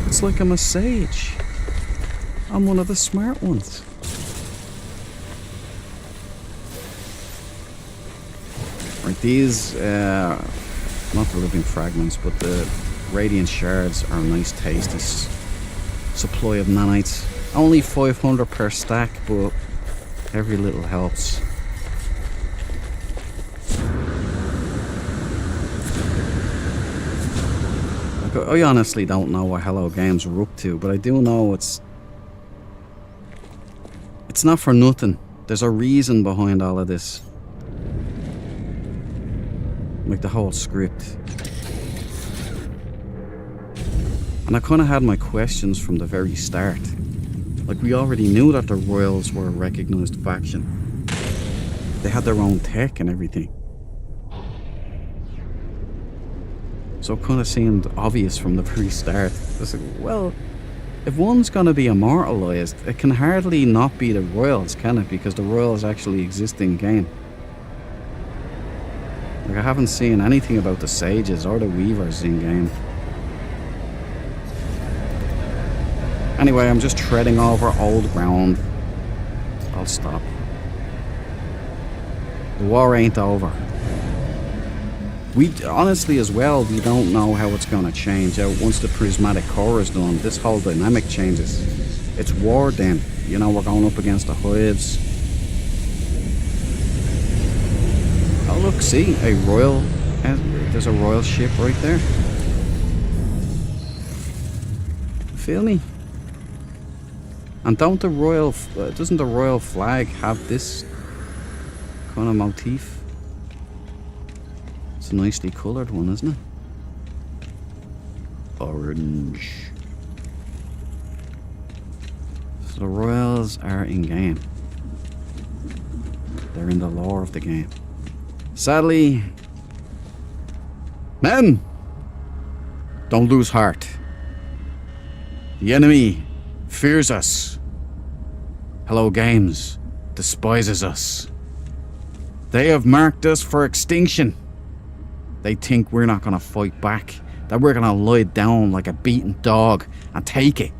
It's like I'm a sage. I'm one of the smart ones. Right, these, not the living fragments, but the radiant shards are a nice tasty supply of nanites. Only 500 per stack, but every little helps. I honestly don't know what Hello Games are up to, but I do know it's not for nothing. There's a reason behind all of this. Like the whole script. And I kind of had my questions from the very start. Like, we already knew that the Royals were a recognised faction. They had their own tech and everything. So it kind of seemed obvious from the very start. I was like, well, if one's going to be immortalised, it can hardly not be the Royals, can it? Because the Royals actually exist in game. Like, I haven't seen anything about the Sages or the Weavers in game. Anyway, I'm just treading over old ground. I'll stop. The war ain't over. We honestly, as well, we don't know how it's going to change out once the prismatic core is done. This whole dynamic changes. It's war then. You know, we're going up against the hives. Oh look, see, a royal. There's a royal ship right there. Feel me? And doesn't the royal flag have this kind of motif? It's a nicely coloured one, isn't it? Orange. So the Royals are in game. They're in the lore of the game. Sadly, men, don't lose heart. The enemy fears us. Hello Games despises us. They have marked us for extinction. They think we're not going to fight back, that we're going to lie down like a beaten dog and take it.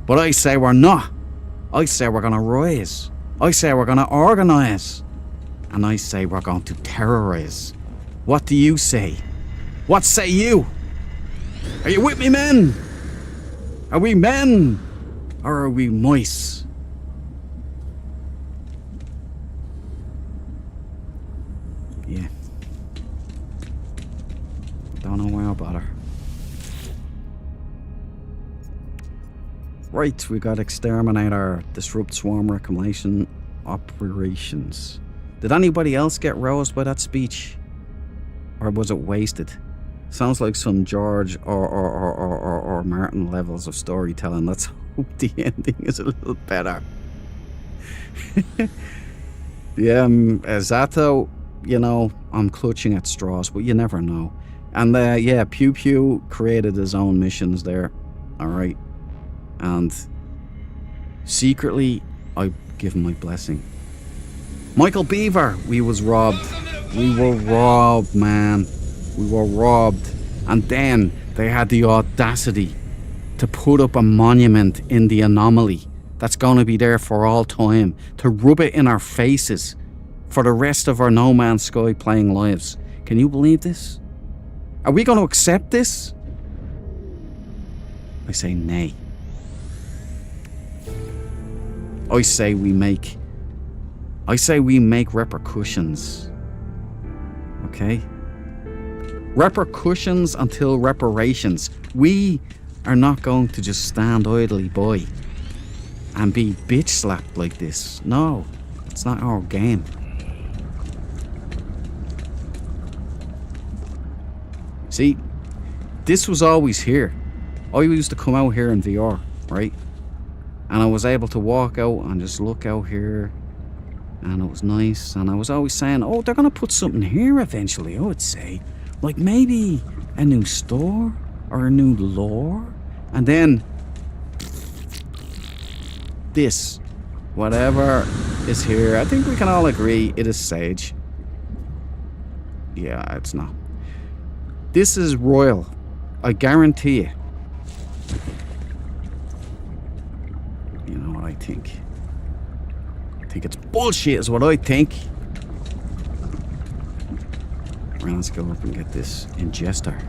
But I say we're not. I say we're going to rise. I say we're going to organise. And I say we're going to terrorise. What do you say? What say you? Are you with me, men? Are we men? Or are we mice? Yeah. Don't know why I'll bother. Right, we got Exterminator, Disrupt Swarm Reclamation Operations. Did anybody else get roused by that speech? Or was it wasted? Sounds like some George or Martin levels of storytelling. Let's hope the ending is a little better. Yeah, Zato, you know, I'm clutching at straws, but you never know. And yeah, Pew Pew created his own missions there. Alright. And secretly, I give him my blessing. Michael Beaver, we was robbed. We were robbed, man. We were robbed. And then they had the audacity to put up a monument in the anomaly that's going to be there for all time, to rub it in our faces for the rest of our No Man's Sky playing lives. Can you believe this? Are we going to accept this? I say nay. I say we make repercussions. Okay? Repercussions until reparations. We are not going to just stand idly by and be bitch slapped like this. No, it's not our game. See, this was always here. I used to come out here in VR, right? And I was able to walk out and just look out here, and it was nice. And I was always saying, oh, they're going to put something here eventually, I would say. Like maybe a new store or a new lore. And then this, whatever is here, I think we can all agree it is Sage. Yeah, it's not. This is royal. I guarantee you. You know what I think? I think it's bullshit is what I think. Right, let's go up and get this ingester.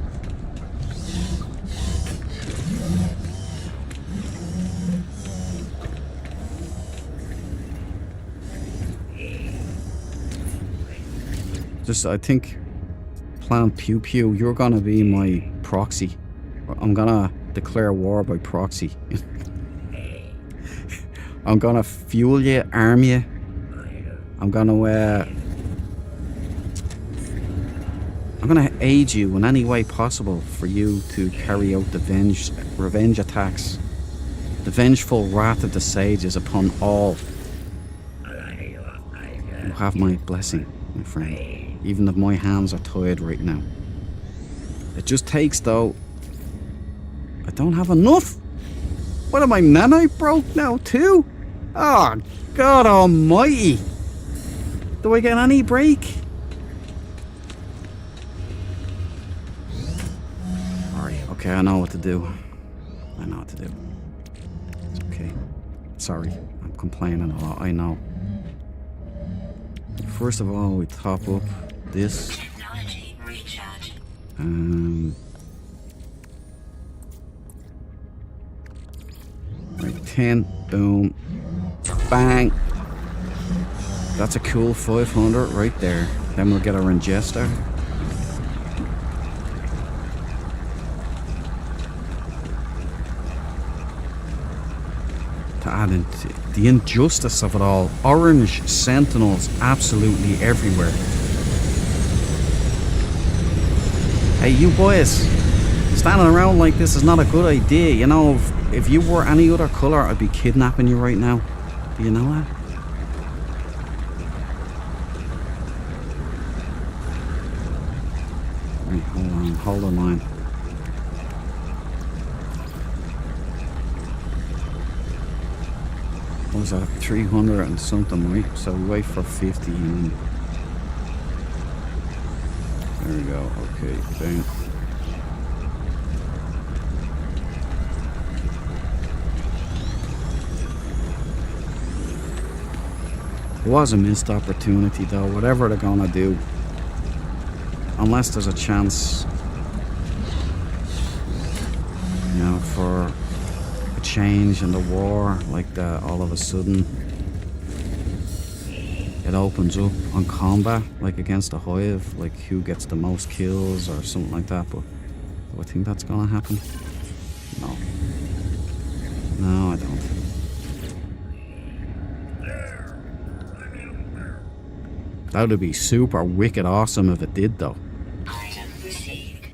Just, I think, Plant Pew Pew, you're gonna be my proxy. I'm gonna declare war by proxy. I'm gonna fuel you, arm you. I'm gonna aid you in any way possible for you to carry out the revenge attacks. The vengeful wrath of the sages upon all. You have my blessing, my friend. Even if my hands are tied right now. It just takes, though. I don't have enough. What am I, nanite broke now too? Oh, God almighty. Do I get any break? Alright, okay, I know what to do. I know what to do. It's okay. Sorry, I'm complaining a lot, I know. First of all, we top up this. Technology recharge. Right, 10, boom, bang. That's a cool 500 right there. Then we'll get our ingester. To add into the injustice of it all, orange sentinels absolutely everywhere. Hey, you boys, standing around like this is not a good idea. You know, if you were any other color, I'd be kidnapping you right now. Do you know that? Right, hold on line. What was that? 300 and something, right? So we wait for 50 and then... There we go, okay, bang. It was a missed opportunity though, whatever they're gonna do. Unless there's a chance, you know, for a change in the war, like that all of a sudden it opens up on combat, like against a hive, like who gets the most kills or something like that, but do I think that's gonna happen? No. No, I don't. That would be super wicked awesome if it did though. Item received.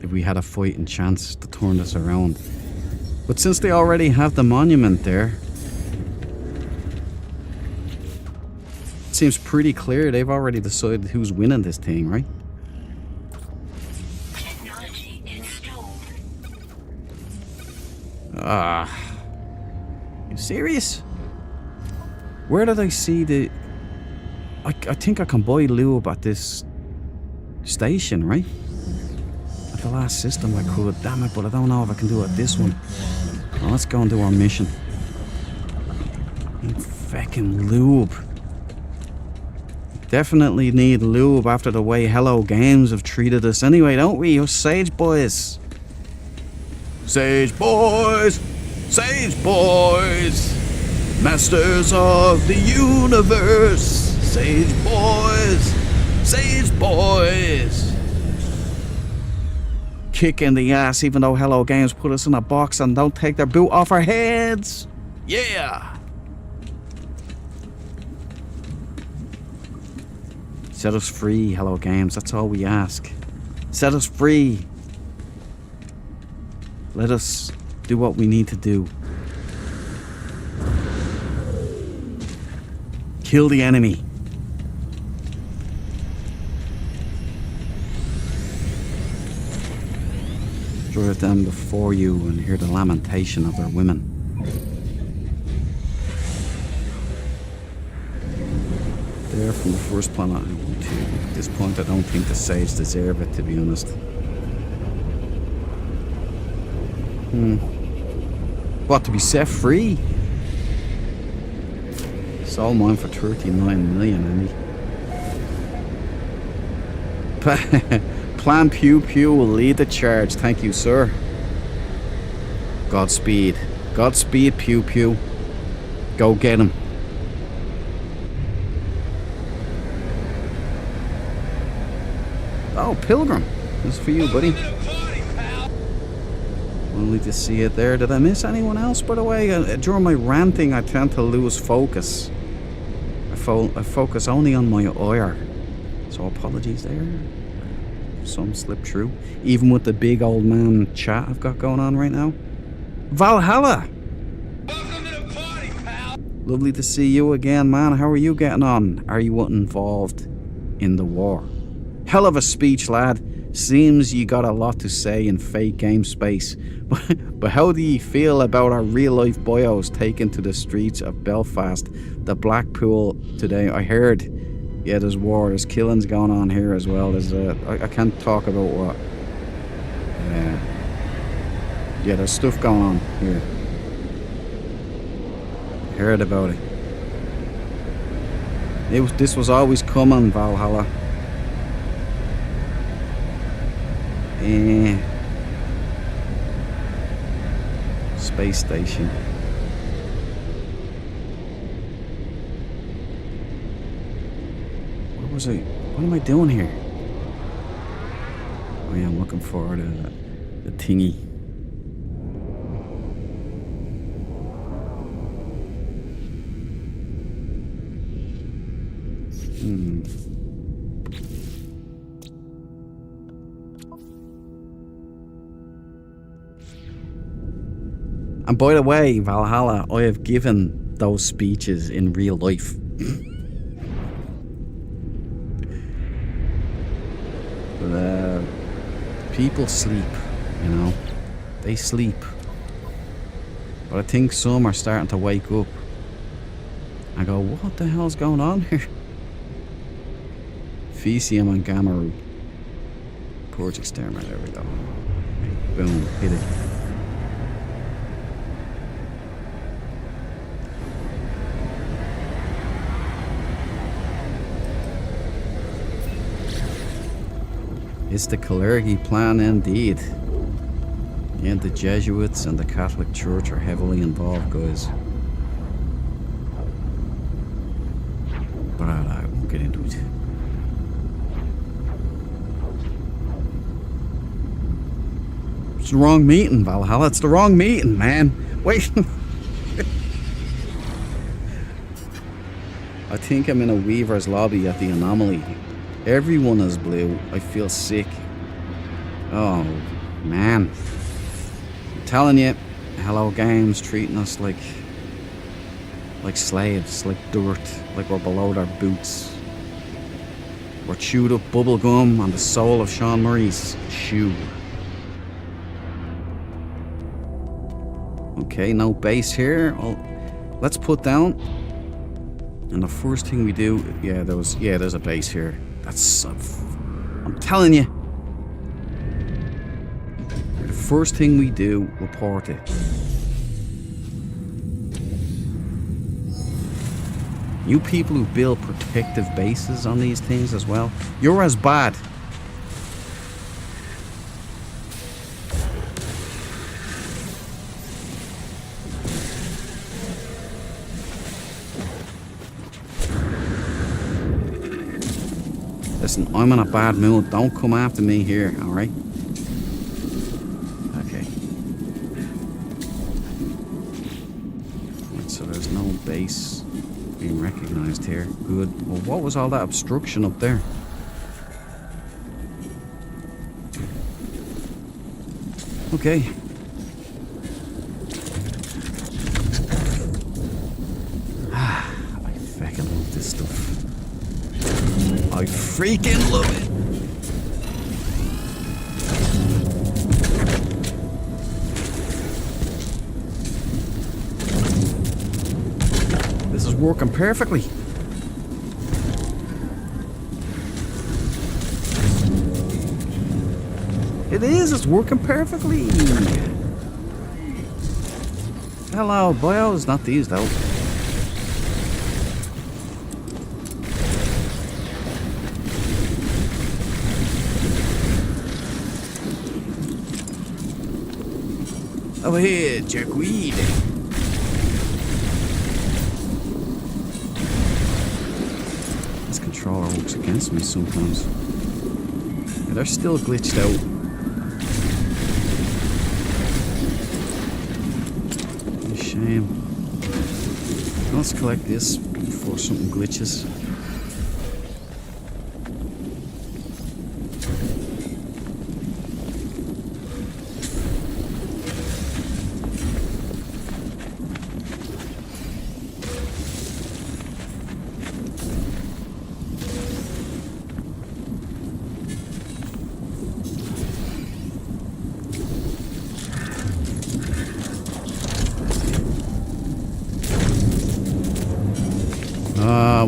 If we had a fighting chance to turn this around. But since they already have the monument there, it seems pretty clear they've already decided who's winning this thing, right? Technology installed. You serious? Where did I see the... I think I can buy lube at this station, right? At the last system I could, damn it, but I don't know if I can do it at this one. Well, let's go and do our mission. Need fucking lube. Definitely need lube after the way Hello Games have treated us anyway, don't we? Us Sage Boys. Sage Boys! Sage Boys! Masters of the universe! Sage Boys! Sage Boys! Kicking the ass even though Hello Games put us in a box and don't take their boot off our heads! Yeah! Set us free, Hello Games, that's all we ask. Set us free! Let us do what we need to do. Kill the enemy. Drive them before you and hear the lamentation of their women. there from the first planet I went to. At this point, I don't think the saves deserve it, to be honest. What, to be set free? It's all mine for 39 million, Andy. Plan Pew Pew will lead the charge. Thank you, sir. Godspeed. Godspeed, Pew Pew. Go get him. Oh, Pilgrim. This is for you, buddy. Only to see it there. Did I miss anyone else, by the way? During my ranting, I tend to lose focus. I focus only on my ire. So apologies there. Some slip through. Even with the big old man chat I've got going on right now. Valhalla! Welcome to the party, pal. Lovely to see you again, man. How are you getting on? Are you involved in the war? Hell of a speech, lad. Seems you got a lot to say in fake game space. But how do you feel about our real-life boyos taken to the streets of Belfast, the Blackpool today? I heard, yeah, there's war, there's killings going on here as well. There's I can't talk about what. Yeah, there's stuff going on here. I heard about it. This was always coming, Valhalla. Space station. What was I? What am I doing here? Oh yeah, I'm looking for the thingy. And by the way, Valhalla, I have given those speeches in real life. But people sleep, you know. They sleep. But I think some are starting to wake up. I go, what the hell's going on here? Fecium and Gamma. Purge exterminator, there we go. Boom, hit it. It's the Kalergi plan indeed. Yeah, the Jesuits and the Catholic Church are heavily involved, guys. But I won't get into it. It's the wrong meeting, Valhalla. It's the wrong meeting, man. Wait. I think I'm in a Weaver's lobby at the Anomaly. Everyone is blue. I feel sick. Oh, man. I'm telling you, Hello Games treating us like slaves, like dirt, like we're below their boots. We're chewed up bubble gum on the sole of Sean Murray's shoe. Okay, no base here. Let's put down. And the first thing we do, there's a base here. I'm telling you. The first thing we do, report it. You people who build protective bases on these things as well, you're as bad. Listen, I'm in a bad mood. Don't come after me here, alright? Okay. Right, so there's no base being recognized here. Good. Well, what was all that obstruction up there? Okay. I fucking love this stuff. I freaking love it. This is working perfectly. It is, it's working perfectly. Hello, bios, not these though. Over here, jerkweed. This controller works against me sometimes. Yeah, they're still glitched out. What a shame. Let's collect this before something glitches.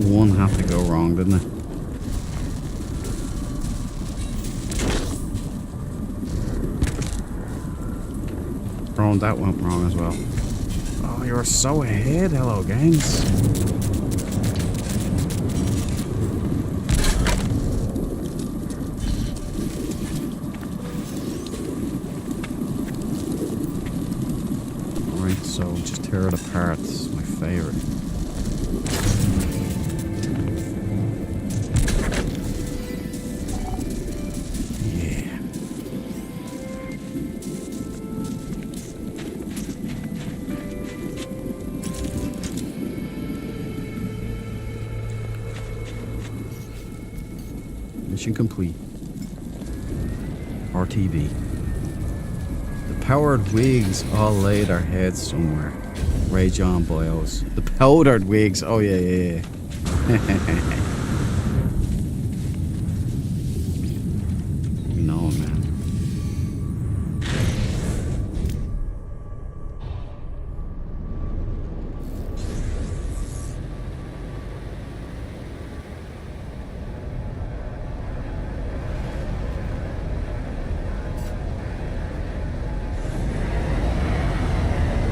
One had to go wrong, didn't it? Oh, that went wrong as well. Oh, you're so ahead. Hello, gangs. Alright, so just tear it apart. It's my favorite. Mission complete. RTB. The powdered wigs all laid our heads somewhere. Ray John Boyos. The powdered wigs. Oh yeah. We know, man.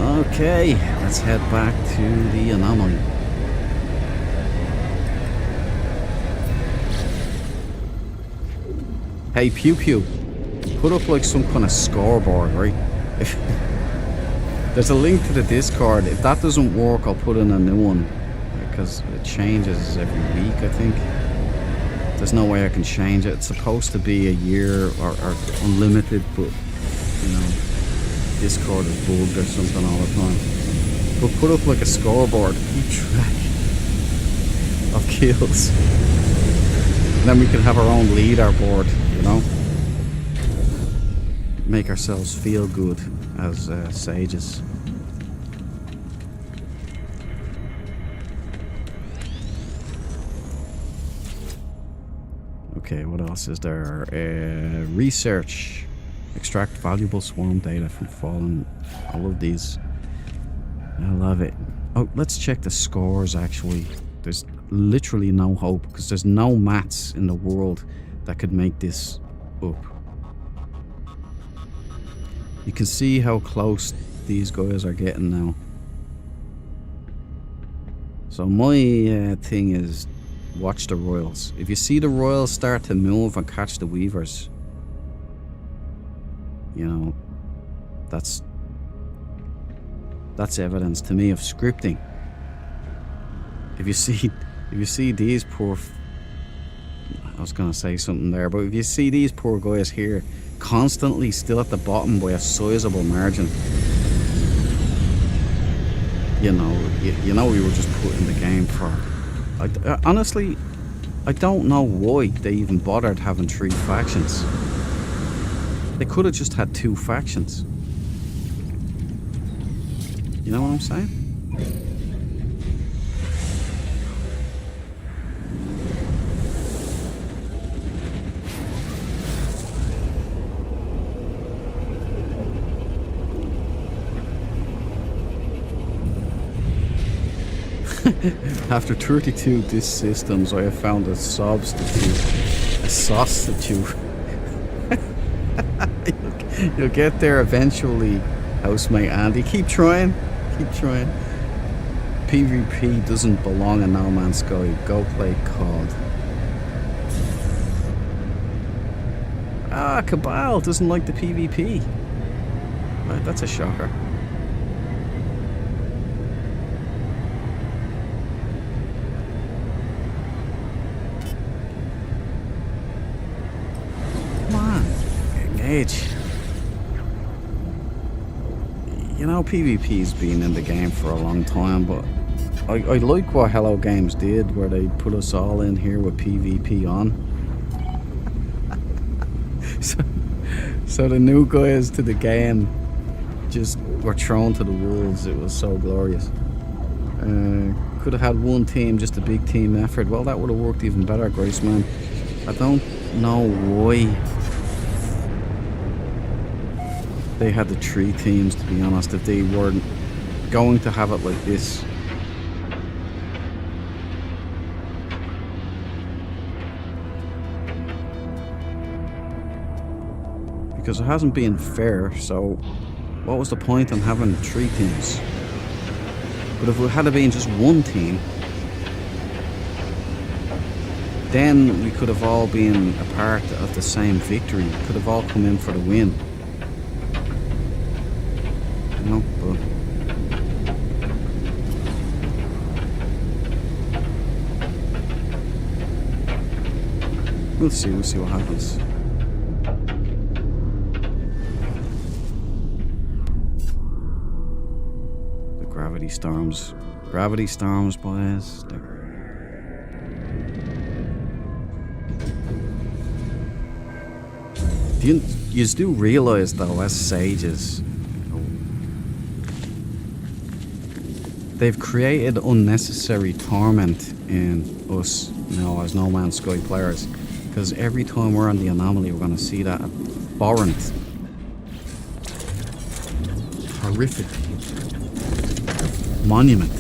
Okay, let's head back to the anomaly. Hey, Pew Pew, put up like some kind of scoreboard, right? There's a link to the Discord. If that doesn't work, I'll put in a new one because it changes every week, I think. There's no way I can change it. It's supposed to be a year or unlimited, but you know, Discord is bugged or something all the time. But put up like a scoreboard, keep track of kills. And then we can have our own leaderboard, you know? Make ourselves feel good as sages. Okay, what else is there? Research. Extract valuable swarm data from fallen. I love these. I love it. Oh, let's check the scores actually. There's literally no hope because there's no mats in the world that could make this up. You can see how close these guys are getting now. So my thing is watch the royals. If you see the royals start to move and catch the weavers, you know, that's evidence to me of scripting. If you see these poor, I was gonna say something there, but if you see these poor guys here constantly still at the bottom by a sizable margin, you know we were just put in the game for. Honestly, I don't know why they even bothered having 3 factions. They could have just had 2 factions. You know what I'm saying? After 32 disk systems, I have found a substitute. A substitute. You'll get there eventually, housemate Andy. Keep trying. Keep trying. PvP doesn't belong in No Man's Sky. Go play COD. Ah, Cabal doesn't like the PvP. Right, that's a shocker. Come on, engage. You know, PvP's been in the game for a long time, but I like what Hello Games did, where they put us all in here with PvP on. So the new guys to the game just were thrown to the wolves. It was so glorious. Could have had one team, just a big team effort. Well, that would have worked even better, Grace, man. I don't know why they had the 3 teams, to be honest, if they weren't going to have it like this. Because it hasn't been fair, so what was the point in having 3 teams? But if it had been just one team, then we could have all been a part of the same victory. We could have all come in for the win. You know, but we'll see what happens. Gravity storms, boys. You do realise though, as sages, they've created unnecessary torment in us now as No Man's Sky players, because every time we're on the anomaly, we're going to see that abhorrent, horrific monument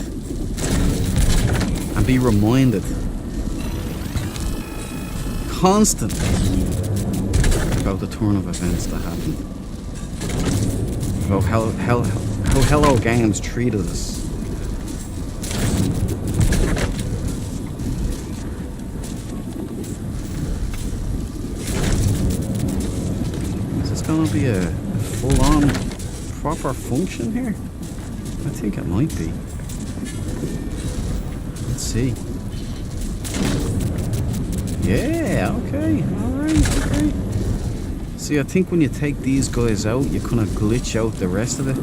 and be reminded constantly about the turn of events that happened, about how Hello Games treated us. Is this gonna be a full-on proper function here? I think it might be. Let's see. Yeah, okay, alright, okay. See, I think when you take these guys out, you kind of glitch out the rest of it.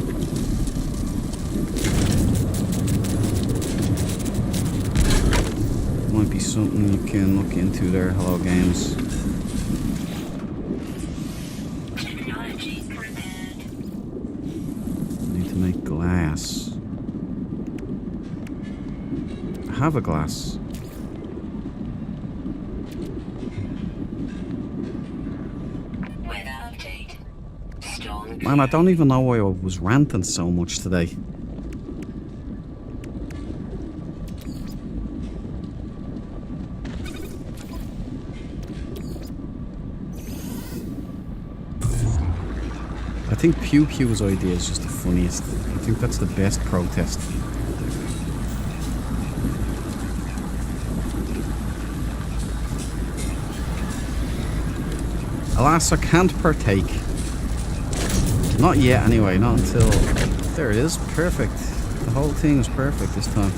Might be something you can look into there, Hello Games. Make glass. I have a glass. Man, I don't even know why I was ranting so much today. I think Pew Pew's idea is just the funniest. I think that's the best protest. Alas, I can't partake. Not yet, anyway. Not until... There it is. Perfect. The whole thing is perfect this time.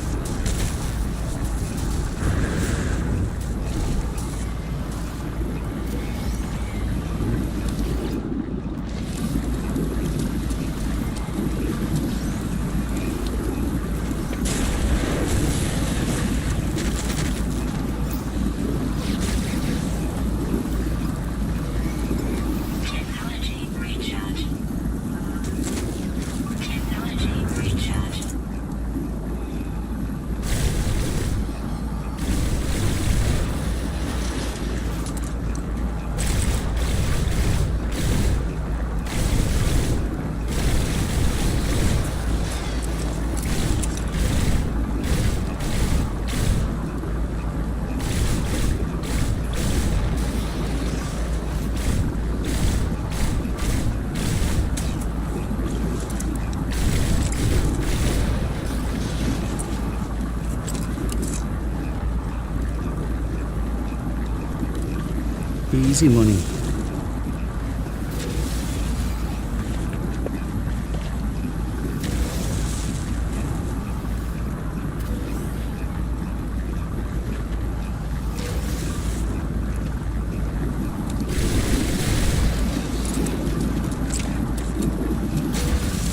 Easy money.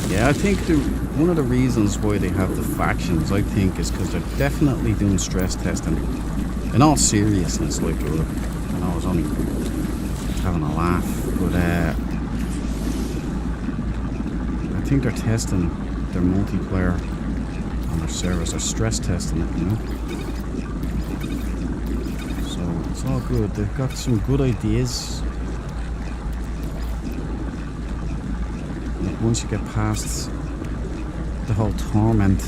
Yeah, I think one of the reasons why they have the factions, I think, is because they're definitely doing stress testing. In all seriousness, like, I know I was only having a laugh, but I think they're testing their multiplayer on their servers. They're stress testing it, you know? So it's all good. They've got some good ideas. Once you get past the whole torment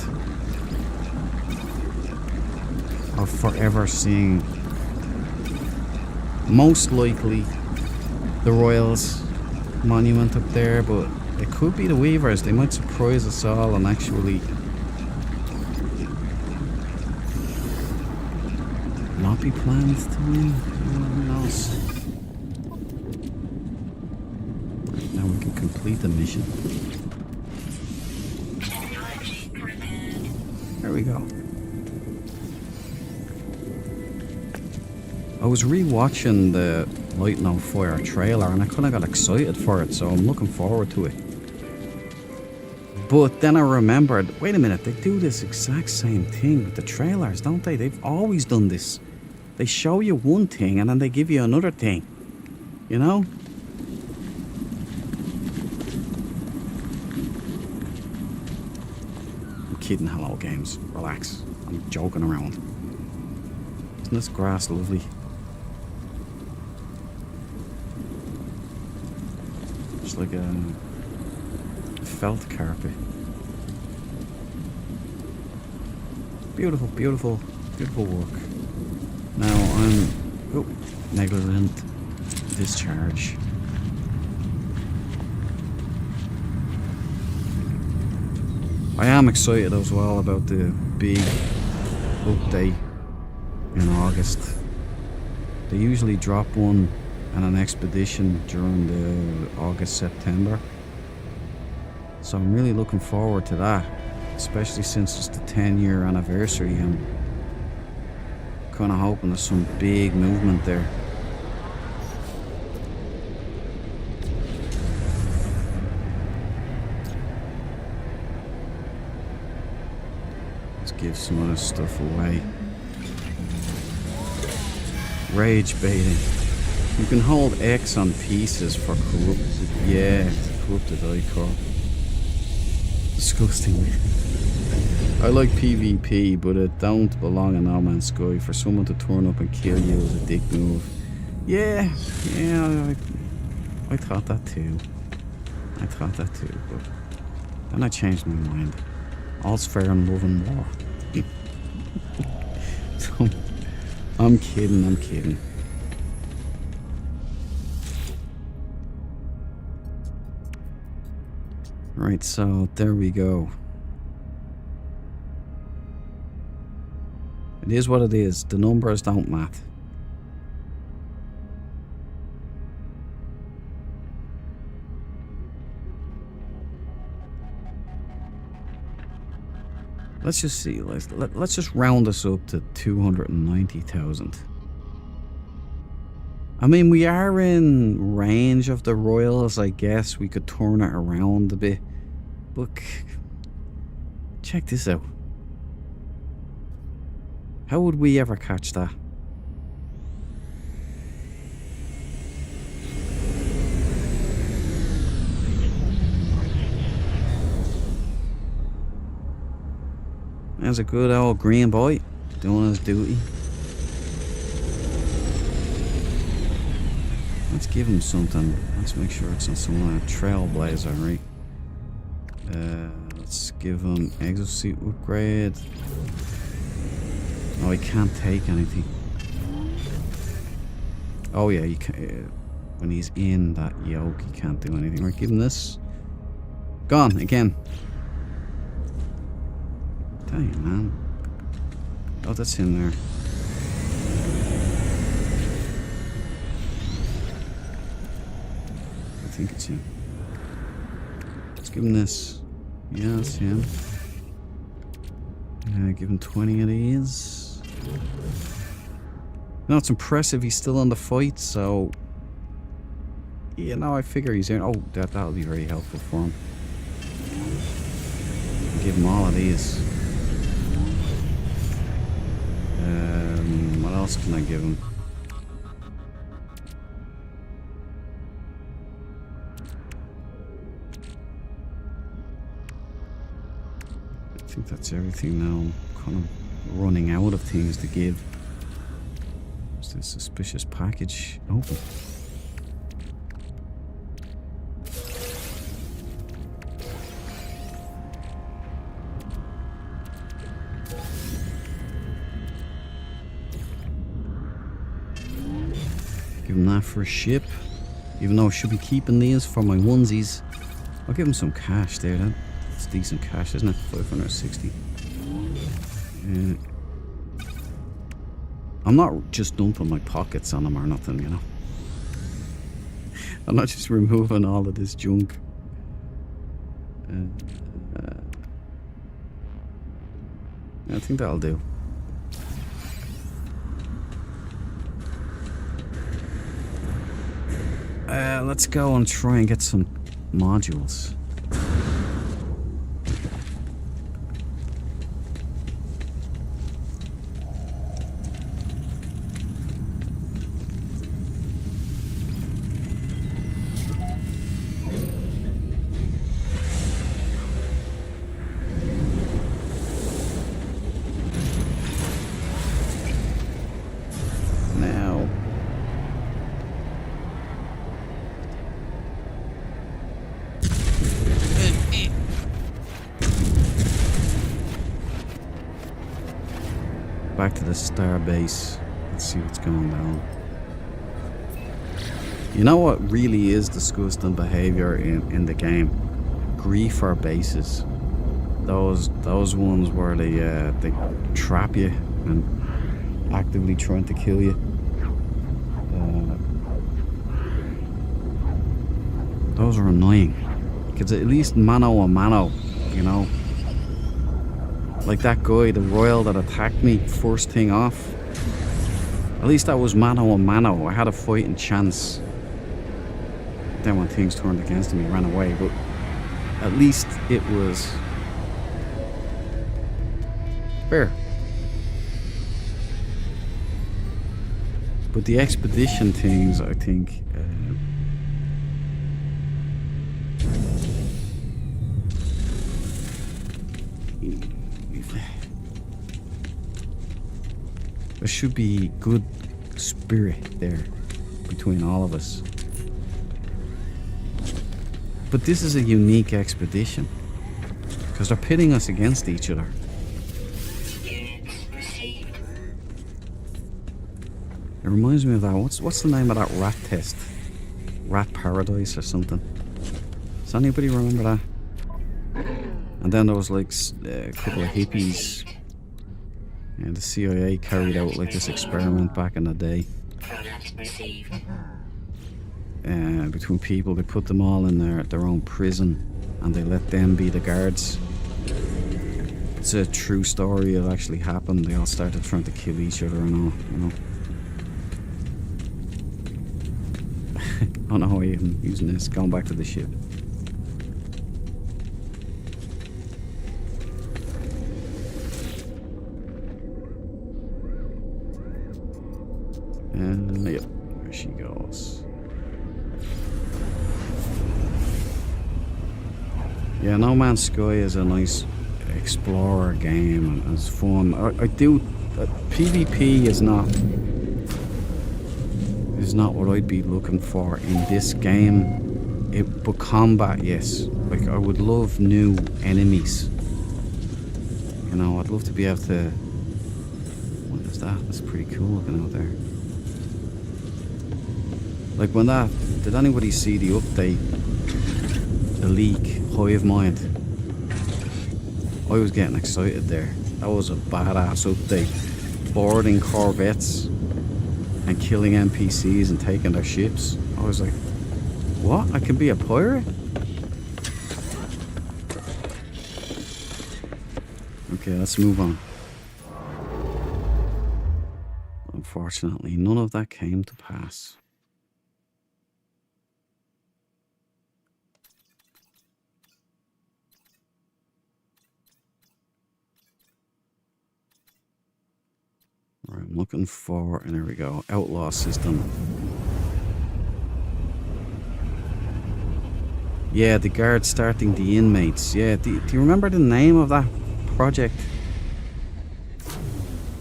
of forever seeing most likely the Royals monument up there, but it could be the Weavers. They might surprise us all and actually not be planned to win. Who knows? Now we can complete the mission. There we go. I was re-watching the Light No Fire trailer and I kind of got excited for it, so I'm looking forward to it. But then I remembered, wait a minute, they do this exact same thing with the trailers, don't they? They've always done this. They show you one thing and then they give you another thing. You know? I'm kidding, Hello Games. Relax. I'm joking around. Isn't this grass lovely? It's like a felt carpet. Beautiful, beautiful, beautiful work. Now I'm negligent discharge. I am excited as well about the big update in August. They usually drop one on an expedition during the August-September. So I'm really looking forward to that, especially since it's the 10-year anniversary. I'm kind of hoping there's some big movement there. Let's give some of this stuff away. Rage baiting. You can hold X on pieces for corrupted. Yeah, corrupted Ichor. Disgusting. I like PvP, but it don't belong in No Man's Sky. For someone to turn up and kill you is a dick move. Yeah, I thought that too. But then I changed my mind. All's fair in love and war. So, I'm kidding. Right, so there we go. It is what it is. The numbers don't matter. Let's just see. Let's just round this up to 290,000. I mean, we are in range of the Royals, I guess. We could turn it around a bit. But check this out. How would we ever catch that? There's a good old green boy doing his duty. Let's give him something. Let's make sure it's not some trailblazer, right? Let's give him exosuit upgrade. Oh, he can't take anything. Oh yeah, you can, when he's in that yoke, he can't do anything. Right, give him this. Gone again. Tell you, man. Oh, that's in there. think it's him. Let's give him this. Yeah, it's him. Give him 20 of these. You know, it's impressive he's still on the fight, so... You know, I figure he's in. Oh, that'll be very helpful for him. Give him all of these. What else can I give him? I think that's everything now. I'm kind of running out of things to give. What's this suspicious package? Open. Give him that for a ship. Even though I should be keeping these for my onesies. I'll give him some cash there. That's decent cash, isn't it? 560. I'm not just dumping my pockets on him or nothing, you know. I'm not just removing all of this junk. I think that'll do. Let's go and try and get some modules. Now, back to the star base. Let's see what's going down. You know what really is disgusting behavior in the game? Grief our bases. Those ones where they trap you and actively trying to kill you. Those are annoying. Because at least mano a mano, you know. Like that guy, the royal that attacked me first thing off. At least that was mano a mano. I had a fighting chance. Then when things turned against him, he ran away. But at least it was fair. But the expedition things, I think... there should be good spirit there between all of us. But this is a unique expedition because they're pitting us against each other. Units received. It reminds me of that. What's the name of that rat test? Rat Paradise or something. Does anybody remember that? And then there was like a couple of hippies. And the CIA carried out like this experiment back in the day. Product received. Between people, they put them all in their own prison and they let them be the guards. It's a true story. It actually happened. They all started trying to kill each other and all, you know. I don't know how I'm using this. Going back to the ship. And yep, there she goes. Yeah, No Man's Sky is a nice explorer game and it's fun. I do. PvP is not what I'd be looking for in this game. But combat, yes. Like I would love new enemies. You know, I'd love to be able to. What is that? That's pretty cool looking out there. Like when that, did anybody see the update? The leak, Hive Mind. I was getting excited there. That was a badass update. Boarding corvettes and killing NPCs and taking their ships. I was like, What? I can be a pirate? Okay, let's move on. Unfortunately, none of that came to pass. Right, I'm looking for, and there we go, outlaw system. Yeah, the guard starting the inmates. Yeah, do you remember the name of that project?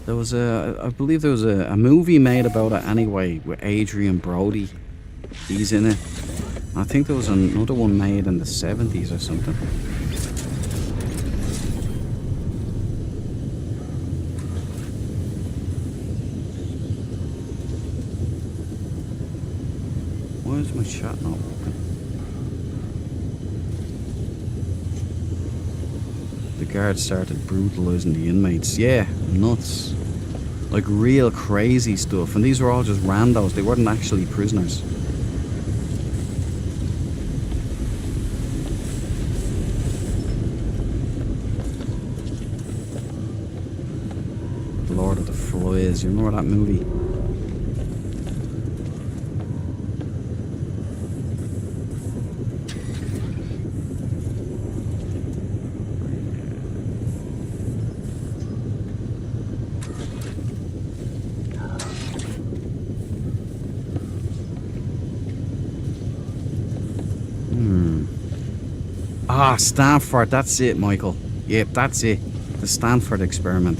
There was I believe there was a movie made about it anyway, with Adrian Brody. He's in it. I think there was another one made in the 70s or something. Why is my chat not working? The guards started brutalizing the inmates. Yeah, nuts. Like real crazy stuff. And these were all just randos. They weren't actually prisoners. Lord of the Flies. You remember that movie? Ah, Stanford, that's it, Michael. Yep, that's it. The Stanford experiment.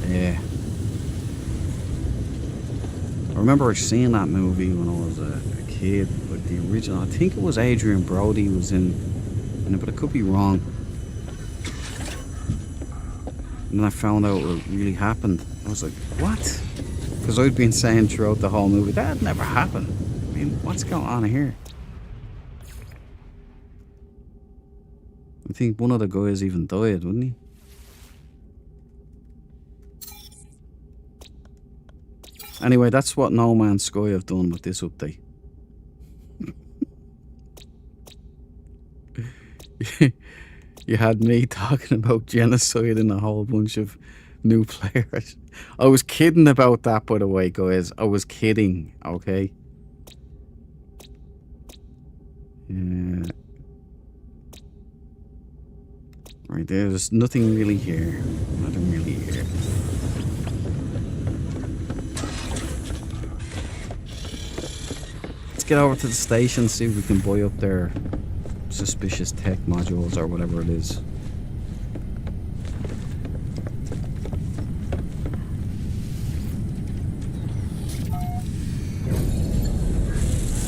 Yeah. I remember seeing that movie when I was a kid, but the original, I think it was Adrian Brody was in it, but I could be wrong. And then I found out what really happened. I was like, what? Because I'd been saying throughout the whole movie, that never happened. I mean, what's going on here? I think one of the guys even died, wouldn't he? Anyway, that's what No Man's Sky have done with this update. You had me talking about genocide and a whole bunch of new players. I was kidding about that, by the way, guys. I was kidding, okay? Yeah. Right, there's nothing really here. Nothing really here. Let's get over to the station, see if we can buy up their suspicious tech modules or whatever it is.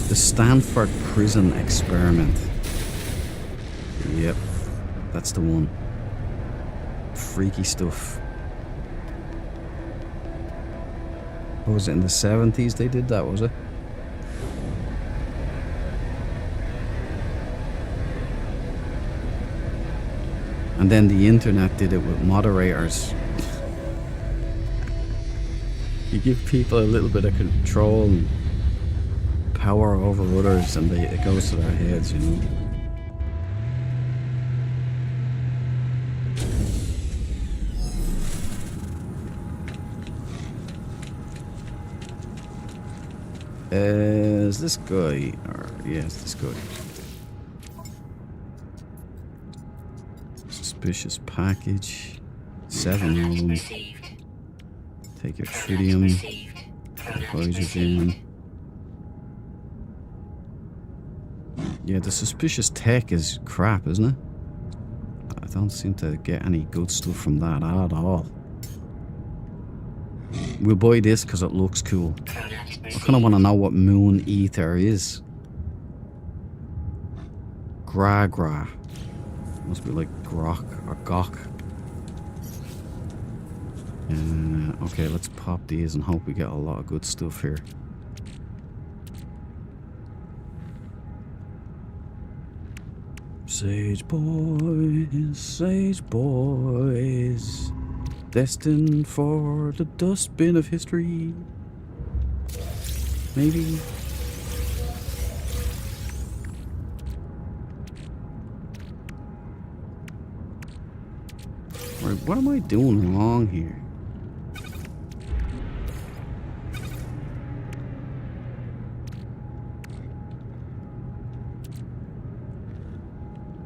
The Stanford Prison Experiment. Yep. That's the one. Freaky stuff. What was it, in the 70s they did that, was it? And then the internet did it with moderators. You give people a little bit of control and power over others and it goes to their heads, you know. Is this guy, or yes, this guy. Suspicious package. 7 of them. Take your tritium. Hydrogen. Yeah, the suspicious tech is crap, isn't it? I don't seem to get any good stuff from that at all. We'll buy this because it looks cool. I kind of want to know what moon ether is. Gra. Must be like grok or gok. Okay, let's pop these and hope we get a lot of good stuff here. Sage boys, destined for the dustbin of history. Maybe. Right, what am I doing wrong here?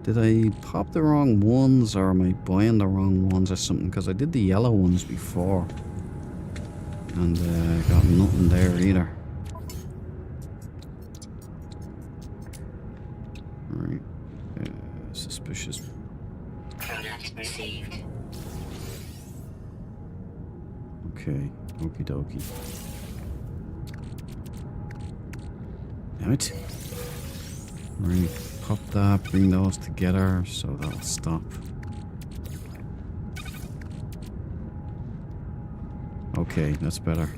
Did I pop the wrong ones, or am I buying the wrong ones or something? Because I did the yellow ones before. And got nothing there either. Right. Suspicious. Product received. Okay. Okie dokie. Damn it. Right. Pop that, bring those together, so that'll stop. Okay, that's better.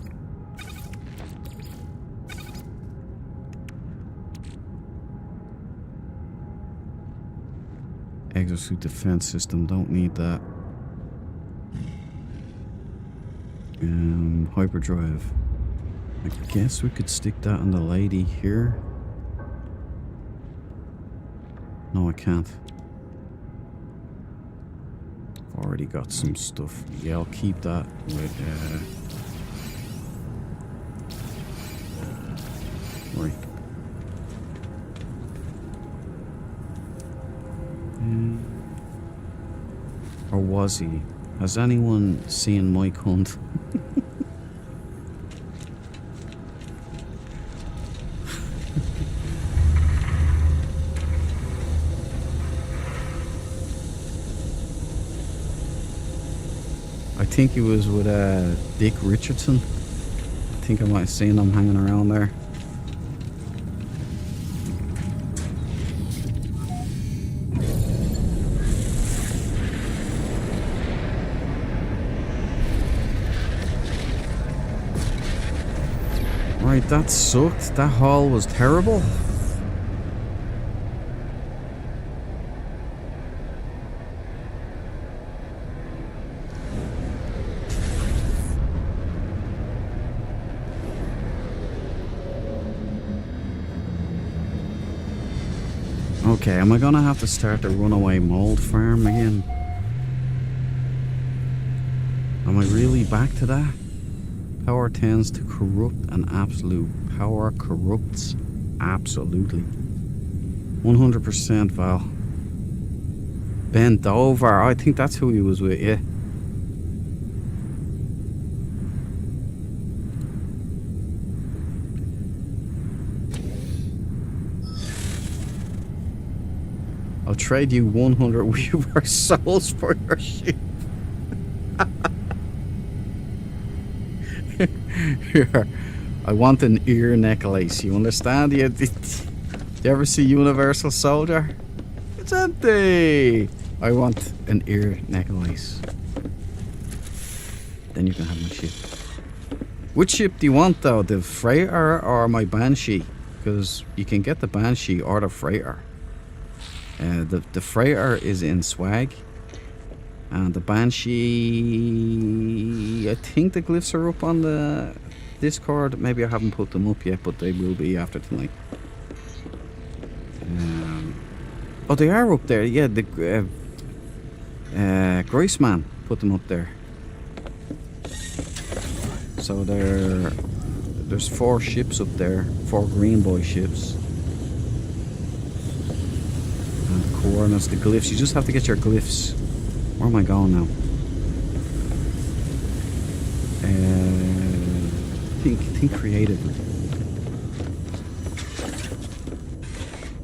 Exosuit defense system, don't need that. Hyperdrive. I guess we could stick that on the lady here. No, I can't. I've already got some stuff. Yeah, I'll keep that with, right. Or was he? Has anyone seen Mike Hunt? I think he was with Dick Richardson. I think I might have seen him hanging around there. Right, that sucked. That haul was terrible. Okay, am I gonna have to start the runaway mold farm again? Am I really back to that? Power tends to corrupt, and absolute power corrupts absolutely. 100% Val. Bent over. I think that's who he was with, yeah. I'll trade you 100 Weaver souls for your ship. Here, I want an ear necklace. You understand? You ever see Universal Soldier? It's empty. I want an ear necklace. Then you can have my ship. Which ship do you want though? The freighter or my Banshee? Because you can get the Banshee or the freighter. The freighter is in swag. And the Banshee, I think the glyphs are up on the Discord. Maybe I haven't put them up yet, but they will be after tonight. Oh, they are up there. Yeah, the Graceman put them up there. So there's 4 ships up there, 4 Green Boy ships. And the coordinates, the glyphs. You just have to get your glyphs. Where am I going now? Think creatively.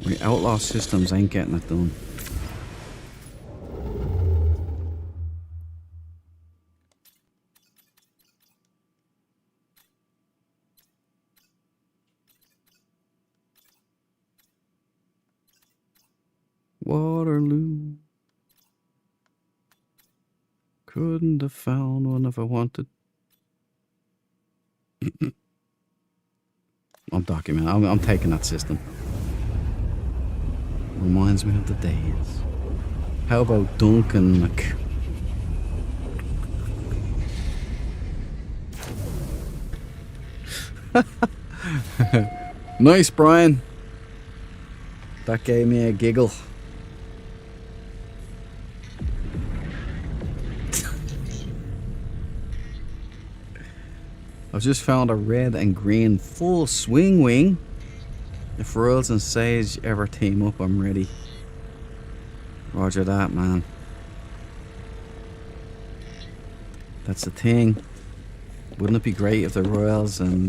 My outlaw systems ain't getting it done. Waterloo. Couldn't have found one if I wanted. I'm documenting. I'm taking that system. Reminds me of the days. How about Duncan? Nice, Brian. That gave me a giggle. I've just found a red and green full swing wing. If Royals and Sage ever team up, I'm ready. Roger that, man. That's the thing. Wouldn't it be great if the Royals and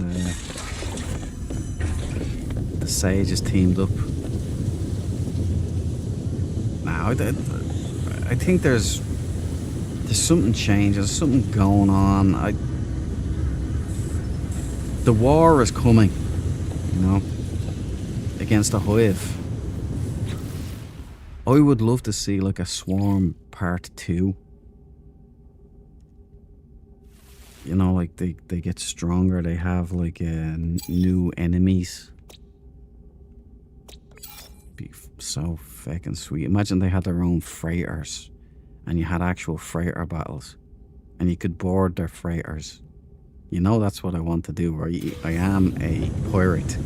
the Sages teamed up? Now, I think there's something changing. There's something going on. The war is coming, you know, against the Hive. I would love to see like a Swarm Part 2. You know, like they get stronger, they have like new enemies. Be so fucking sweet. Imagine they had their own freighters and you had actual freighter battles and you could board their freighters. You know, that's what I want to do, right? I am a pirate.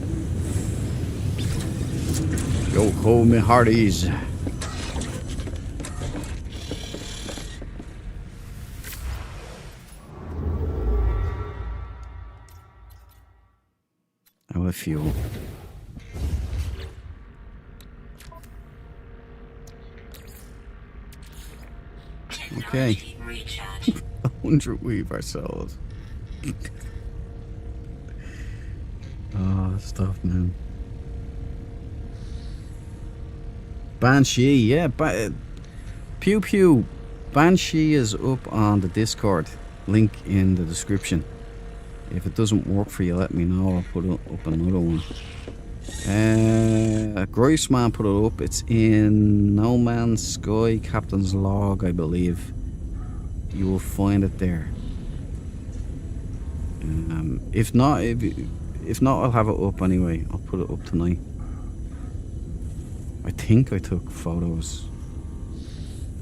Yo ho, me hearties. Out of fuel. Okay. 100 weave ourselves. Oh, stuff, man. Banshee, yeah. Pew Pew. Banshee is up on the Discord. Link in the description. If it doesn't work for you, let me know. I'll put up another one. Groisman put it up. It's in No Man's Sky, Captain's Log, I believe. You will find it there. If not, I'll have it up anyway. I'll put it up tonight. I think I took photos.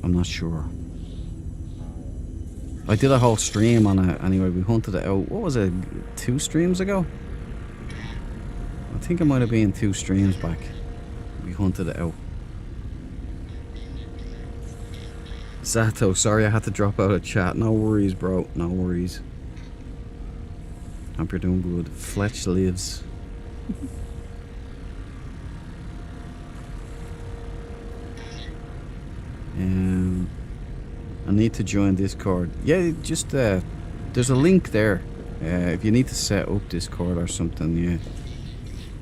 I'm not sure. I did a whole stream on it anyway. We hunted it out. What was it? 2 streams ago? I think it might have been 2 streams back. We hunted it out. Zato, sorry I had to drop out of chat. No worries, bro. No worries. Hope you're doing good. Fletch lives. I need to join Discord. Yeah, just there's a link there. If you need to set up Discord or something, yeah.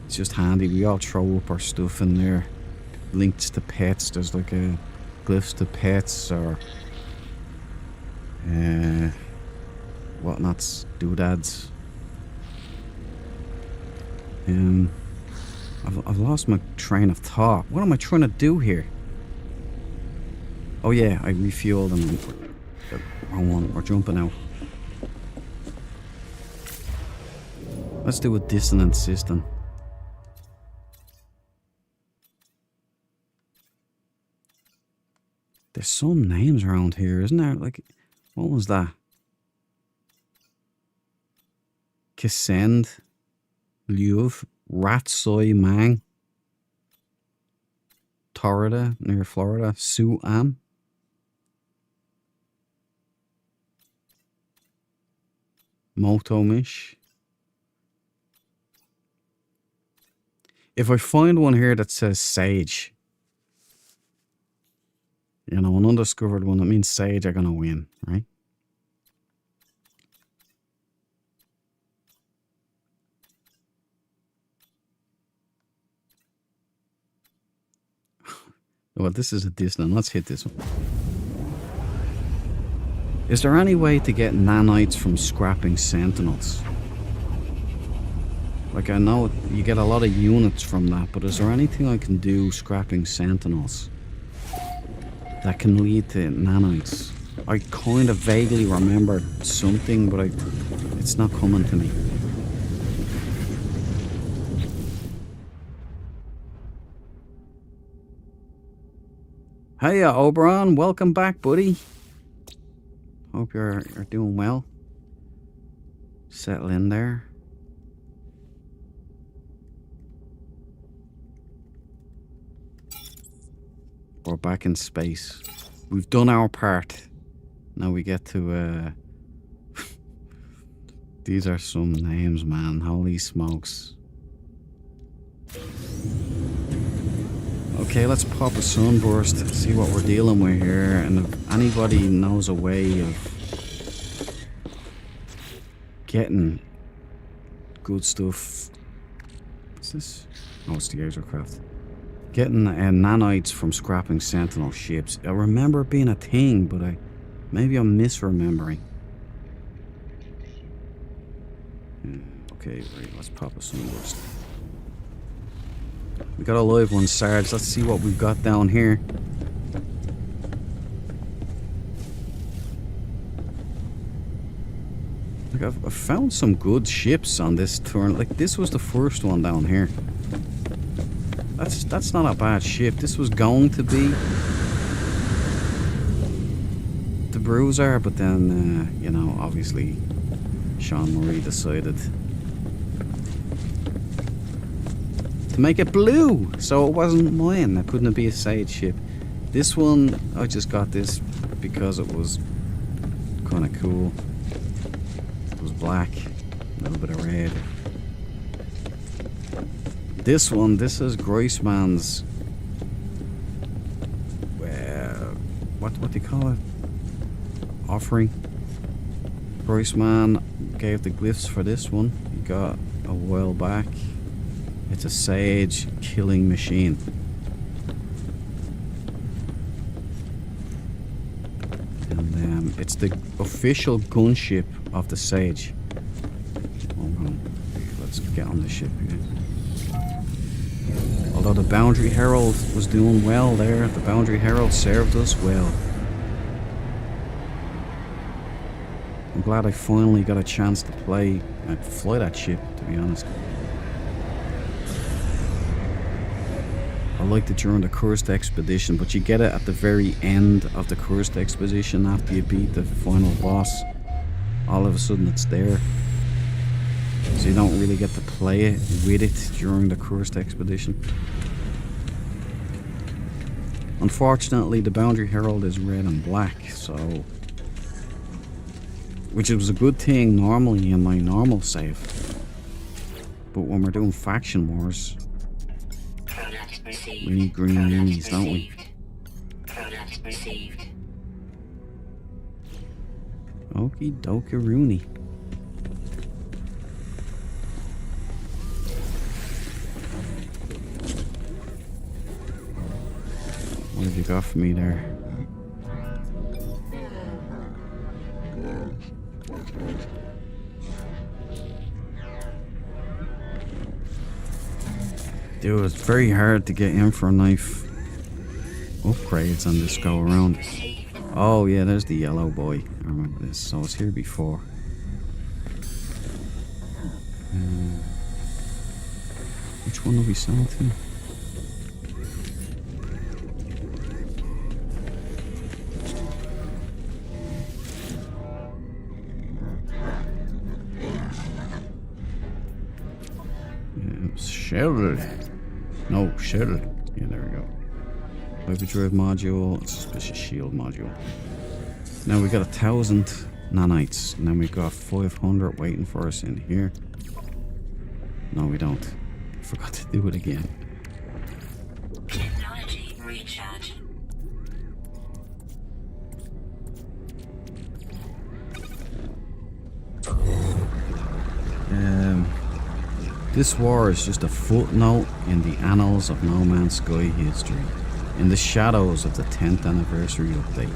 It's just handy. We all throw up our stuff in there. Links to pets. There's like a glyphs to pets or whatnots, doodads. I've lost my train of thought. What am I trying to do here? Oh yeah, I refueled and wrong one. We're jumping out. Let's do a dissonant system. There's some names around here, isn't there? Like, what was that? Kisend, Liuv, Ratsoi Mang, Torrida near Florida, Suam. Motomish. If I find one here that says Sage, you know, an undiscovered one, that means Sage are gonna win, right? Well, this is a dissonant. Let's hit this one. Is there any way to get nanites from scrapping sentinels? Like, I know you get a lot of units from that, but is there anything I can do scrapping sentinels that can lead to nanites? I kind of vaguely remember something, but it's not coming to me. Hiya, Oberon. Welcome back, buddy. Hope you're doing well. Settle in there. We're back in space. We've done our part. Now we get to these are some names, man. Holy smokes. Okay, let's pop a sunburst, see what we're dealing with here, and if anybody knows a way of getting good stuff. What's this? Oh, it's the aircraft. Getting nanites from scrapping Sentinel ships. I remember it being a thing, but maybe I'm misremembering. Okay, right, let's pop a sunburst. We got a live one, Sarge. Let's see what we've got down here. Like I've found some good ships on this turn. Like this was the first one down here. That's not a bad ship. This was going to be the Bruiser, but then you know, obviously Sean Murray decided to make it blue, so it wasn't mine. It couldn't be a Sage ship. This one, I just got this because it was kind of cool. It was black, a little bit of red. This one, this is Groisman's, what do you call it? Offering. Groisman gave the glyphs for this one. He got a while back. It's a Sage killing machine. And it's the official gunship of the Sage. Let's get on the ship here. Although the Boundary Herald was doing well there, the Boundary Herald served us well. I'm glad I finally got a chance to fly that ship, to be honest. I liked it during the Cursed Expedition, but you get it at the very end of the Cursed Expedition after you beat the final boss. All of a sudden it's there. So you don't really get to play it with it during the Cursed Expedition. Unfortunately, the Boundary Herald is red and black, so... which was a good thing normally in my normal save. But when we're doing faction wars, we need green minis, don't we? Product received. Okie dokie Rooney. What have you got for me there? Dude, it's very hard to get in for knife upgrades on this go around. Oh yeah, there's the yellow boy. I remember this. So it's here before. Which one are we selling to? Sheltered. No, sheltered. Yeah, there we go. Hyperdrive module, suspicious shield module. Now we got 1,000 nanites, and then we got 500 waiting for us in here. No, we don't. Forgot to do it again. Technology recharge. This war is just a footnote in the annals of No Man's Sky history, in the shadows of the 10th anniversary update.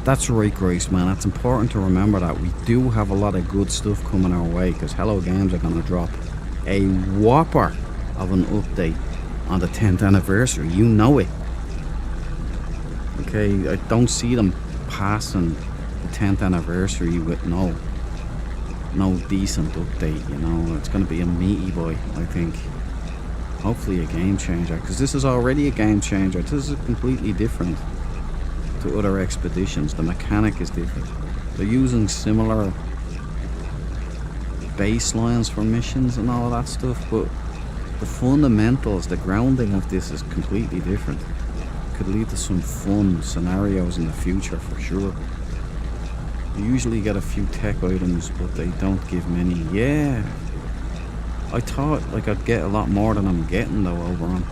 That's right, Grace, man. It's important to remember that we do have a lot of good stuff coming our way, because Hello Games are going to drop a whopper of an update on the 10th anniversary. You know it. Okay, I don't see them passing the 10th anniversary with no decent update, you know. It's going to be a meaty boy, I think. Hopefully a game changer, because this is already a game changer. This is completely different to other expeditions. The mechanic is different. They're using similar baselines for missions and all of that stuff, but the fundamentals, the grounding of this is completely different. Could lead to some fun scenarios in the future for sure. You usually get a few tech items, but they don't give many. Yeah. I thought like I'd get a lot more than I'm getting though over on.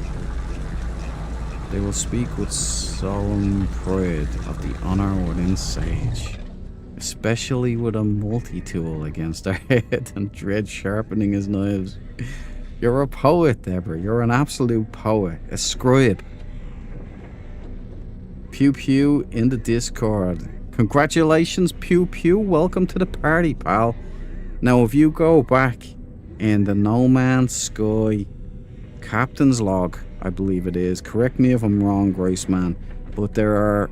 They will speak with solemn pride of the honor within Sage, especially with a multi-tool against our head and dread sharpening his knives. You're a poet, Deborah. You're an absolute poet. A scribe. Pew Pew in the Discord. Congratulations, Pew Pew. Welcome to the party, pal. Now, if you go back in the No Man's Sky Captain's Log, I believe it is. Correct me if I'm wrong, Grace Man. But there are...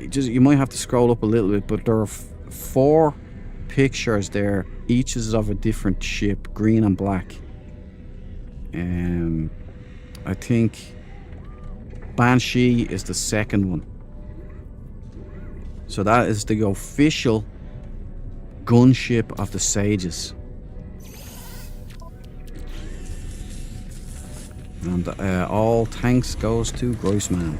just you might have to scroll up a little bit, but there are 4 pictures there. Each is of a different ship, green and black. I think Banshee is the second one. So that is the official gunship of the Sages. And all thanks goes to Grossman.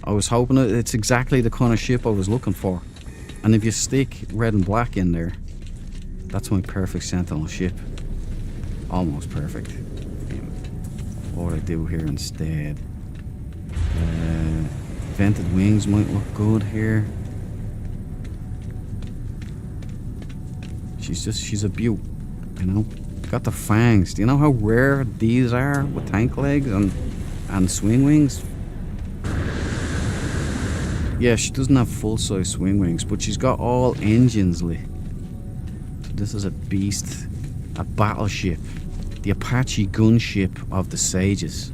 I was hoping it's exactly the kind of ship I was looking for. And if you stick red and black in there, that's my perfect Sentinel ship. Almost perfect. What would I do here instead? Vented wings might look good here. She's a beaut, you know. Got the fangs. Do you know how rare these are with tank legs and swing wings? Yeah, she doesn't have full-size swing wings, but she's got all engines lit. So this is a beast, a battleship, the Apache gunship of the Sages.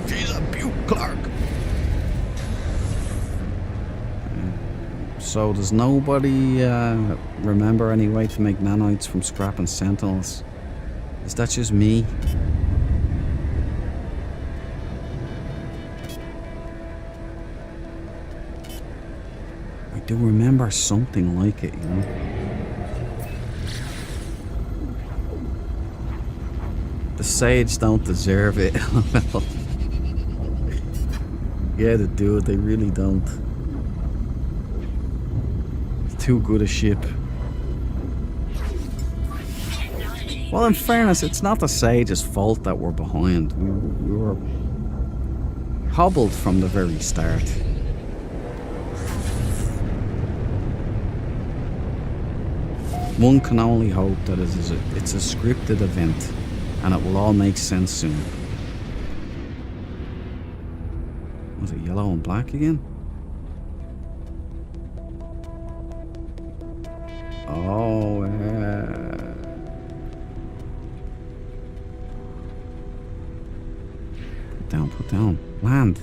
She's a beaut, Clark. So does nobody remember any way to make nanites from scrapping Sentinels? Is that just me? I do remember something like it, you know? The Sage don't deserve it. Yeah, they do. They really don't. It's too good a ship. Well, in fairness, it's not the Sage's fault that we're behind. We were hobbled from the very start. One can only hope that it's a scripted event and it will all make sense soon. Was it yellow and black again? Oh, Put down. Land.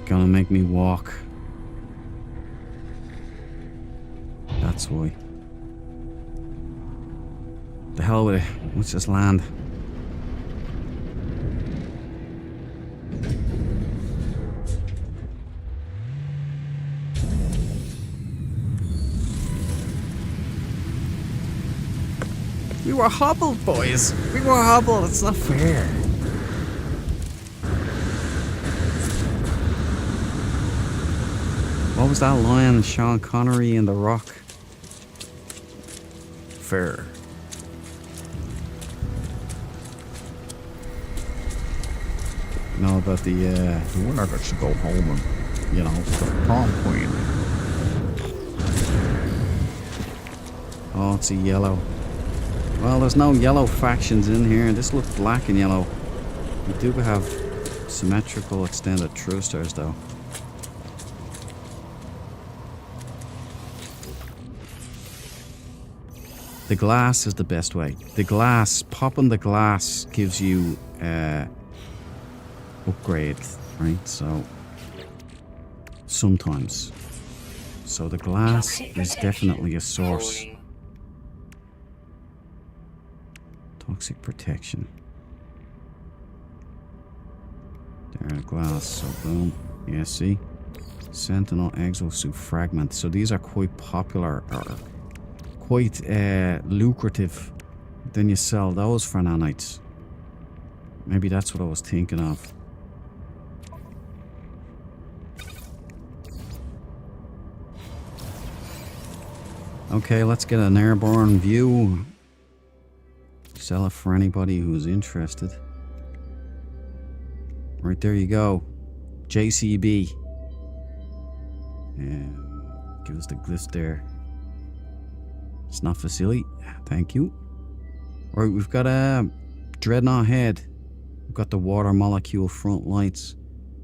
Gonna make me walk. That's why. The hell with it. Let's just land. We were hobbled, boys. We were hobbled. It's not fair. What was that line? Sean Connery in The Rock. Fair. You know about the winner gets to go home and, you know, the prom queen. Oh, it's a yellow. Well, there's no yellow factions in here. This looks black and yellow. We do have symmetrical extended thrusters, though. The glass is the best way. The glass, popping the glass gives you upgrades, right? So sometimes. So the glass is definitely a source. Toxic protection. There, glass. So boom. Yeah, see? Sentinel exosuit fragment. So these are quite popular, or quite lucrative. Then you sell those for nanites. Maybe that's what I was thinking of. Okay, let's get an airborne view. Sell it for anybody who's interested. Right there you go. JCB. Give us the glyph there. It's not facility. Thank you. Right, we've got a dreadnought head. We've got the water molecule front lights.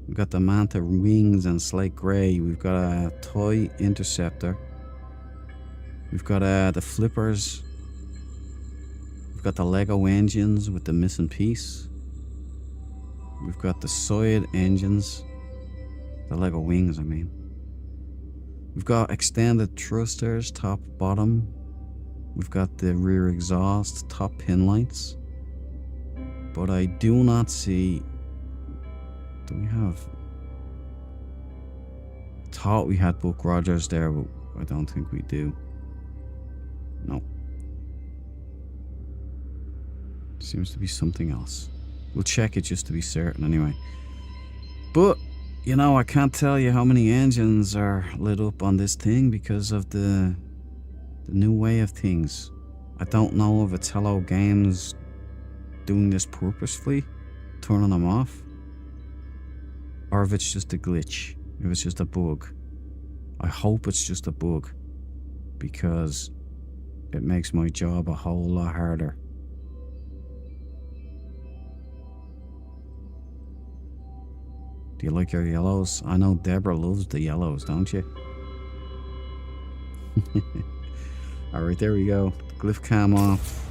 We've got the manta wings and slate grey. We've got a toy interceptor. We've got the flippers. We've got the Lego engines with the missing piece. We've got the Soid engines. The Lego wings, I mean. We've got extended thrusters, top, bottom. We've got the rear exhaust, top pin lights. But I do not see... Do we have... Thought we had Buck Rogers there, but I don't think we do. No. Seems to be something else. We'll check it just to be certain anyway. But, you know, I can't tell you how many engines are lit up on this thing because of the new way of things. I don't know if it's Hello Games doing this purposefully, turning them off, or if it's just a glitch, if it's just a bug. I hope it's just a bug, because it makes my job a whole lot harder. Do you like your yellows? I know Deborah loves the yellows, don't you? Alright, there we go. Glyph cam off.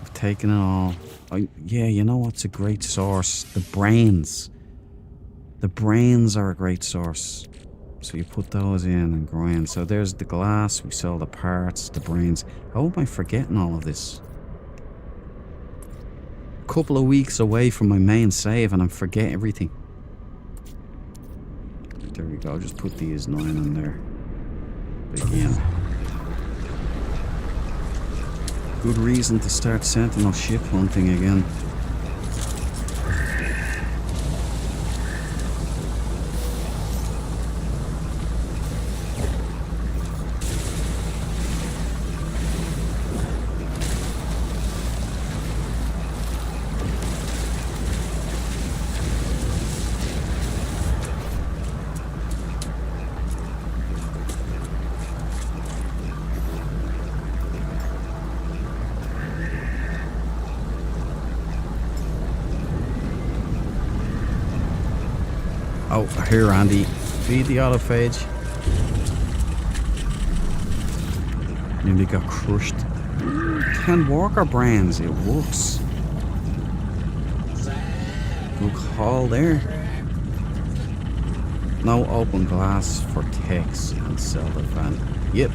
I've taken it all. Yeah, you know what's a great source? The brains. The brains are a great source. So you put those in and grind. So there's the glass, we sell the parts, the brains. How am I forgetting all of this? A couple of weeks away from my main save and I forget everything. There we go, just put these 9 in there. Again. Good reason to start Sentinel ship hunting again. Oh, here, Andy. Feed the autophage. Nearly got crushed. 10 walker brands. It works. Good call there. No open glass for techs and sell the van. Yep.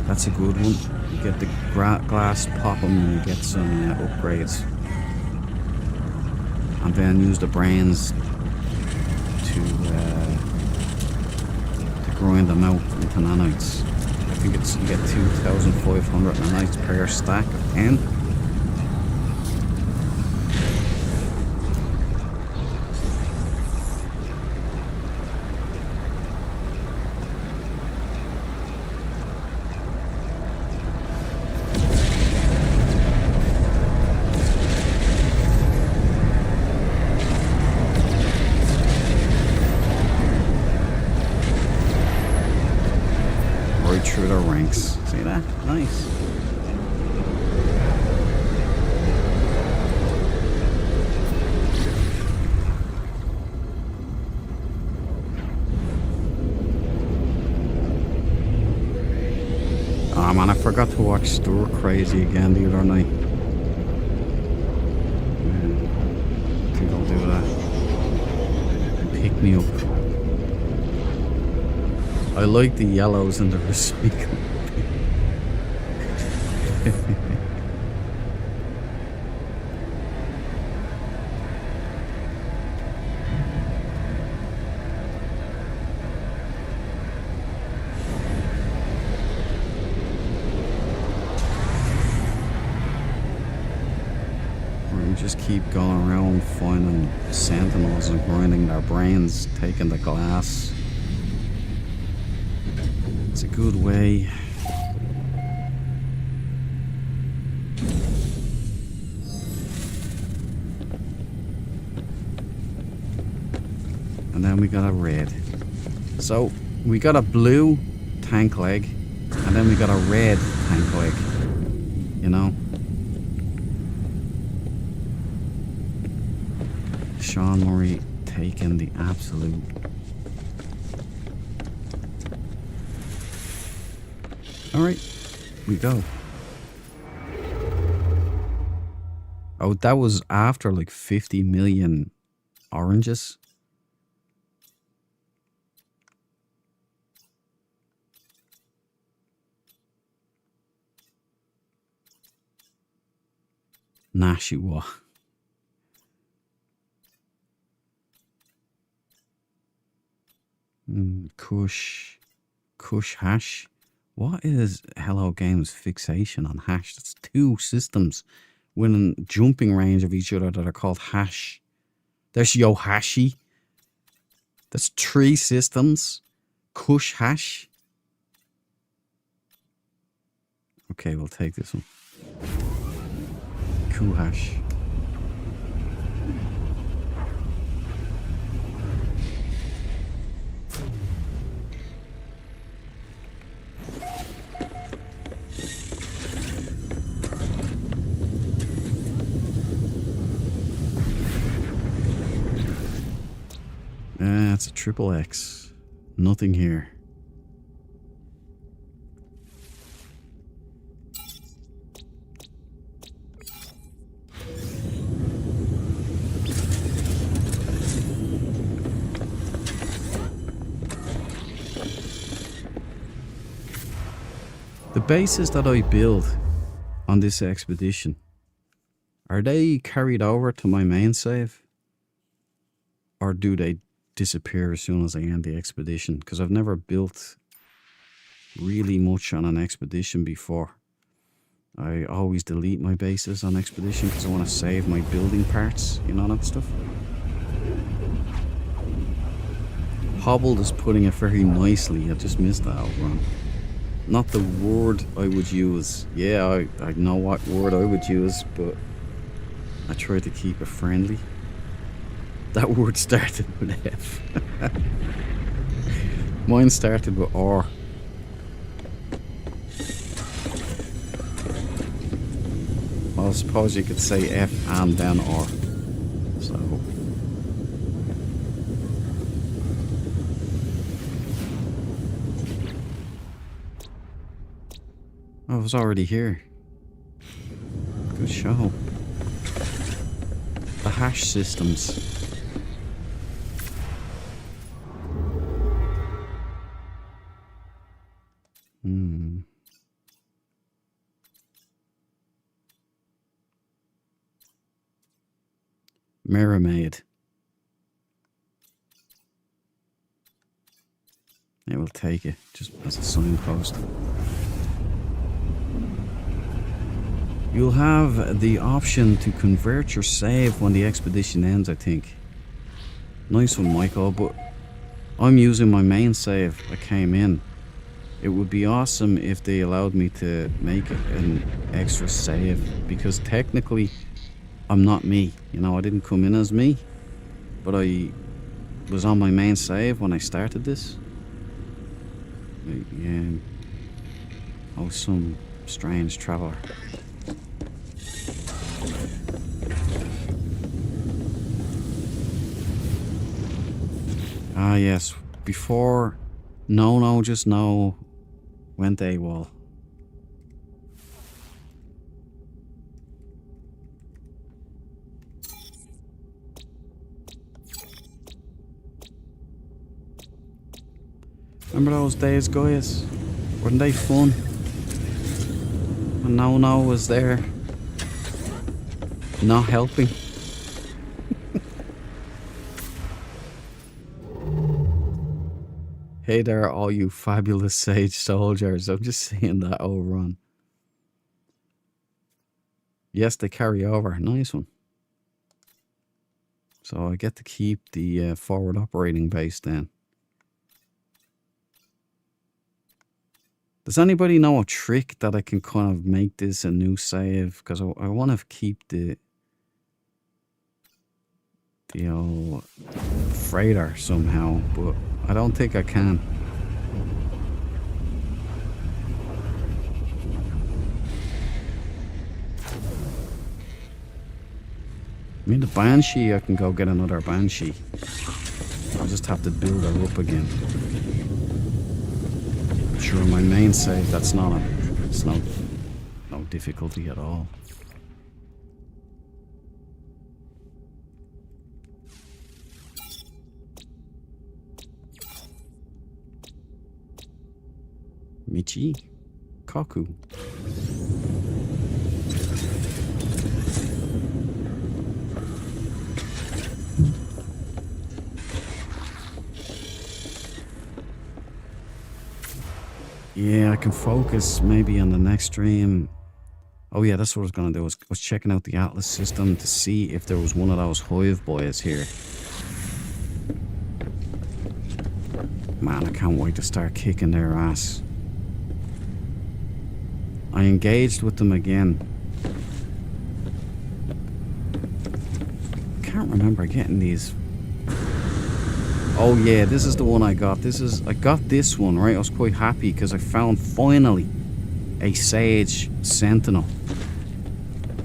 That's a good one. You get the glass pop 'em and you get some upgrades. And then use the brains to grind them out into nanites. I think it's, you get 2,500 nanites per stack of 10. Through the ranks. See that? Nice. Oh man, I forgot to watch Stir Crazy again the other night. I think I'll do that. Pick me up. I like the yellows and the recycle. We just keep going around finding sentinels and grinding their brains, taking the glass. It's a good way. And then we got a red. So we got a blue tank leg, and then we got a red tank leg. You know? Sean Murray taking the absolute. Alright, we go. Oh, that was after like 50 million oranges. Nashua. Kush hash. What is Hello Games' fixation on hash? That's two systems within jumping range of each other that are called hash. There's Yohashi. That's three systems. Kush hash. Okay, we'll take this one. Kuhash. It's a triple X. Nothing here. The bases that I build on this expedition, are they carried over to my main save? Or do they disappear as soon as I end the expedition? Because I've never built really much on an expedition before. I always delete my bases on expedition because I want to save my building parts, you know, that stuff. Hobbled is putting it very nicely. I just missed that out wrong. Not the word I would use. Yeah, I know what word I would use, but I try to keep it friendly. That word started with F. Mine started with R. Well, I suppose you could say F and then R. So. I was already here. Good show. The hash systems. Mermaid. It will take it just as a signpost. You'll have the option to convert your save when the expedition ends, I think. Nice one, Michael, but I'm using my main save. I came in. It would be awesome if they allowed me to make an extra save, because technically I'm not me. You know, I didn't come in as me, but I was on my main save when I started this. Yeah, I was some strange traveler. Ah, yes. Before No, just no went AWOL. Remember those days, guys? Weren't they fun? The no was there. Not helping. Hey there, all you fabulous sage soldiers. I'm just seeing that overrun. Yes, they carry over. Nice one. So I get to keep the forward operating base then. Does anybody know a trick that I can kind of make this a new save? Because I want to keep the old freighter somehow, but I don't think I can. I mean, the Banshee, I can go get another Banshee. I'll just have to build her up again. Sure, my main save, it's no difficulty at all. Michi Kaku. Yeah, I can focus maybe on the next stream. Oh yeah, that's what I was gonna do. I was checking out the Atlas system to see if there was one of those Hive boys here. Man, I can't wait to start kicking their ass. I engaged with them again. Can't remember getting these. Oh yeah, this is the one I got. I got this one, right? I was quite happy because I found finally a Sage Sentinel.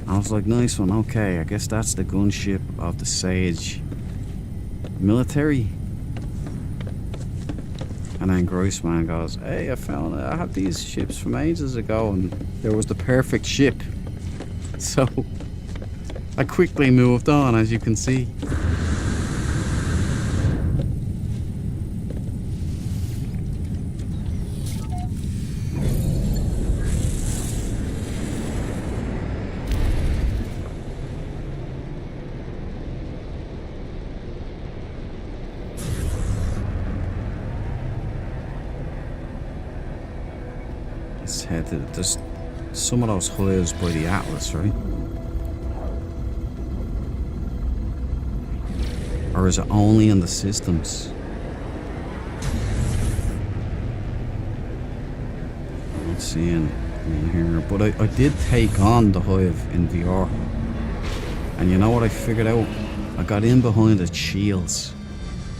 I was like, nice one, okay, I guess that's the gunship of the Sage military. And then Groisman goes, hey, I had these ships from ages ago and there was the perfect ship. So I quickly moved on, as you can see. There's some of those hives by the Atlas, right? Or is it only in the systems? I'm not seeing in here, but I did take on the hive in VR. And you know what I figured out? I got in behind the shields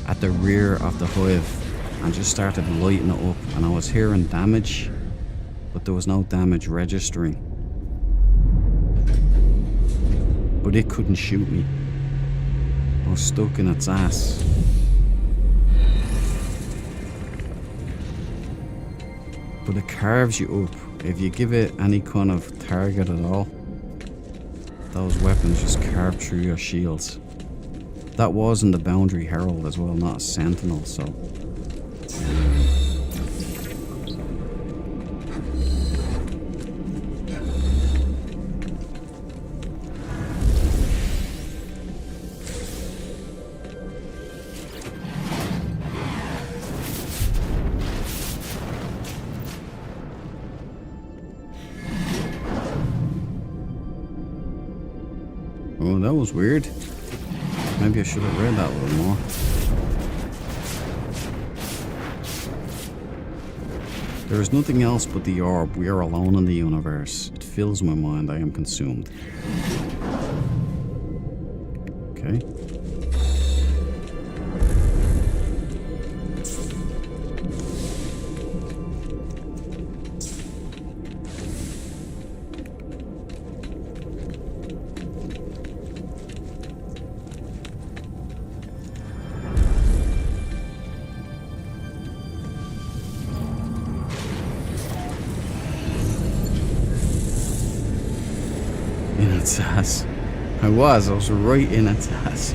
at the rear of the hive and just started lighting it up, and I was hearing damage, but there was no damage registering. But it couldn't shoot me. I was stuck in its ass. But it carves you up. If you give it any kind of target at all, those weapons just carve through your shields. That was in the Boundary Herald as well, not a Sentinel, so... Oh, that was weird. Maybe I should have read that a little more. There is nothing else but the orb. We are alone in the universe. It fills my mind. I am consumed. Okay. Its ass. I was right in its ass.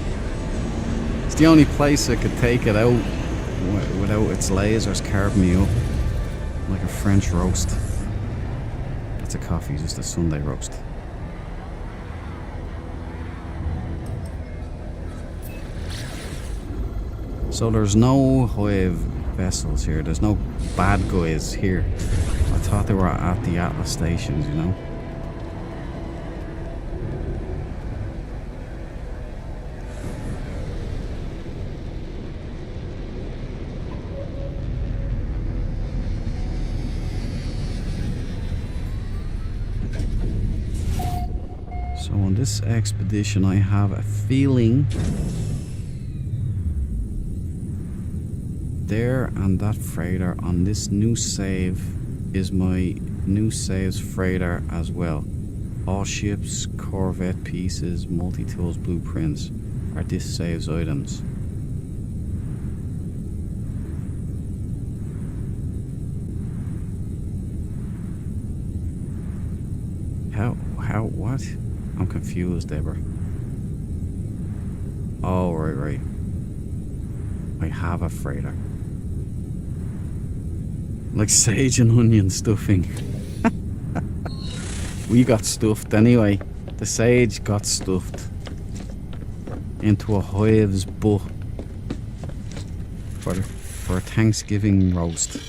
It's the only place I could take it out without its lasers carving me up like a French roast. That's a coffee, just a Sunday roast. So there's no Hive vessels here. There's no bad guys here. I thought they were at the Atlas stations, you know. So on this expedition, I have a feeling there and that freighter on this new save is my new saves freighter as well. All ships, corvette pieces, multi-tools blueprints are this saves items. What? I'm confused, Deborah. Oh, right. I have a freighter. Like sage and onion stuffing. We got stuffed anyway. The sage got stuffed into a Hive's butt for a Thanksgiving roast.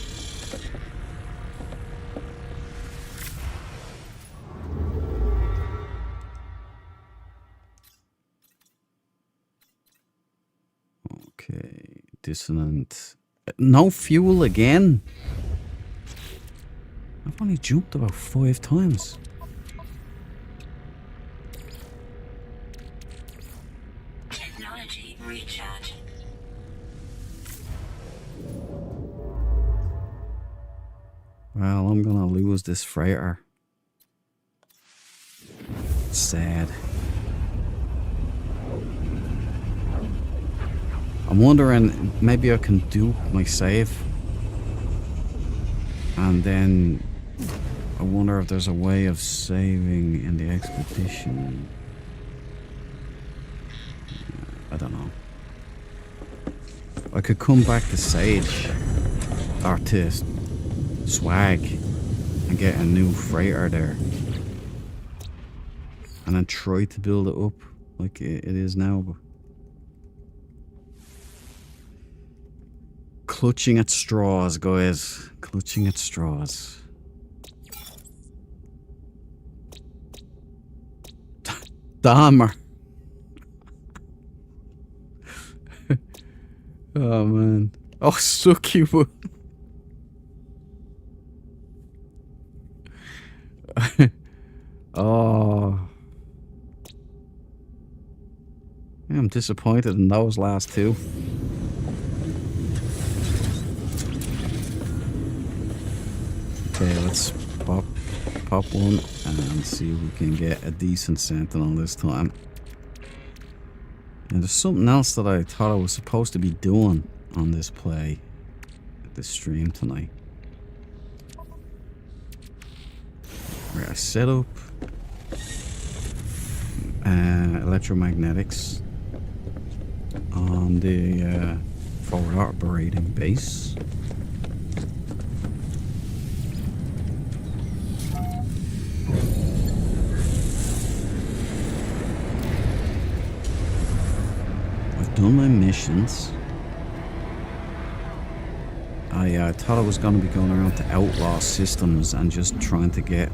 Okay, dissonant. No fuel again. I've only jumped about 5 times. Technology recharge. Well, I'm gonna lose this freighter. Sad. I'm wondering, maybe I can do my save. And then I wonder if there's a way of saving in the expedition. I don't know. I could come back to Sage or to Swag and get a new freighter there. And then try to build it up like it is now. But clutching at straws, guys. Clutching at straws. Dahmer. Oh man. Oh, suck you. Oh. Yeah, I'm disappointed in those last two. Okay, let's pop one and see if we can get a decent sentinel this time. And there's something else that I thought I was supposed to be doing on this play, this stream tonight. Right, I set up electromagnetics on the forward operating base. Done my missions. I thought I was going to be going around to outlaw systems and just trying to get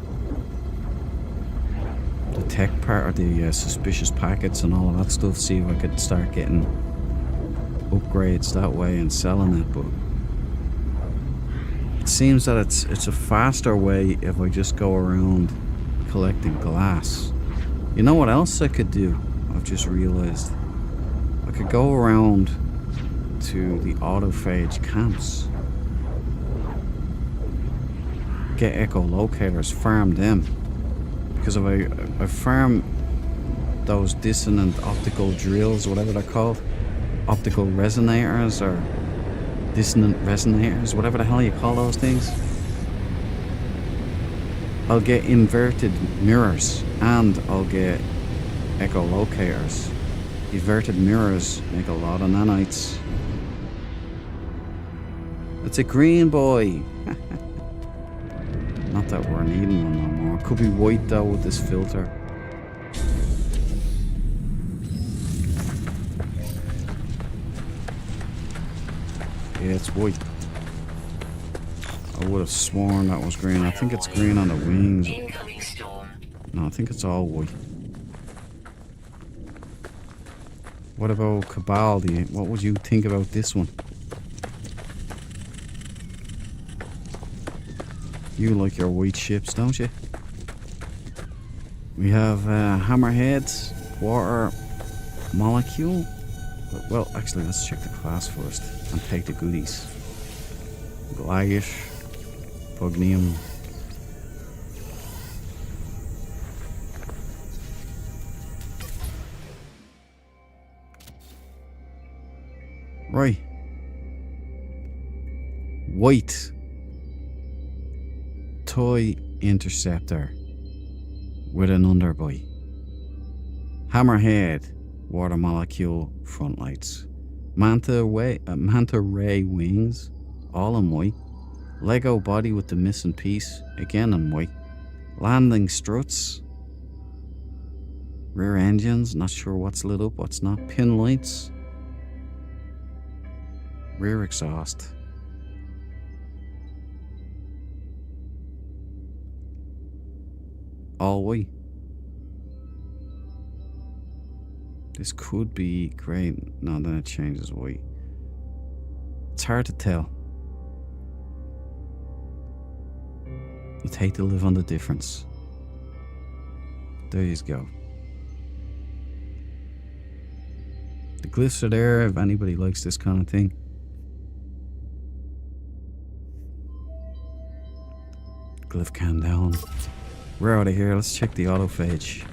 the tech part or the suspicious packets and all of that stuff, see if I could start getting upgrades that way and selling it, but it seems that it's a faster way if I just go around collecting glass. You know what else I could do? I've just realized I could go around to the autophage camps, get echolocators, farm them, because if I farm those dissonant optical drills, whatever they're called, optical resonators or dissonant resonators, whatever the hell you call those things, I'll get inverted mirrors and I'll get echolocators. Inverted mirrors make a lot of nanites. It's a green boy. Not that we're needing one no more. Could be white though with this filter. Yeah, it's white. I would have sworn that was green. I think it's green on the wings. Incoming storm. No, I think it's all white. What about Cabal? What would you think about this one? You like your white ships, don't you? We have Hammerhead, Water Molecule. Well, actually, let's check the class first and take the goodies. Glagish, Pugnium. Right. White. Toy Interceptor with an underbite. Hammerhead, Water Molecule, front lights. Manta Ray wings, all in white. Lego body with the missing piece, again in white. Landing struts. Rear engines, not sure what's lit up, what's not. Pin lights. Rear exhaust. All white. This could be great. No, then it changes white. It's hard to tell. I'd hate to live on the difference. There you go. The glyphs are there if anybody likes this kind of thing. Glyph cam down. We're out of here. Let's check the autophage.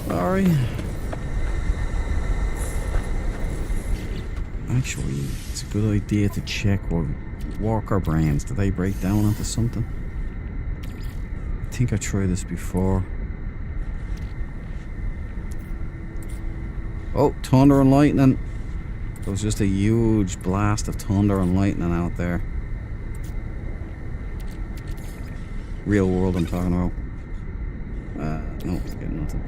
Sorry. Actually, it's a good idea to check what walker brains. Do they break down onto something? I think I tried this before. Oh, thunder and lightning. There was just a huge blast of thunder and lightning out there. Real world I'm talking about. No, getting nothing.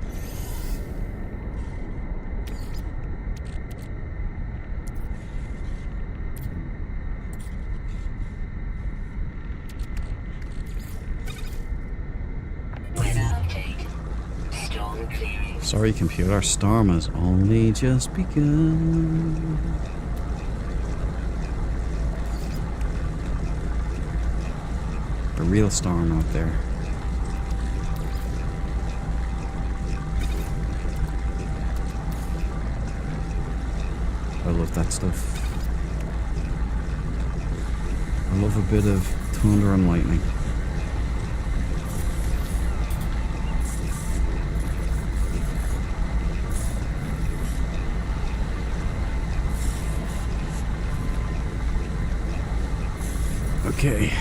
Sorry, computer. Storm has only just begun. A real storm out there. I love that stuff. I love a bit of thunder and lightning. Okay,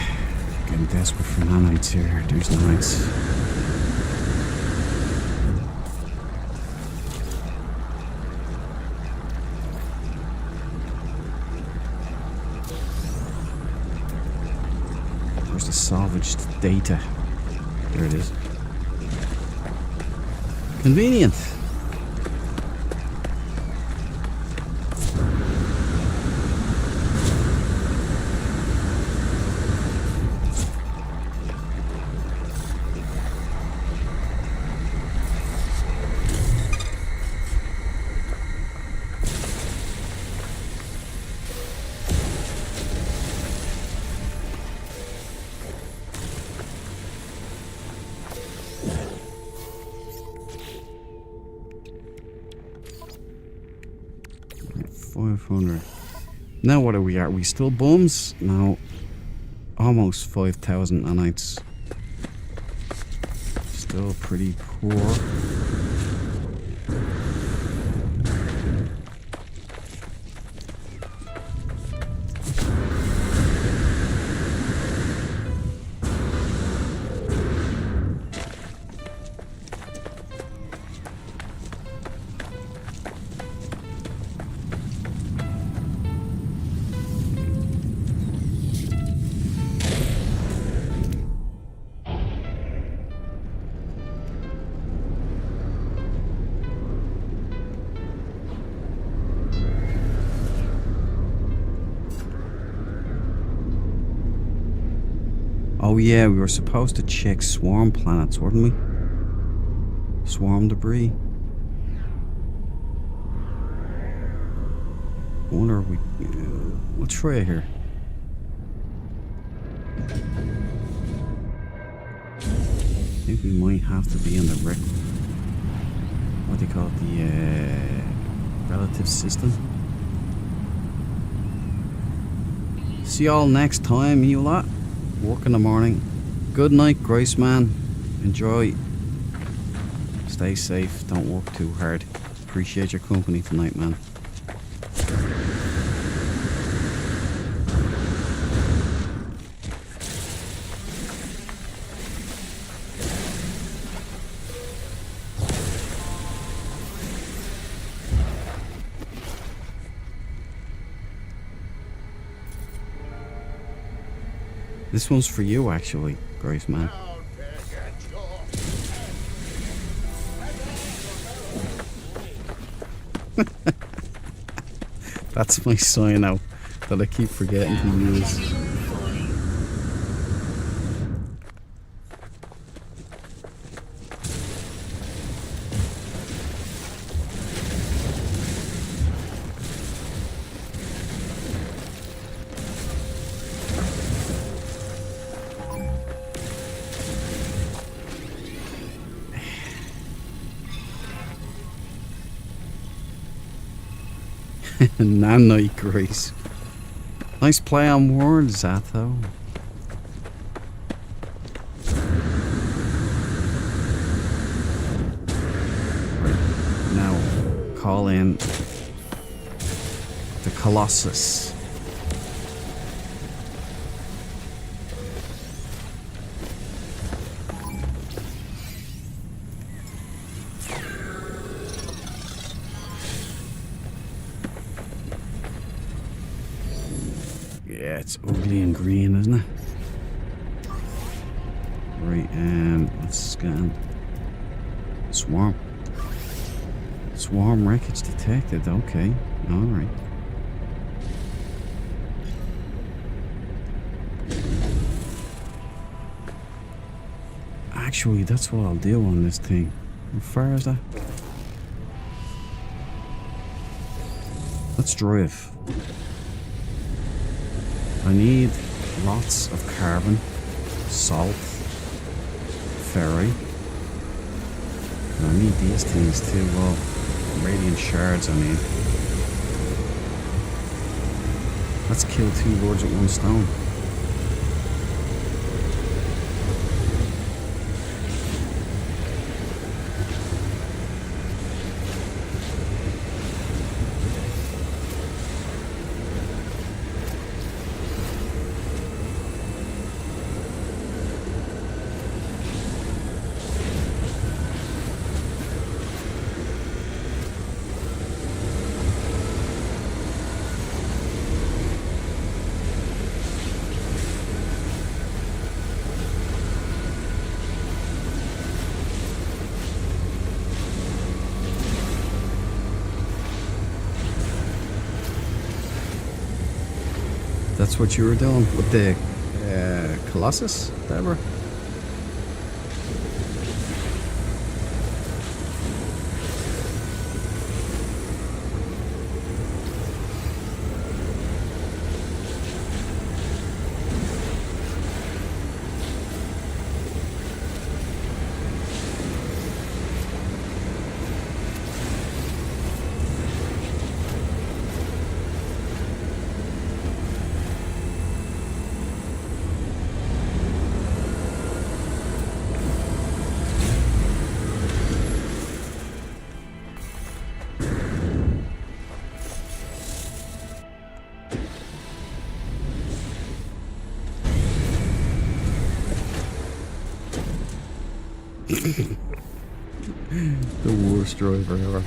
getting desperate for nanites here. There's nanites. Where's the salvaged data? There it is. Convenient. Now what are we? Are we still bums? No. Almost 5,000 nanites. Still pretty poor. yeah, we were supposed to check swarm planets, weren't we? Swarm debris. I wonder if we... we'll try it here. I think we might have to be in the what do you call it? The relative system. See y'all next time, you lot. Work in the morning. Good night, Grace man. Enjoy. Stay safe. Don't work too hard. Appreciate your company tonight, man. This one's for you, actually, Grace man. That's my sign out that I keep forgetting to use. Nanite Grace. Nice play on words, that though. Right, now call in the Colossus. Yeah, it's ugly and green, isn't it? Right, let's scan. Swarm. Swarm wreckage detected, okay. Alright. Actually, that's what I'll do on this thing. How far is that? Let's drive. I need lots of carbon, salt, ferrite. And I need these things too. Well, radiant shards I need. Let's kill two birds with one stone. That's what you were doing with the Colossus, Deborah? The worst driver ever.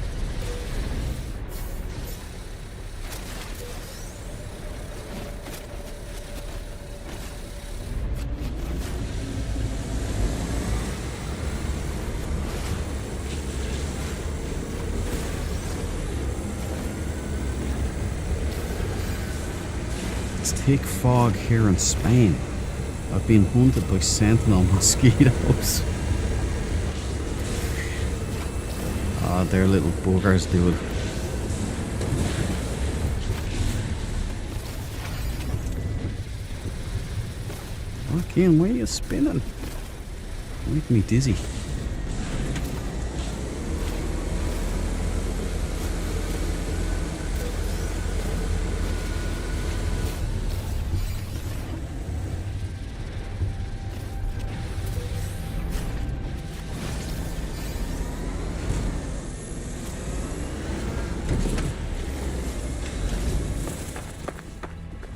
It's thick fog here in Spain. I've been hunted by sentinel mosquitoes. Ah, they're little buggers, dude. Okay, and why are you spinning? Make me dizzy.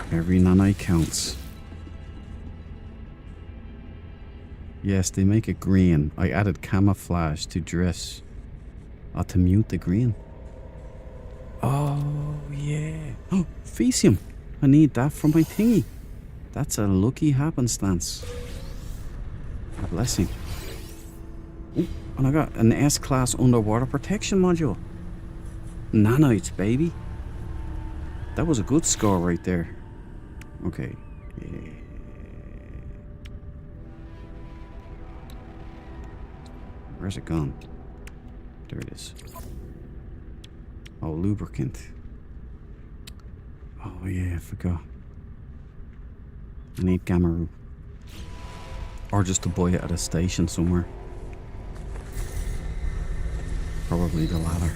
Every nanite counts. Yes, they make it green. I added camouflage to dress. To mute the green. Oh, yeah. Oh, Fecium. I need that for my thingy. That's a lucky happenstance. A blessing. Oh, and I got an S-class underwater protection module. Nanites, baby. That was a good score right there. Okay. Yeah. Where's it gone? There it is. Oh, lubricant. Oh yeah, I forgot. I need Gamaroo. Or just to buy it at a station somewhere. Probably the latter.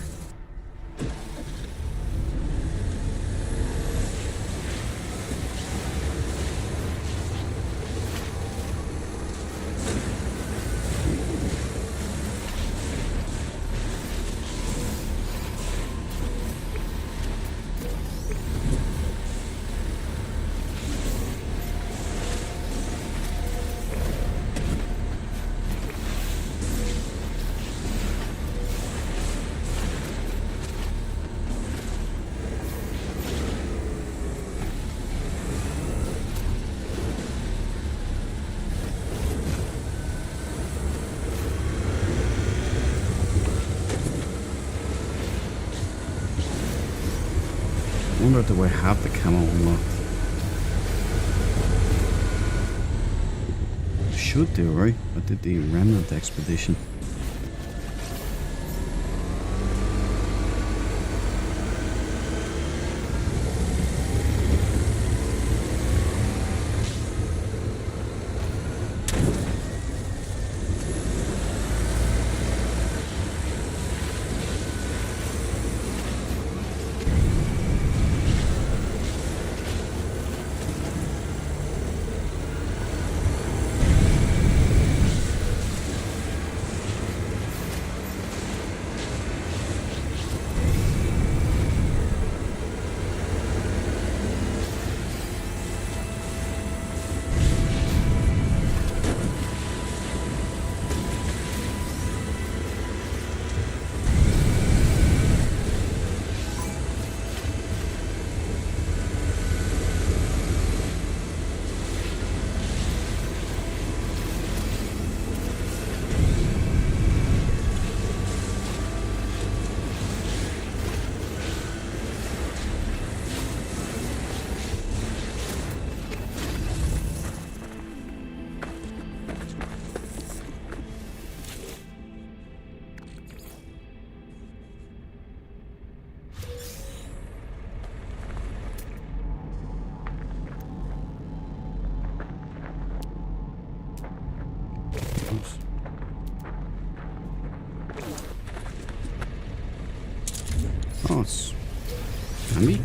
I wonder, do I have the camo unlocked? Should do, right? I did the Remnant expedition. Oh, it's handy.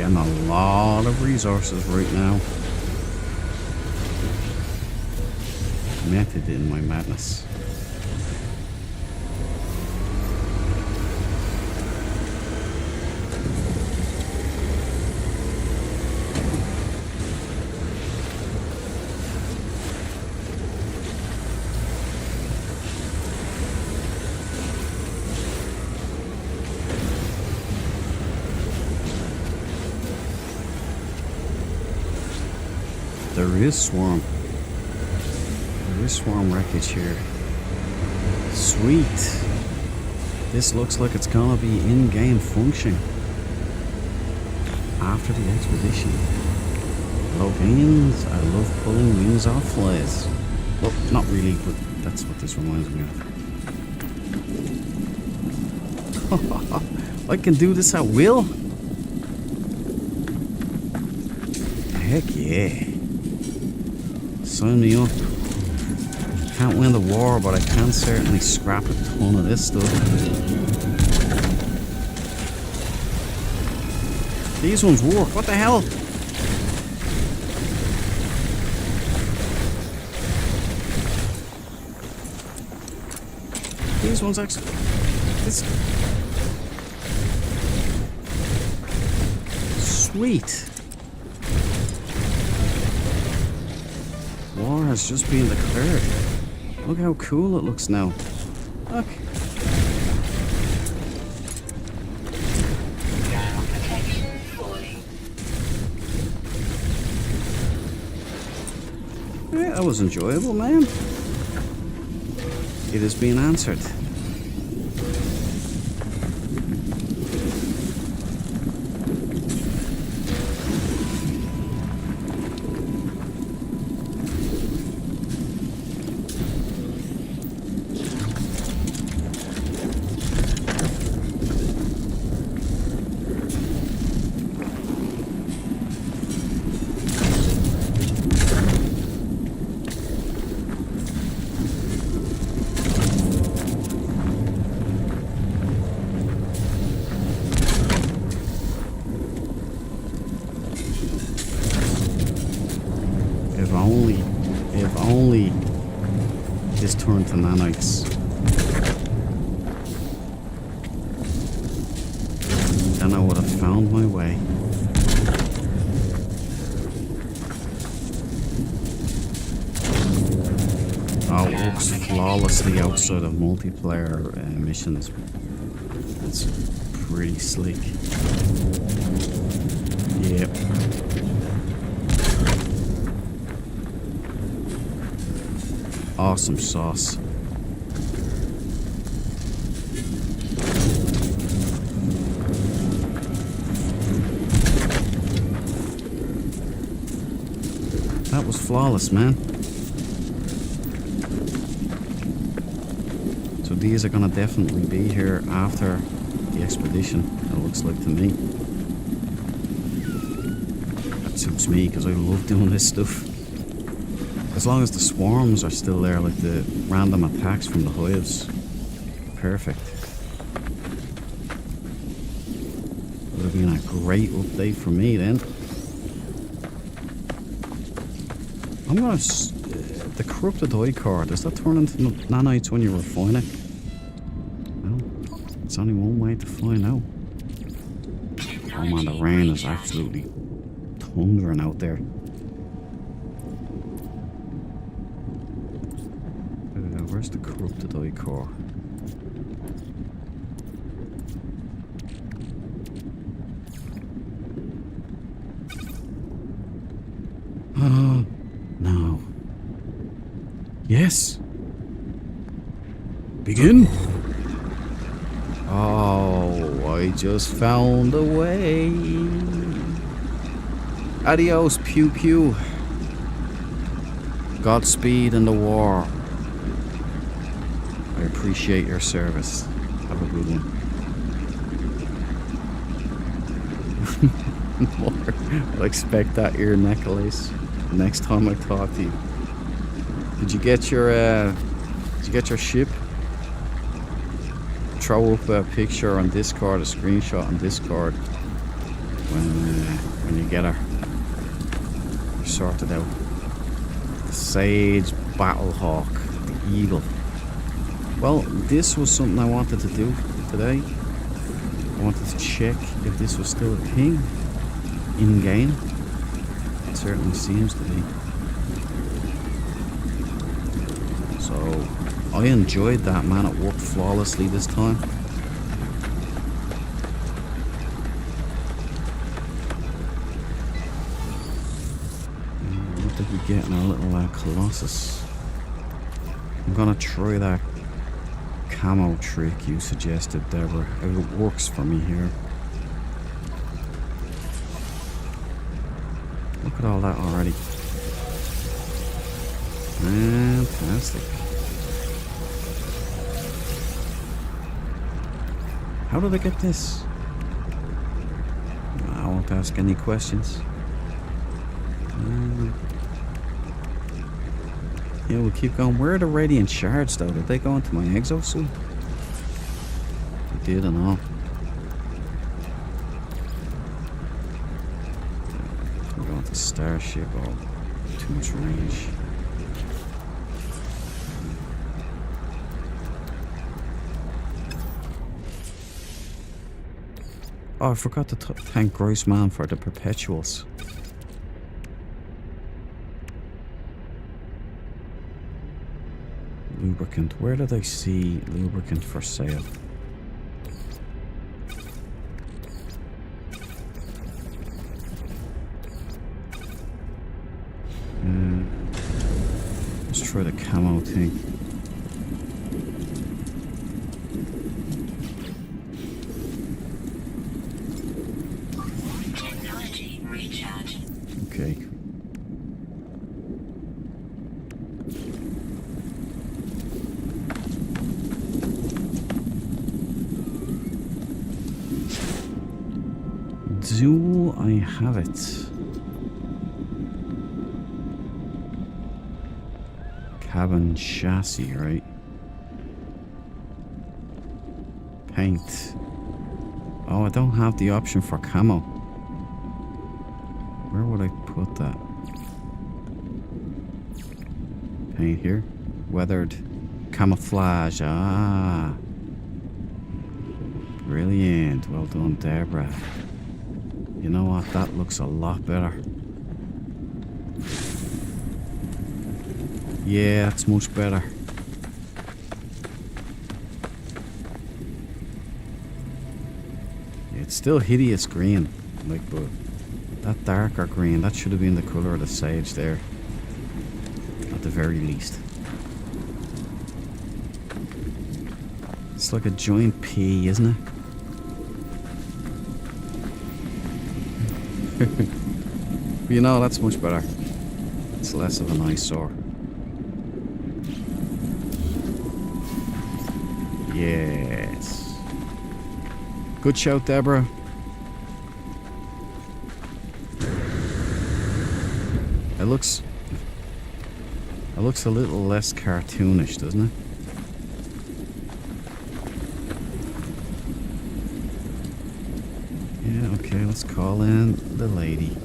getting a lot of resources right now. Method in my madness. There is swarm. There is swarm wreckage here. Sweet. This looks like it's gonna be in-game function after the expedition. Love wings. I love pulling wings off flies. Well, not really, but that's what this reminds me of. I can do this at will. Heck yeah. Sign me up. Can't win the war, but I can certainly scrap a ton of this stuff. These ones work. What the hell? These ones actually... This... Sweet. War has just been declared. Look how cool it looks now. Look. Yeah, that was enjoyable, man. It has been answered. If only this turned to nanites. Then I would have found my way. Oh, it works flawlessly outside of multiplayer missions. It's pretty slick. Yep. Awesome sauce. That was flawless, man. So these are gonna definitely be here after the expedition, it looks like to me. That suits me because I love doing this stuff. As long as the swarms are still there, like the random attacks from the hives. Perfect. Would have been a great update for me then. I'm gonna... the corrupted ichor, does that turn into nanites when you refine it? No. It's only one way to find out. Oh man, the rain is absolutely thundering out there. Where's the corrupted ichor? No. Yes. Begin. Oh, I just found a way. Adios, pew pew. Godspeed in the war. I appreciate your service. Have a good one. I'll expect that ear necklace next time I talk to you. Did you get your ship? Throw up a picture on Discord, a screenshot on Discord when you get her sorted out. The Sage Battlehawk, the Eagle. Well, this was something I wanted to do today. I wanted to check if this was still a thing in game. It certainly seems to be. So I enjoyed that, man. It worked flawlessly this time. What did we get in our little Colossus? I'm gonna try that camo trick you suggested, Deborah. It works for me here. Look at all that already. Fantastic. How did I get this? I won't ask any questions. Yeah, we'll keep going. Where are the radiant shards, though? Did they go into my exosuit? They did and all. We're going to Starship. Oh, too much range. Oh, I forgot to thank Groissman for the perpetuals. Lubricant. Where did I see lubricant for sale? Let's try the camo thing. Technology recharge. Okay. Do I have it? Cabin chassis, right? Paint. Oh, I don't have the option for camo. Where would I put that? Paint here. Weathered. Camouflage. Ah. Brilliant. Well done, Deborah. You know what? That looks a lot better. Yeah, that's much better. It's still hideous green, like, but that darker green, that should have been the colour of the Sage there, at the very least. It's like a giant pea, isn't it? You know, that's much better. It's less of an eyesore. Yes. Good shout, Deborah. It looks a little less cartoonish, doesn't it? Yeah, okay, let's call in the lady.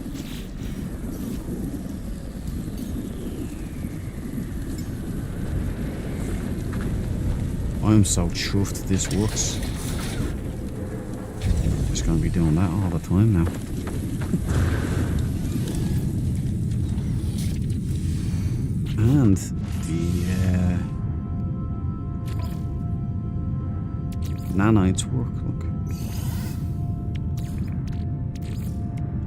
I'm so chuffed this works. Just gonna be doing that all the time now. And the nanites work, look.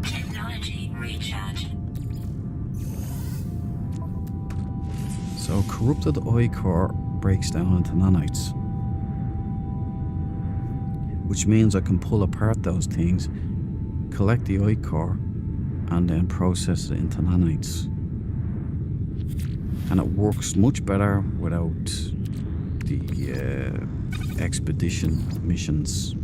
Technology recharge. So corrupted oi core breaks down into nanites, which means I can pull apart those things, collect the oi core, and then process it into nanites. And it works much better without the expedition missions.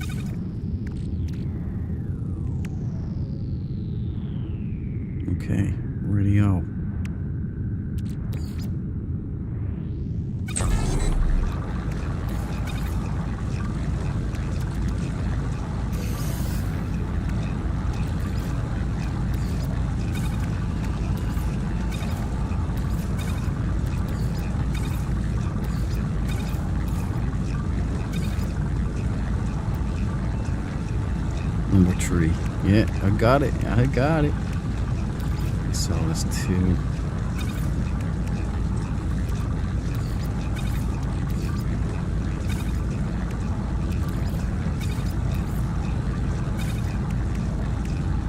Okay, radio. Number 3. Yeah, I got it. I got it. So that's 2.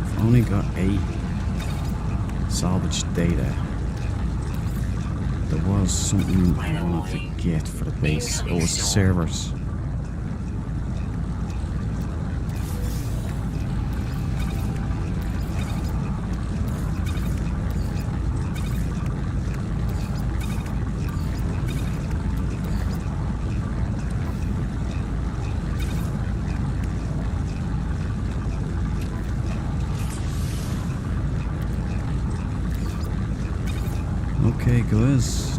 I've only got 8 salvage data. There was something I wanted to get for the base. Oh, it's the servers. Okay, guys.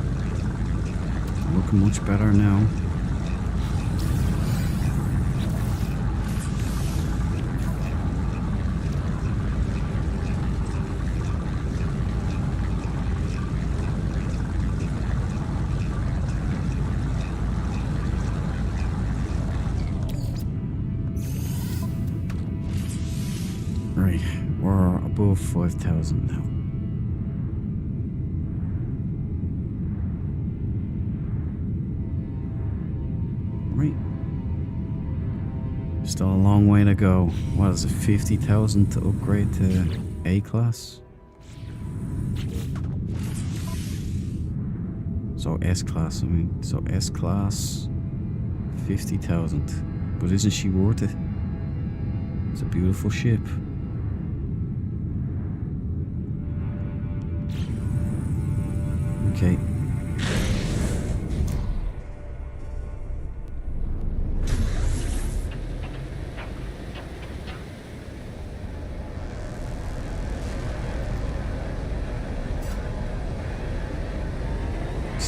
Looking much better now. Right, we're above 5,000 now. Right. Still a long way to go. What is it, 50,000 to upgrade to A class? So S class, I mean. So S class, 50,000. But isn't she worth it? It's a beautiful ship. Okay.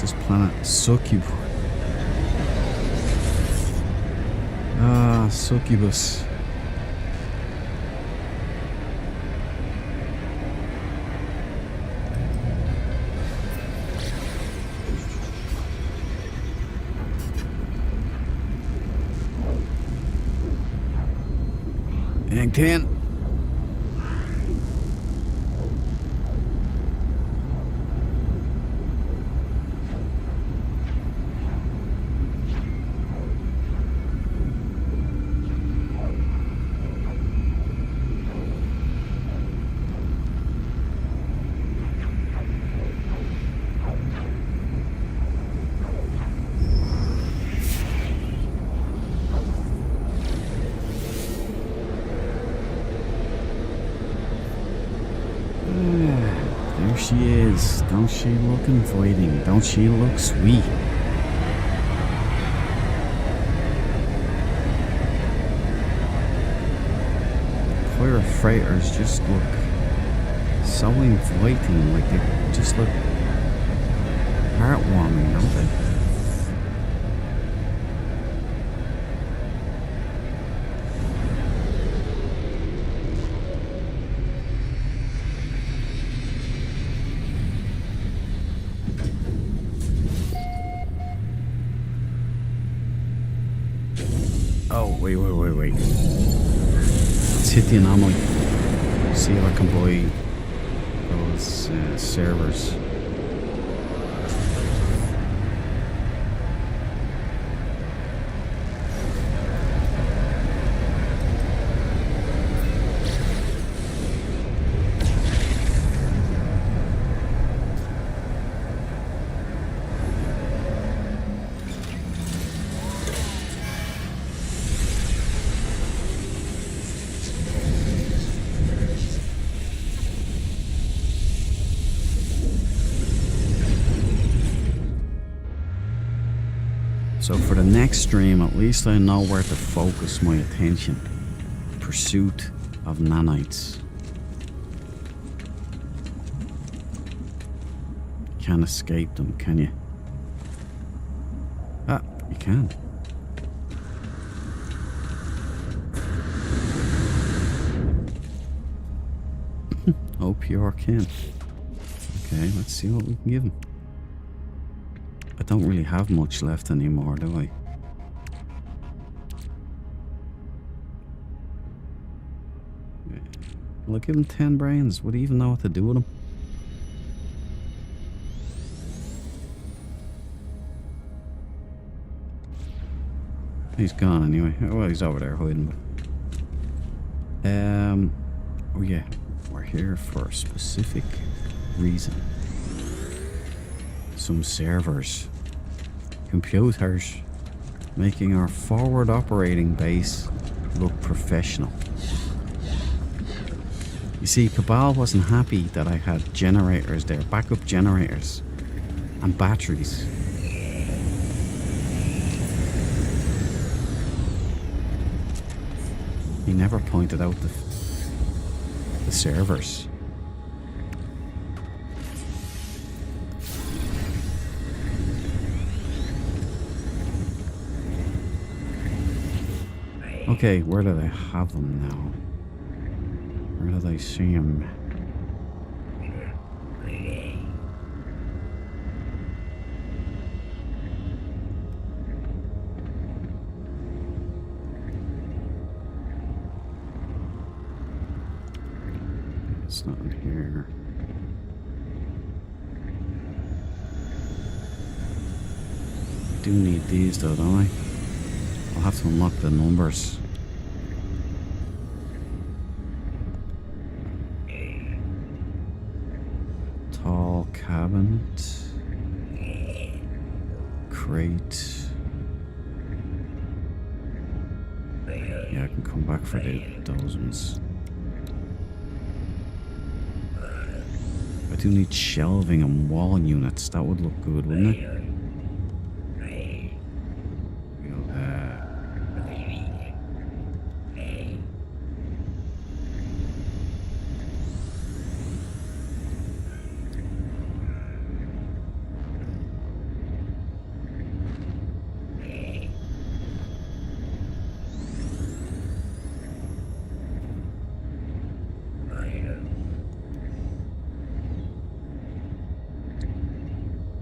This planet Succubus. Ah, Succubus. And 10. There she is. Don't she look inviting? Don't she look sweet? Pirate freighters just look so inviting. Like they just look heartwarming, don't they? Oh, wait. Let's hit the anomaly. See if I can buy those servers. So for the next stream, at least I know where to focus my attention. Pursuit of nanites. Can't escape them, can you? Ah, you can. OPR can. Okay, let's see what we can give him. I don't really have much left anymore, do I? Will I give him 10 brains? Would he even know what to do with them? He's gone anyway. Well, he's over there hiding. Oh yeah, we're here for a specific reason. Some servers, computers, making our forward operating base look professional. You see, Cabal wasn't happy that I had generators there, backup generators, and batteries. He never pointed out the servers. Okay, where did I have them now? Where did I see him? It's not in here. I do need these though, don't I? I'll have to unlock the numbers. Tall cabinet. Crate. Yeah, I can come back for those ones. I do need shelving and wall units. That would look good, wouldn't it?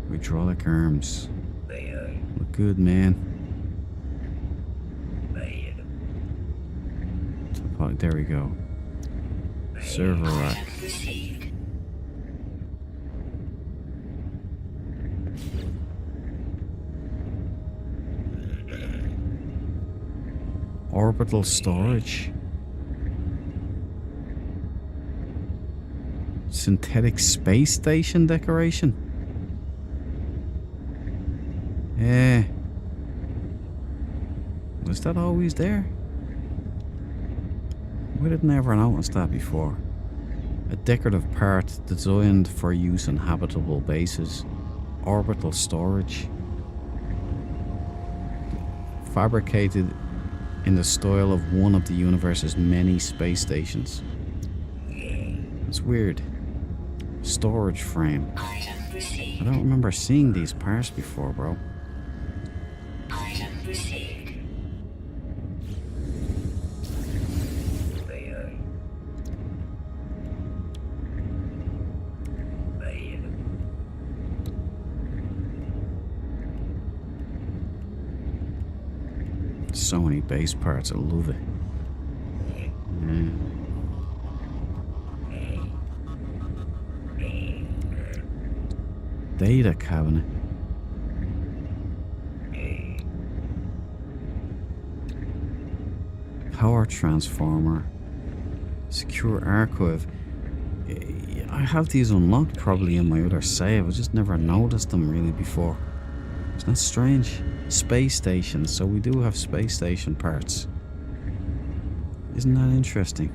Hydraulic arms. Look good, man. There we go. Server rack. Orbital storage. Synthetic space station decoration. Was that always there? We didn't ever notice that before. A decorative part designed for use in habitable bases. Orbital storage. Fabricated in the style of one of the universe's many space stations. It's weird. Storage frame. I don't remember seeing these parts before, bro. So many base parts, I love it. Yeah. Data cabinet. Power transformer. Secure archive. I have these unlocked probably in my other save. I just never noticed them really before. Isn't that strange? Space station. So we do have space station parts. Isn't that interesting?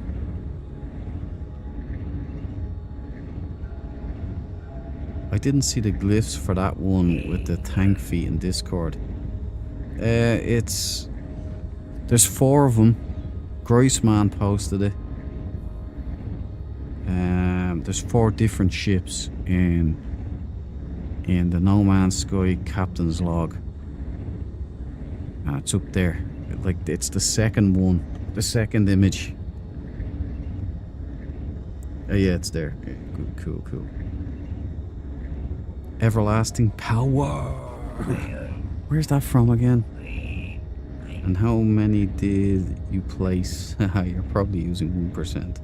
I didn't see the glyphs for that one with the tank feet in Discord. There's 4 of them. Groisman posted it. There's 4 different ships in the No Man's Sky captain's log. And it's up there. Like, it's the second one. The second image. Oh yeah, it's there. Okay, good, cool. Everlasting power. Where's that from again? And how many did you place? You're probably using 1%.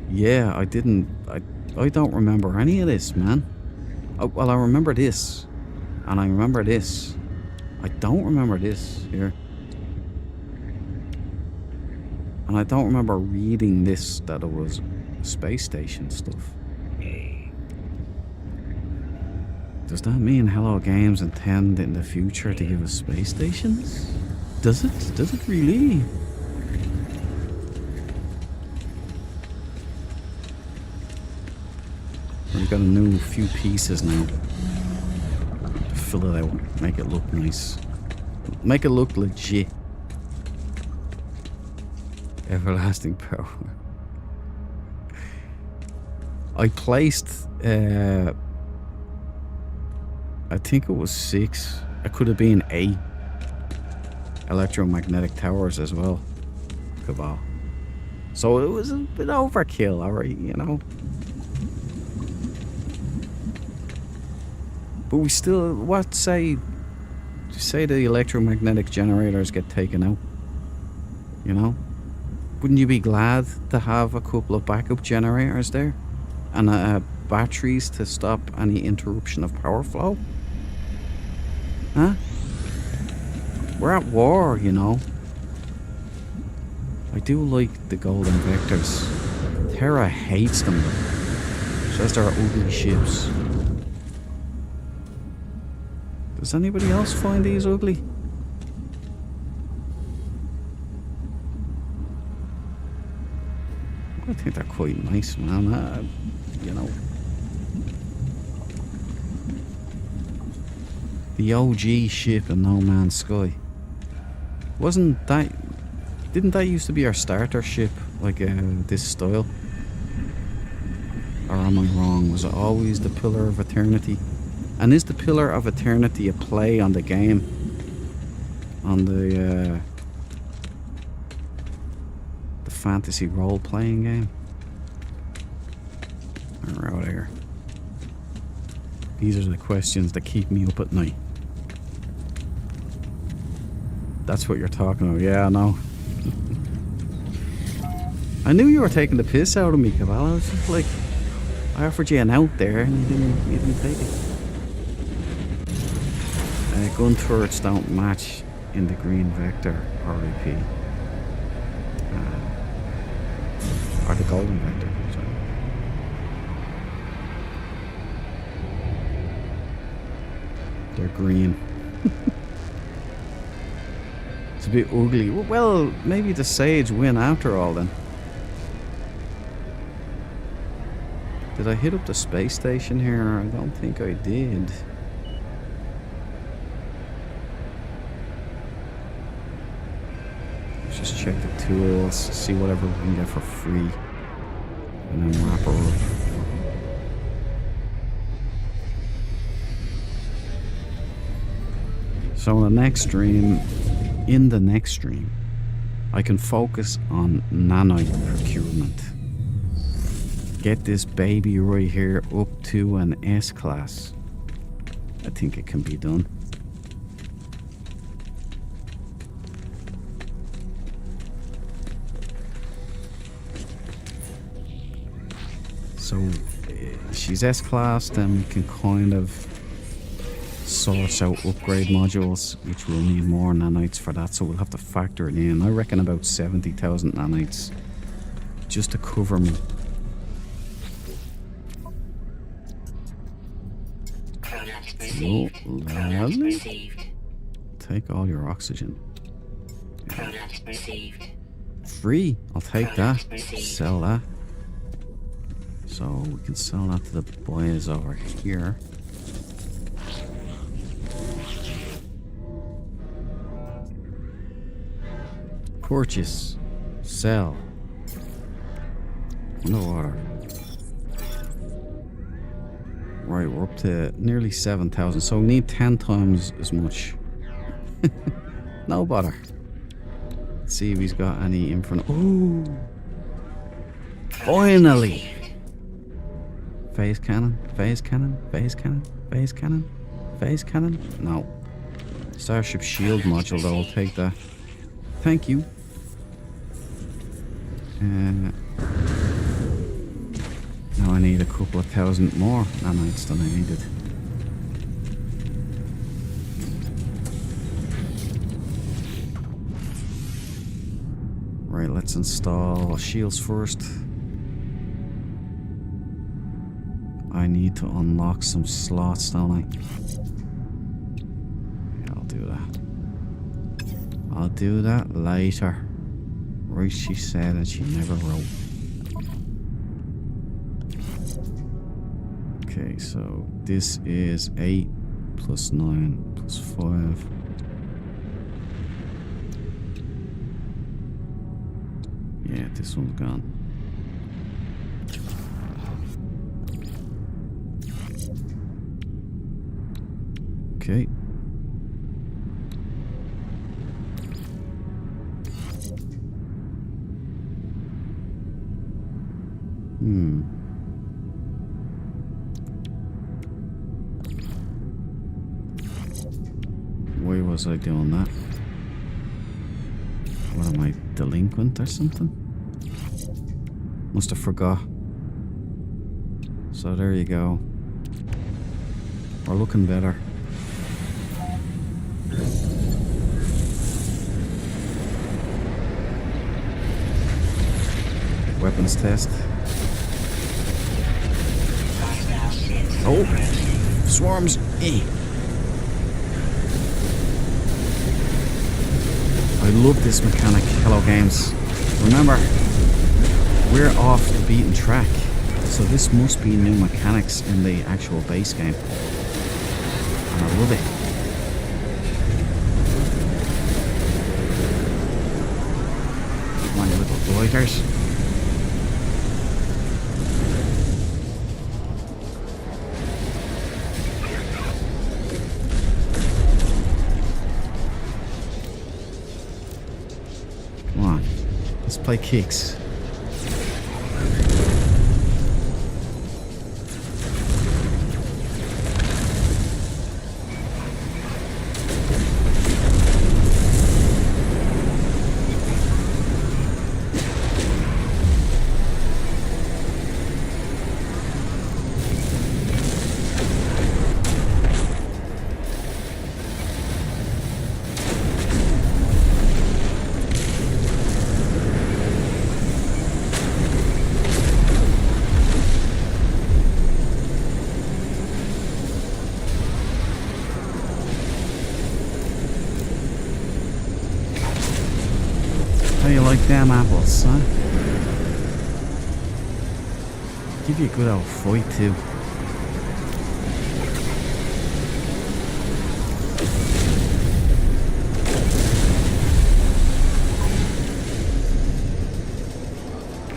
Yeah, I didn't. I don't remember any of this, man. Well, I remember this, and I remember this. I don't remember this here, and I don't remember reading this that it was space station stuff. Does that mean Hello Games intend in the future to give us space stations? Does it? Does it really? We've got a new few pieces now. Fill it out, make it look nice. Make it look legit. Everlasting power. I placed, I think it was 6. It could have been 8 electromagnetic towers as well. Cabal. So it was a bit overkill, alright, you know. But we still, what say the electromagnetic generators get taken out, you know? Wouldn't you be glad to have a couple of backup generators there? And batteries to stop any interruption of power flow? Huh? We're at war, you know? I do like the golden vectors. Terra hates them though. Says they're ugly ships. Does anybody else find these ugly? I think they're quite nice, man. You know. The OG ship in No Man's Sky. Wasn't that... Didn't that used to be our starter ship? Like this style? Or am I wrong? Was it always the Pillar of Eternity? And is the Pillar of Eternity a play on the game? On the fantasy role-playing game? We're out of here. These are the questions that keep me up at night. That's what you're talking about. Yeah, I know. I knew you were taking the piss out of me, Cabal. I was just like, I offered you an out there and you didn't take it. Gun turrets don't match in the green vector, RIP. Or the golden vector, sorry. They're green. It's a bit ugly. Well, maybe the Sage win after all then. Did I hit up the space station here? I don't think I did. Just check the tools, see whatever we can get for free, and then wrap her up. So in the next stream, I can focus on nanite procurement. Get this baby right here up to an S-class. I think it can be done. So she's S-class, then we can kind of source out upgrade modules, which will need more nanites for that, so we'll have to factor it in. I reckon about 70,000 nanites just to cover me. Oh, lovely. Take all your oxygen. Free, I'll take that. Sell that. So we can sell that to the boys over here. Purchase. Sell. Underwater. Right, we're up to nearly 7,000. So we need 10 times as much. No bother. Let's see if he's got any in front. Ooh! Finally! Phase cannon, phase cannon, phase cannon, phase cannon, phase cannon. No. Starship shield module though, I'll take that. Thank you. I need a couple of thousand more nanites than I needed. Right, let's install shields first. I need to unlock some slots, don't I? Yeah, I'll do that. I'll do that later. Right, she said, and she never wrote. Okay, so this is 8 plus 9 plus 5. Yeah, this one's gone. Okay. Why was I doing that? What am I, delinquent or something? Must have forgot. So there you go. We're looking better. Weapons test. Oh! Swarms! Eh! I love this mechanic, Hello Games. Remember, we're off the beaten track, so this must be new mechanics in the actual base game. And I love it. Come on, you little loiters. Come on, let's play kicks. How you like them apples, huh? Give you a good old fight too.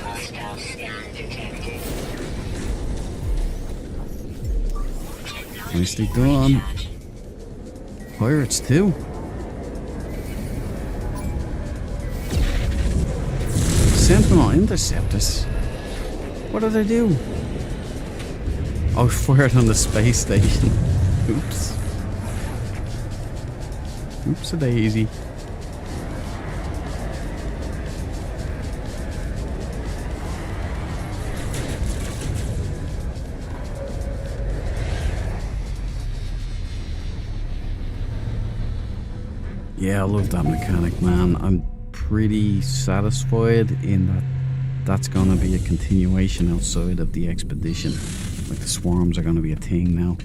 Hostile scan detected. Nicely done. Recharge. Pirates too. Sentinel interceptors. What do they do? Oh, fired on the space station. Oops. Oops a daisy. Yeah, I love that mechanic, man. I'm pretty satisfied in that that's gonna be a continuation outside of the expedition. Like the swarms are gonna be a thing now.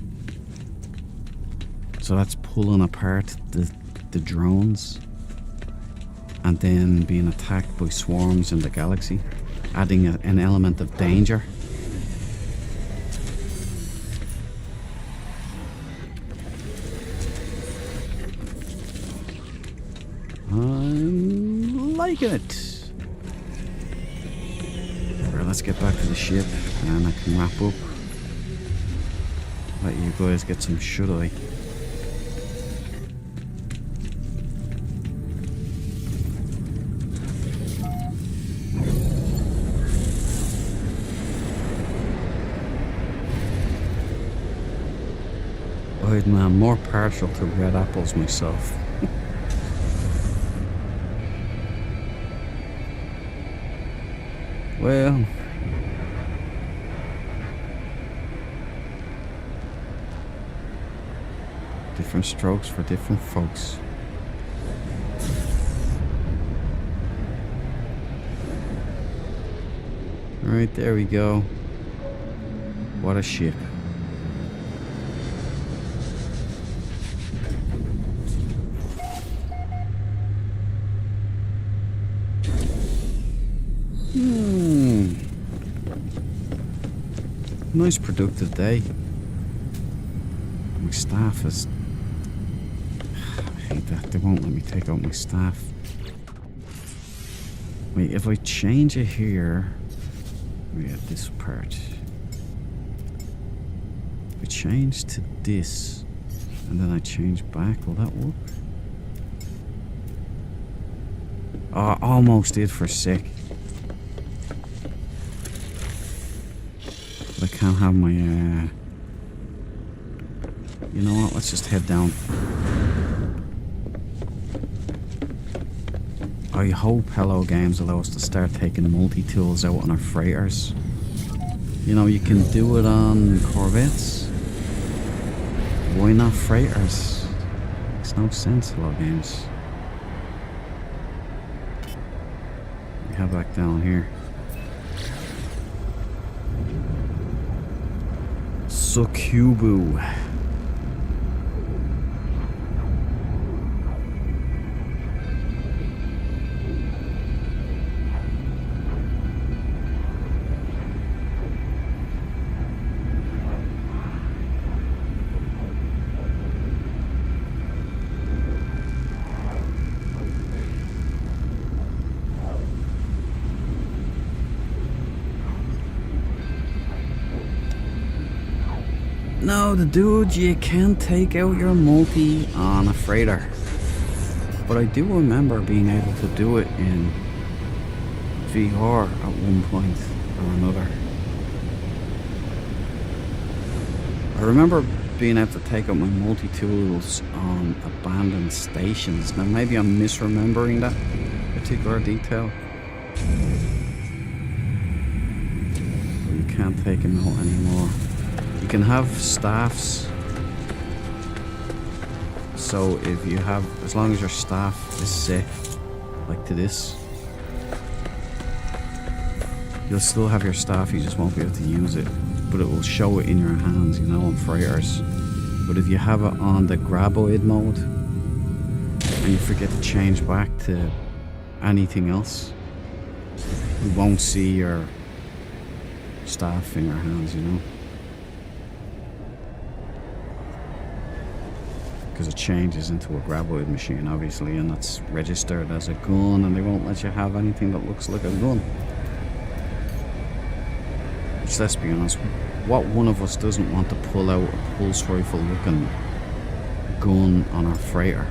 So that's pulling apart the drones and then being attacked by swarms in the galaxy, adding an element of danger. I'm liking it. Right, let's get back to the ship and I can wrap up. Let you guys get some shut-eye. I'm more partial to red apples myself. Well, Different strokes for different folks. Alright, there we go. What a ship. Nice productive day. My staff is... I hate that. They won't let me take out my staff. Wait, if I change it here... Yeah, this part. If I change to this, and then I change back, will that work? Oh, I almost did for a sec. But I can't have my, You know what, let's just head down. I hope Hello Games allow us to start taking multi-tools out on our freighters. You know, you can do it on Corvettes. Why not freighters? Makes no sense, Hello Games. We head back down here. Sukubu. No, the dude, you can't take out your multi on a freighter. But I do remember being able to do it in VR at one point or another. I remember being able to take out my multi-tools on abandoned stations. Now maybe I'm misremembering that particular detail. But you can't take them out anymore. You can have staffs, so if you have, as long as your staff is set like to this, you'll still have your staff, you just won't be able to use it, but it will show it in your hands, you know, on freighters. But if you have it on the graboid mode and you forget to change back to anything else, you won't see your staff in your hands, you know. Because it changes into a graboid machine, obviously, and that's registered as a gun, and they won't let you have anything that looks like a gun. Which, let's be honest, what one of us doesn't want to pull out a pulse rifle looking gun on our freighter?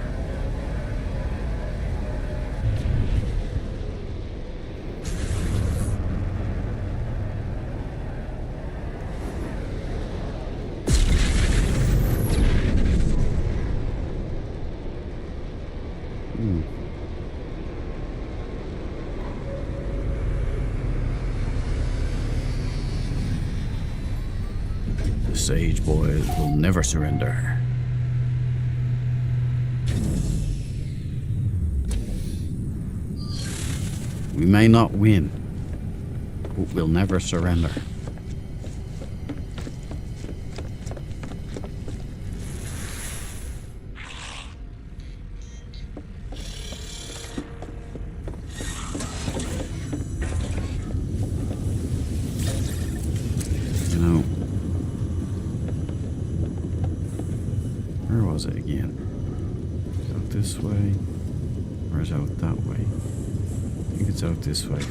Sage boys will never surrender. We may not win, but we'll never surrender. You know, where was it again? Is it out this way? Or is it out that way? I think it's out this way.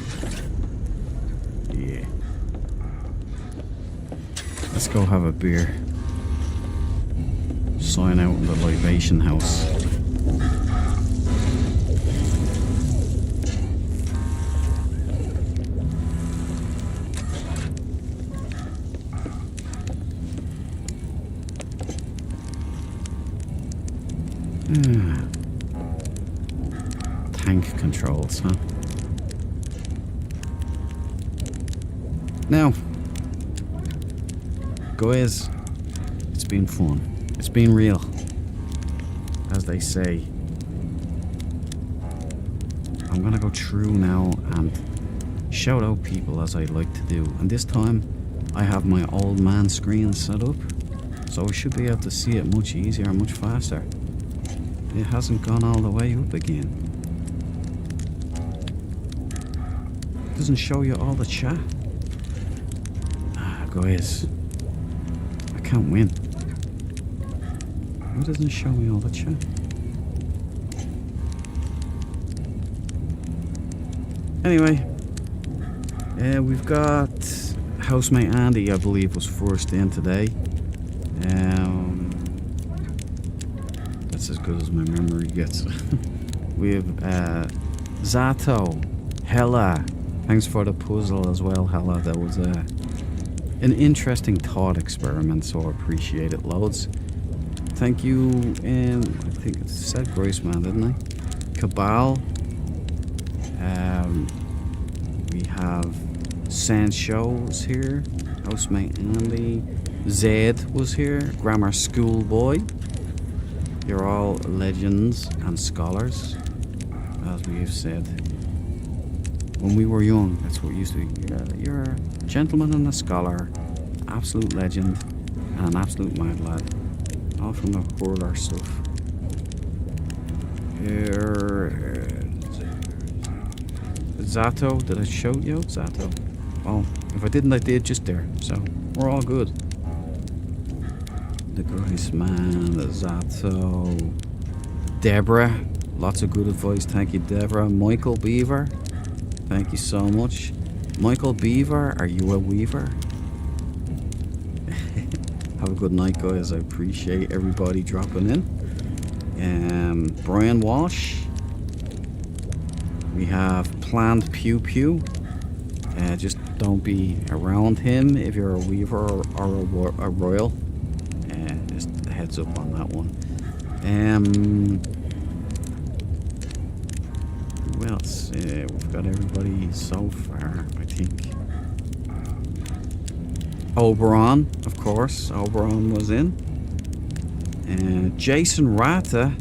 Yeah. Let's go have a beer. Sign out in the libation house. Tank controls, huh? Now, guys, it's been fun. It's been real. they say. I'm gonna go through now and shout out people as I like to do. And this time I have my old man screen set up, so I should be able to see it much easier and much faster. It hasn't gone all the way up again. Doesn't show you all the chat. Ah, guys, I can't win. Why doesn't it show me all the chat? Anyway, we've got housemate Andy, I believe, was first in today. That's as good as my memory gets. We have Zato, Hella. Thanks for the puzzle as well, Hella. That was an interesting thought experiment, so I appreciate it loads. Thank you, I think it said Graceman, didn't I? Cabal. We have Sancho was here. Housemate Andy. Zed was here. Grammar School Boy. You're all legends and scholars, as we have said. When we were young, that's what we used to be. You're a gentleman and a scholar, absolute legend, and an absolute mad lad. All from the hurler stuff. Here, Zato, did I shout you out, Zato? Oh, if I didn't, I did just there. So we're all good. The Grace Man, the Zato, Deborah, lots of good advice. Thank you, Deborah. Michael Beaver, thank you so much. Michael Beaver, are you a weaver? Have a good night, guys. I appreciate everybody dropping in. Brian Walsh. We have Planned Pew Pew. Just don't be around him if you're a weaver or a royal. Just a heads up on that one. Who else? We've got everybody so far, I think. Oberon, of course. Oberon was in. Jason Rata.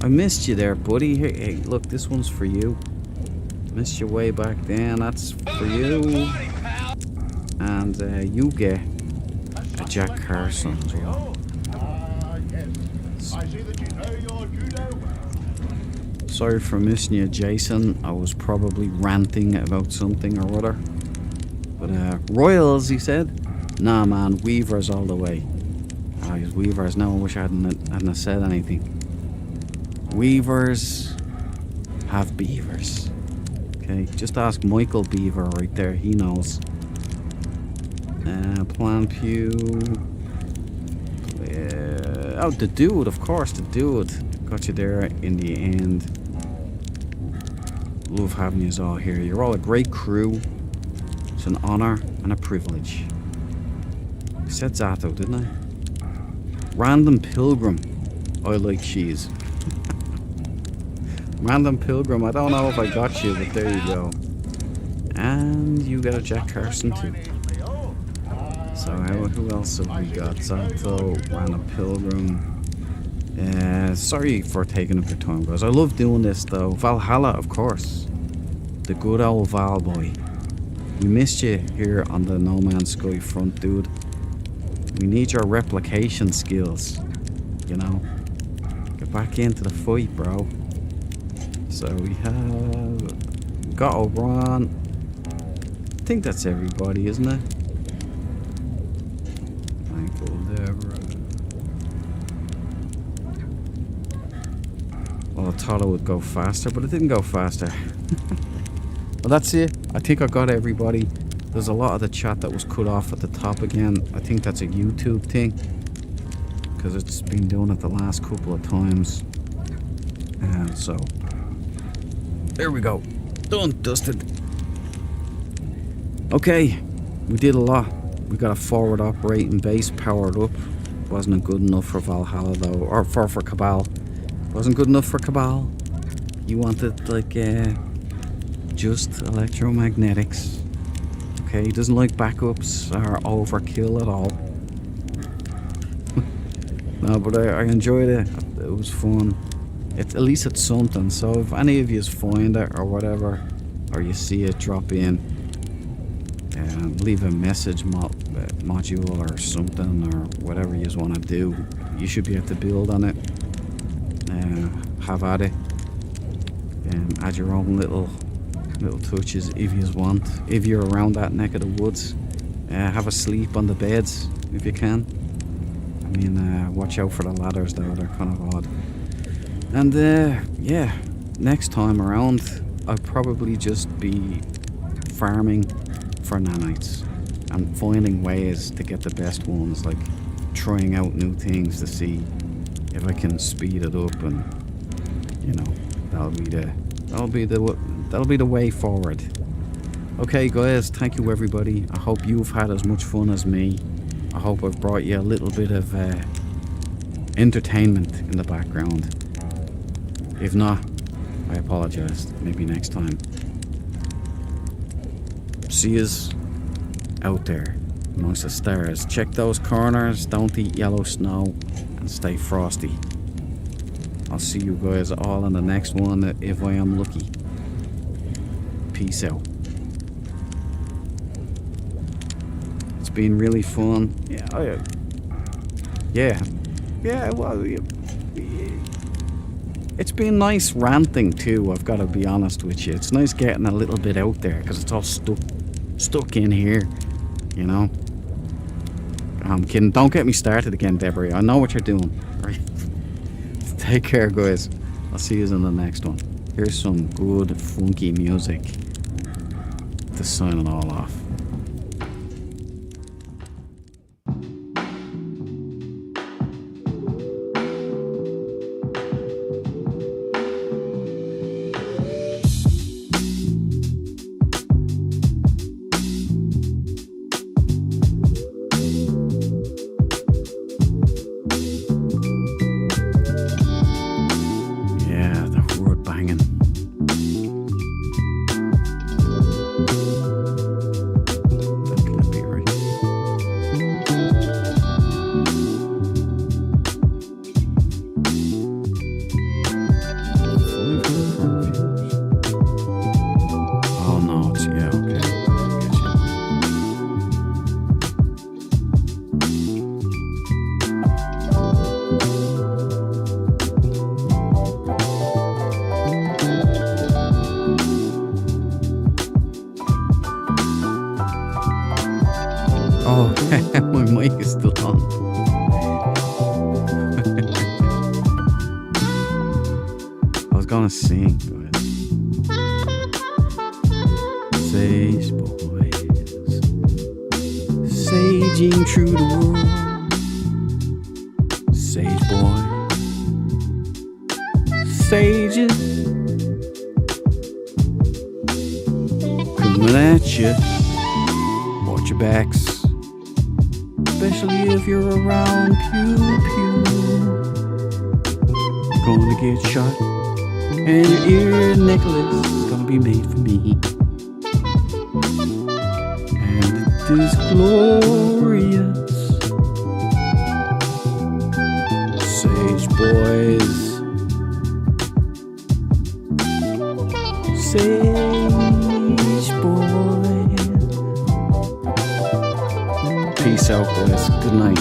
I missed you there, buddy. Hey, look, this one's for you. Missed you way back then. That's for you. And you get a Jack Carson as well. Yes. I see that you know your judo well. Sorry for missing you, Jason. I was probably ranting about something or other. But Royals, he said. Nah, man, Weavers all the way. Ah, he's Weavers. No, I wish I hadn't said anything. Weavers have beavers. Okay, just ask Michael Beaver right there. He knows. Plan Pew. Oh, the dude, of course, the dude. Got you there in the end. Love having you all here. You're all a great crew. It's an honor and a privilege. I said Zato, didn't I? Random Pilgrim. I like cheese. Random Pilgrim, I don't know if I got you, but there you go. And you got a Jack Carson too. So who else have we got? Zato, Random Pilgrim. Sorry for taking up your time, guys. I love doing this though. Valhalla, of course. The good old Val boy. We missed you here on the No Man's Sky front, dude. We need your replication skills. You know? Get back into the fight, bro. So we have got O'Brien. I think that's everybody, isn't it? Michael, Deborah. Well, I thought it would go faster, but it didn't go faster. Well, that's it. I think I got everybody. There's a lot of the chat that was cut off at the top again. I think that's a YouTube thing, because it's been doing it the last couple of times. And so there we go. Done, dusted. Okay, we did a lot. We got a forward operating base powered up. Wasn't good enough for Valhalla though, or for Cabal. Wasn't good enough for Cabal. You wanted like just electromagnetics. Okay, he doesn't like backups or overkill at all. No, but I enjoyed it. It was fun. At least it's something. So if any of you find it or whatever, or you see it, drop in and leave a message module or something, or whatever you want to do. You should be able to build on it. Have at it. Add your own little touches if you want. If you're around that neck of the woods, have a sleep on the beds if you can. I mean, watch out for the ladders though, they're kind of odd. And yeah, next time around I'll probably just be farming for nanites and finding ways to get the best ones, like trying out new things to see if I can speed it up, and you know, that'll be the way forward. Okay guys, thank you everybody. I hope you've had as much fun as me. I hope I've brought you a little bit of entertainment in the background. If not, I apologize. Maybe next time. See yous out there amongst the stars. Check those corners, don't eat yellow snow, and stay frosty. I'll see you guys all in the next one if I am lucky. Peace out. It's been really fun. Well, it's been nice ranting too, I've got to be honest with you. It's nice getting a little bit out there, because it's all stuck in here, you know. I'm kidding. Don't get me started again, Deborah. I know what you're doing. Right. Take care, guys. I'll see you in the next one. Here's some good, funky music to sign it all off. Oh, my mic is still on. I was gonna sing. Go ahead. Sage boys, saging through the world. Sage boys, sages, coming at you. Watch your backs. Especially if you're around pew pew. Gonna get shot, and your ear necklace is gonna be made for me. And it is glorious. Sage boys, sage boys. Peace out, boys. Good night.